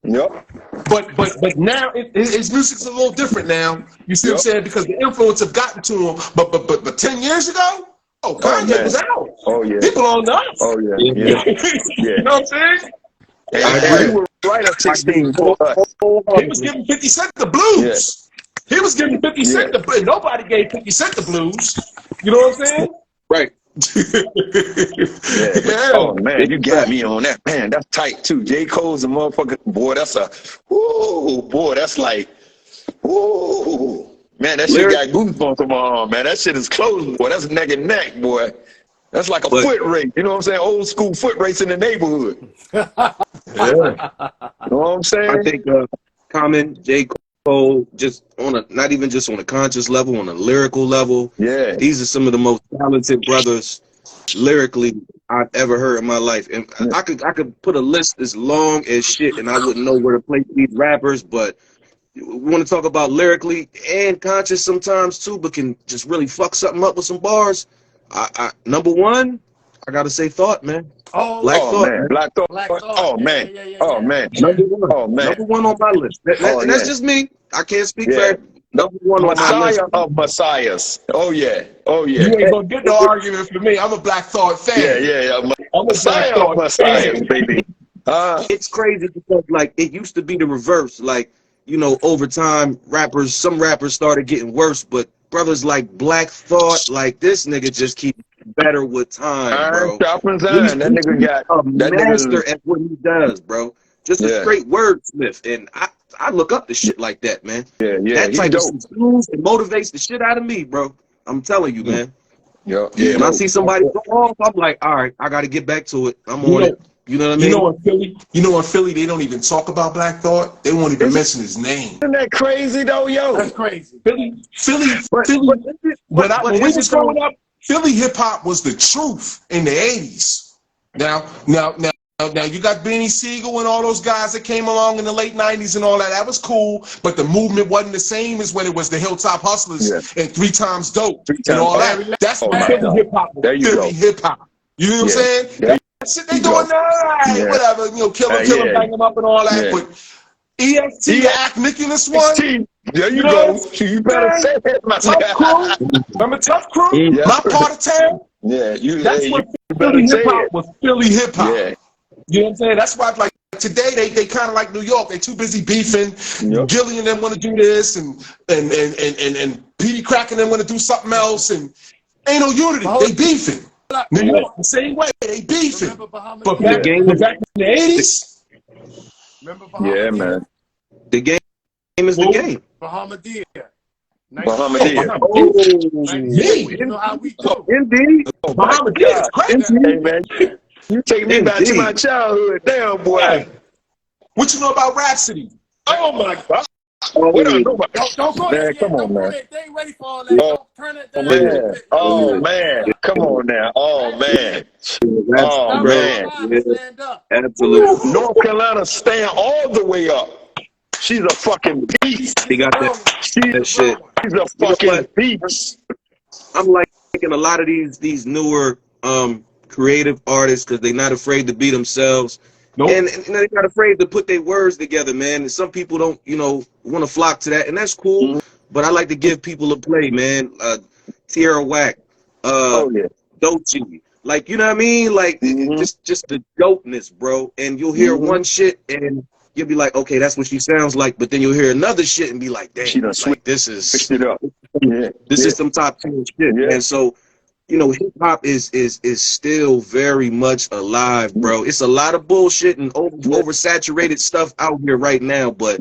[SPEAKER 5] Yep. But now his music's a little different now. You see what I'm saying? Because the influence have gotten to him. But 10 years ago, Kanye was out.
[SPEAKER 7] Oh yeah.
[SPEAKER 5] He belonged to us.
[SPEAKER 7] Oh yeah. Yeah.
[SPEAKER 5] You know what I'm saying?
[SPEAKER 7] And he was right at 16 for us.
[SPEAKER 5] He was giving 50 Cent the blues. He was giving 50 Cent the blues. Nobody gave 50 Cent the blues. You know what I'm saying?
[SPEAKER 6] Right.
[SPEAKER 7] Oh man, you got me on that. Man, that's tight too. J. Cole's a motherfucker. Boy, that's a that's like man, that shit got goosebumps on my arm, man. That shit is close, boy. That's neck and neck, boy. That's like a foot race. You know what I'm saying? Old school foot race in the neighborhood. You know what I'm saying?
[SPEAKER 6] I think Common, J. Cole, just on a not even just on a conscious level, on a lyrical level.
[SPEAKER 7] Yeah.
[SPEAKER 6] These are some of the most talented brothers lyrically I've ever heard in my life. And I could put a list as long as shit and I wouldn't know where to place these rappers, but we want to talk about lyrically and conscious sometimes too, but can just really fuck something up with some bars. Number one, I gotta say Thought, man. Black Thought,
[SPEAKER 7] man. Black Thought. Oh man. Oh man.
[SPEAKER 6] Number one.
[SPEAKER 7] Oh man.
[SPEAKER 6] Number one on my list. That's just me. I can't speak for number one on my list.
[SPEAKER 7] Messiah of Messiahs. Oh yeah. Oh yeah.
[SPEAKER 5] You ain't gonna get no argument from me. I'm a Black Thought fan.
[SPEAKER 7] Yeah.
[SPEAKER 5] I'm a Black Thought
[SPEAKER 7] Messiahs, baby.
[SPEAKER 6] It's crazy because like it used to be the reverse. Like, you know, over time, some rappers started getting worse, but brothers like Black Thought, like this nigga just keep better with time, bro.
[SPEAKER 7] That nigga got
[SPEAKER 6] a master at what he does, bro. Just a straight wordsmith, and I look up to shit like that, man. That type of stuff motivates the shit out of me, bro. I'm telling you, man. When I see somebody go off, I'm like, all right, I got to get back to it. I'm on it. You know what I mean?
[SPEAKER 5] You know in Philly, they don't even talk about Black Thought. They won't even mention his name.
[SPEAKER 7] Isn't that crazy though, yo?
[SPEAKER 4] That's crazy.
[SPEAKER 5] Philly. When we was growing up, Philly hip hop was the truth in the 80s. Now you got Benny Siegel and all those guys that came along in the late 90s and all that. That was cool, but the movement wasn't the same as when it was the Hilltop Hustlers and 3 Times Dope and all that. That's Philly hip hop. Philly hip hop. You know what I'm saying? That shit they doing now, whatever. You know, kill them, bang them up and all that. But EST, the Act Nicholas one.
[SPEAKER 7] There you go. You better say that, my
[SPEAKER 5] Tough Crew. Remember Tough Crew? My part of town. That's what Philly hip hop was. Philly hip hop. You know what I'm saying? That's why, like, today they kind of like New York. They too busy beefing. Gilly and them want to do this, and Petey Crack and them want to do something else, and ain't no unity. They beefing. New York the same way. They beefing. But back in the 80s.
[SPEAKER 4] Remember Bahamadia?
[SPEAKER 7] Man.
[SPEAKER 6] The game is the game.
[SPEAKER 4] Bahamadia.
[SPEAKER 5] You
[SPEAKER 4] know how we do.
[SPEAKER 6] Indeed.
[SPEAKER 5] Bahamadia is crazy.
[SPEAKER 7] Hey man, you take me back to my childhood, damn boy.
[SPEAKER 5] What you know about Rhapsody?
[SPEAKER 7] Oh my God. What do I know about?
[SPEAKER 4] Don't go
[SPEAKER 7] Man, come on, man.
[SPEAKER 4] They ain't ready for all that. Don't turn it down.
[SPEAKER 7] Man. Oh man, come on now. Oh man. Oh man.
[SPEAKER 4] Stand up.
[SPEAKER 6] Absolutely.
[SPEAKER 7] North Carolina stand all the way up. She's a fucking beast.
[SPEAKER 6] He got that shit.
[SPEAKER 7] She's a fucking beast.
[SPEAKER 6] I'm liking a lot of these newer creative artists because they're not afraid to be themselves. Nope. And they're not afraid to put their words together, man. And some people don't, want to flock to that, and that's cool. But I like to give people a play, man. Tierra Whack, Doechii, like, you know what I mean? Like, just the dopeness, bro. And you'll hear one shit, and you'll be like, okay, that's what she sounds like. But then you'll hear another shit and be like, damn,
[SPEAKER 7] she done
[SPEAKER 6] like, this is some top 10 shit.
[SPEAKER 7] Yeah.
[SPEAKER 6] And so, hip hop is still very much alive, bro. It's a lot of bullshit and oversaturated stuff out here right now, but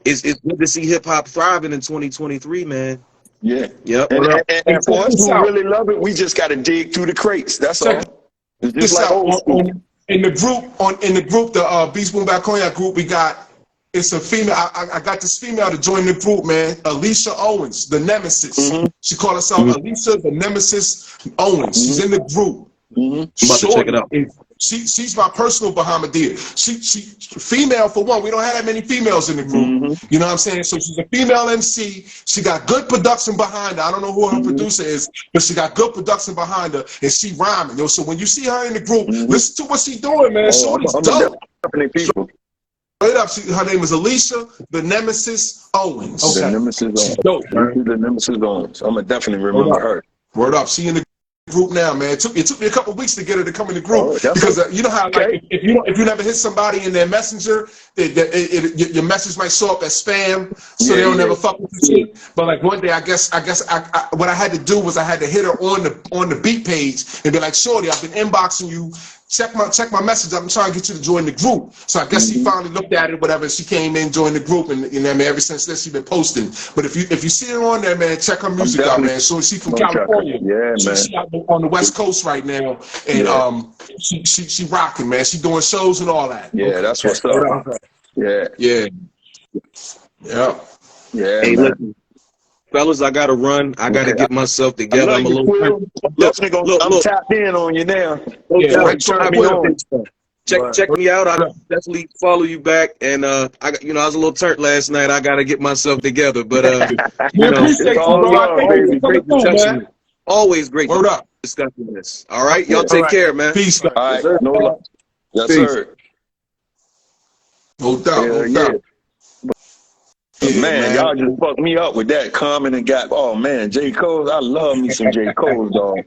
[SPEAKER 6] it's good to see hip hop thriving in 2023, man.
[SPEAKER 7] Yeah.
[SPEAKER 6] Yep.
[SPEAKER 7] And for us who really love it, we just got to dig through the crates. That's all. It's just like old school.
[SPEAKER 5] In the group, the Beast BoomBap Cognac group, it's a female. I got this female to join the group, man. Alicia Owens, the Nemesis. She called herself Alicia the Nemesis Owens. She's in the group.
[SPEAKER 6] I'm about to check it out.
[SPEAKER 5] She's my personal Bahamadia. She female for one. We don't have that many females in the group. You know what I'm saying? So she's a female MC. She got good production behind her. I don't know who her producer is, but she got good production behind her, and she rhyming. So when you see her in the group, listen to what she doing, man. Shorty's dope. Wait up. Her name is Alicia, the Nemesis Owens.
[SPEAKER 7] The Nemesis Owens.
[SPEAKER 5] Dope, man.
[SPEAKER 7] The Nemesis Owens. I'm going to definitely remember her.
[SPEAKER 5] Word up. She in the group now, man. It took me a couple of weeks to get her to come in the group because you know how like if you never hit somebody in their messenger, your message might show up as spam, so they don't never fuck with the shit. But like one day, I guess what I had to do was I had to hit her on the beat page and be like, "Shorty, I've been inboxing you. Check my message. I'm trying to get you to join the group." So I guess she finally looked at it, whatever. She came in, joined the group, and you know, I mean, ever since then she's been posting. But if you see her on there, man, check her music out, man. So she's from California. She's out on the West Coast right now, and she rocking, man. She doing shows and all that.
[SPEAKER 7] Yeah, that's what's up. Yeah.
[SPEAKER 6] Hey, listen, fellas, I gotta run. I gotta get myself together. I'm a little.
[SPEAKER 7] I'm tapped in on you now.
[SPEAKER 6] Check me out. I'll definitely follow you back. And I was a little turnt last night. I gotta get myself together. But
[SPEAKER 5] appreciate you, bro.
[SPEAKER 6] Always great discussing this. All right, y'all take care, man.
[SPEAKER 5] Peace.
[SPEAKER 7] All right, no love. Yes, sir.
[SPEAKER 5] No doubt. No doubt.
[SPEAKER 7] Man, y'all just fucked me up with that comment and got, oh man, J. Cole, I love me some J. Cole, dog.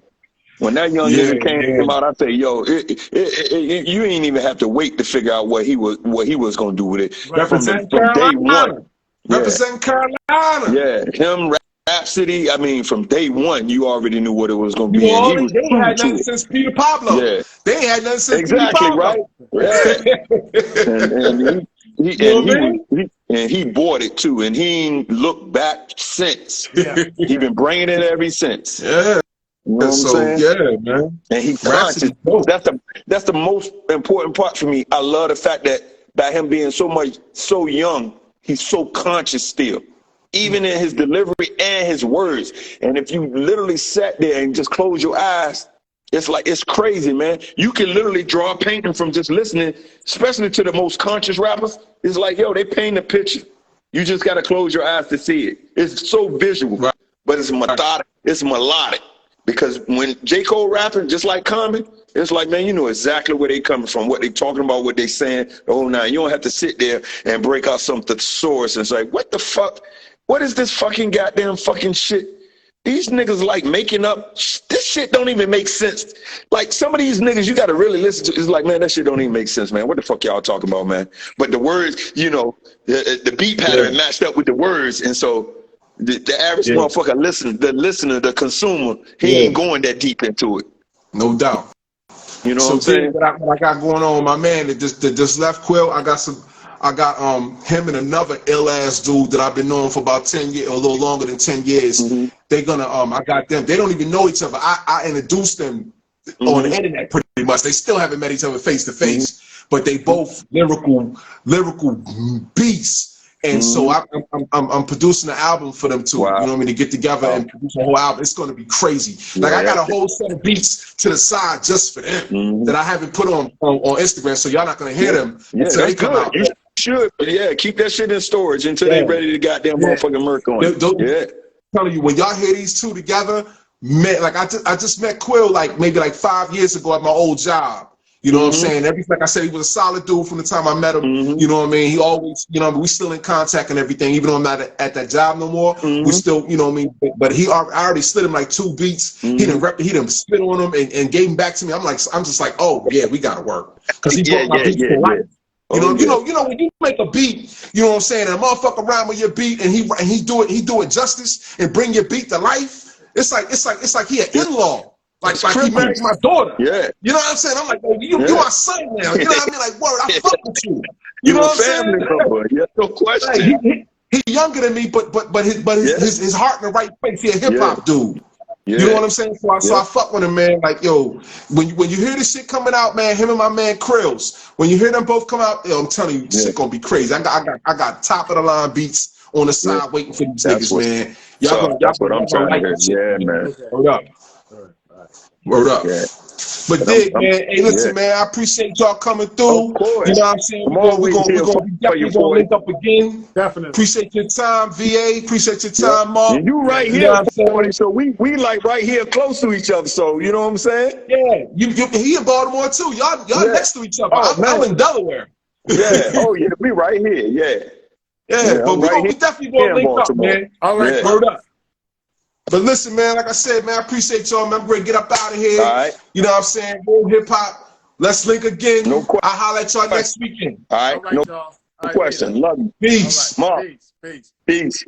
[SPEAKER 7] When that young nigga came out, I say, yo, you ain't even have to wait to figure out what he was gonna do with it. From day one.
[SPEAKER 5] Representing Carolina.
[SPEAKER 7] Yeah, him, Rhapsody. I mean, from day one, you already knew what it was gonna be.
[SPEAKER 5] They ain't had nothing since Peter Pablo. Yeah. They ain't had nothing since Peter Pablo.
[SPEAKER 7] Right? And he bought it too, and he ain't looked back since. He been bringing it ever since.
[SPEAKER 5] Yeah.
[SPEAKER 7] You know what I'm saying?
[SPEAKER 5] Yeah, man.
[SPEAKER 7] And he conscious. That's the most important part for me. I love the fact that by him being so young, he's so conscious still, even in his delivery and his words. And if you literally sat there and just close your eyes, it's crazy, man. You can literally draw a painting from just listening, especially to the most conscious rappers. It's like, yo, they paint a picture. You just got to close your eyes to see it. It's so visual, but it's methodic. It's melodic. Because when J. Cole rapping, just like Common, it's like, man, you know exactly where they coming from, what they talking about, what they saying, the whole nine. You don't have to sit there and break out some thesaurus and say, what the fuck? What is this fucking goddamn fucking shit? These niggas like making up, this shit don't even make sense. Like some of these niggas you gotta really listen to, it's like, man, that shit don't even make sense, man. What the fuck y'all talking about, man? But the words, you know, the beat pattern matched up with the words, and so the average motherfucker listener, the consumer, he ain't going that deep into it.
[SPEAKER 5] No doubt.
[SPEAKER 7] You know what I'm saying?
[SPEAKER 5] What I got going on, my man that just left Quill, I got him and another ill ass dude that I've been knowing for about 10 years, or a little longer than 10 years. They're gonna I got them. They don't even know each other. I introduced them on the internet pretty much. They still haven't met each other face to face, but they both lyrical beasts. And so I'm producing an album for them too. You know what I mean? To get together and produce a whole album. It's gonna be crazy. Like I got a whole set of beats to the side just for them that I haven't put on Instagram, so y'all not gonna hear them until they come out.
[SPEAKER 7] You should, keep that shit in storage until they ready to goddamn motherfucking murk on it.
[SPEAKER 5] I'm telling you, when y'all hear these two together, man, like I just met Quill like maybe like 5 years ago at my old job. You know what I'm saying? Like I said, he was a solid dude from the time I met him. You know what I mean? He always, you know, we still in contact and everything, even though I'm not at that job no more. We still, you know what I mean? But I already slid him like 2 beats. He done spit on them and gave them back to me. I'm just like, oh yeah, we gotta work. Because he brought my beats to life. You know, when you make a beat, you know what I'm saying, and a motherfucker around with your beat and he do it justice and bring your beat to life, it's like he an in-law. Like he married my daughter.
[SPEAKER 7] Yeah.
[SPEAKER 5] You know what I'm saying? I'm like, oh, you my son now. You know what I mean? Like, word, I fuck with you. You know what I'm saying?
[SPEAKER 7] Yeah, no question.
[SPEAKER 5] He younger than me, but his heart in the right place. He a hip hop dude. You know what I'm saying? So I fuck with him, man. Like, yo, when you hear this shit coming out, man, him and my man Krills, when you hear them both come out, yo, I'm telling you, this shit gonna be crazy. I got top of the line beats on the side waiting for these niggas, man.
[SPEAKER 7] That's what I'm trying to hear. Yeah, man.
[SPEAKER 5] Hold up. Word up. But Dig, man, hey, listen, man, I appreciate y'all coming through.
[SPEAKER 7] Of course.
[SPEAKER 5] You know what I'm saying? We're gonna link up again.
[SPEAKER 4] Definitely.
[SPEAKER 5] Appreciate your time, VA. Appreciate your time, Mark.
[SPEAKER 7] And you right here, 40, so we like right here close to each other. So you know what I'm saying?
[SPEAKER 5] Yeah. He in Baltimore too. Y'all next to each other. I'm in Delaware.
[SPEAKER 7] Yeah. Oh yeah, we right here. Yeah.
[SPEAKER 5] Yeah, but
[SPEAKER 7] right
[SPEAKER 5] we definitely gonna link up, man.
[SPEAKER 4] All right,
[SPEAKER 7] Yeah.
[SPEAKER 5] Word up. But listen, man, like I said, man, I appreciate y'all, man. I'm ready to get up out of here.
[SPEAKER 7] All right.
[SPEAKER 5] You know what I'm saying? Go hip hop. Let's link again.
[SPEAKER 7] No question.
[SPEAKER 5] I'll holler at y'all next weekend.
[SPEAKER 7] All right.
[SPEAKER 4] All right,
[SPEAKER 7] No
[SPEAKER 4] y'all. All right,
[SPEAKER 7] question.
[SPEAKER 4] later.
[SPEAKER 7] Love you.
[SPEAKER 5] Peace.
[SPEAKER 4] All
[SPEAKER 7] Mark.
[SPEAKER 4] right. Peace.
[SPEAKER 7] Peace.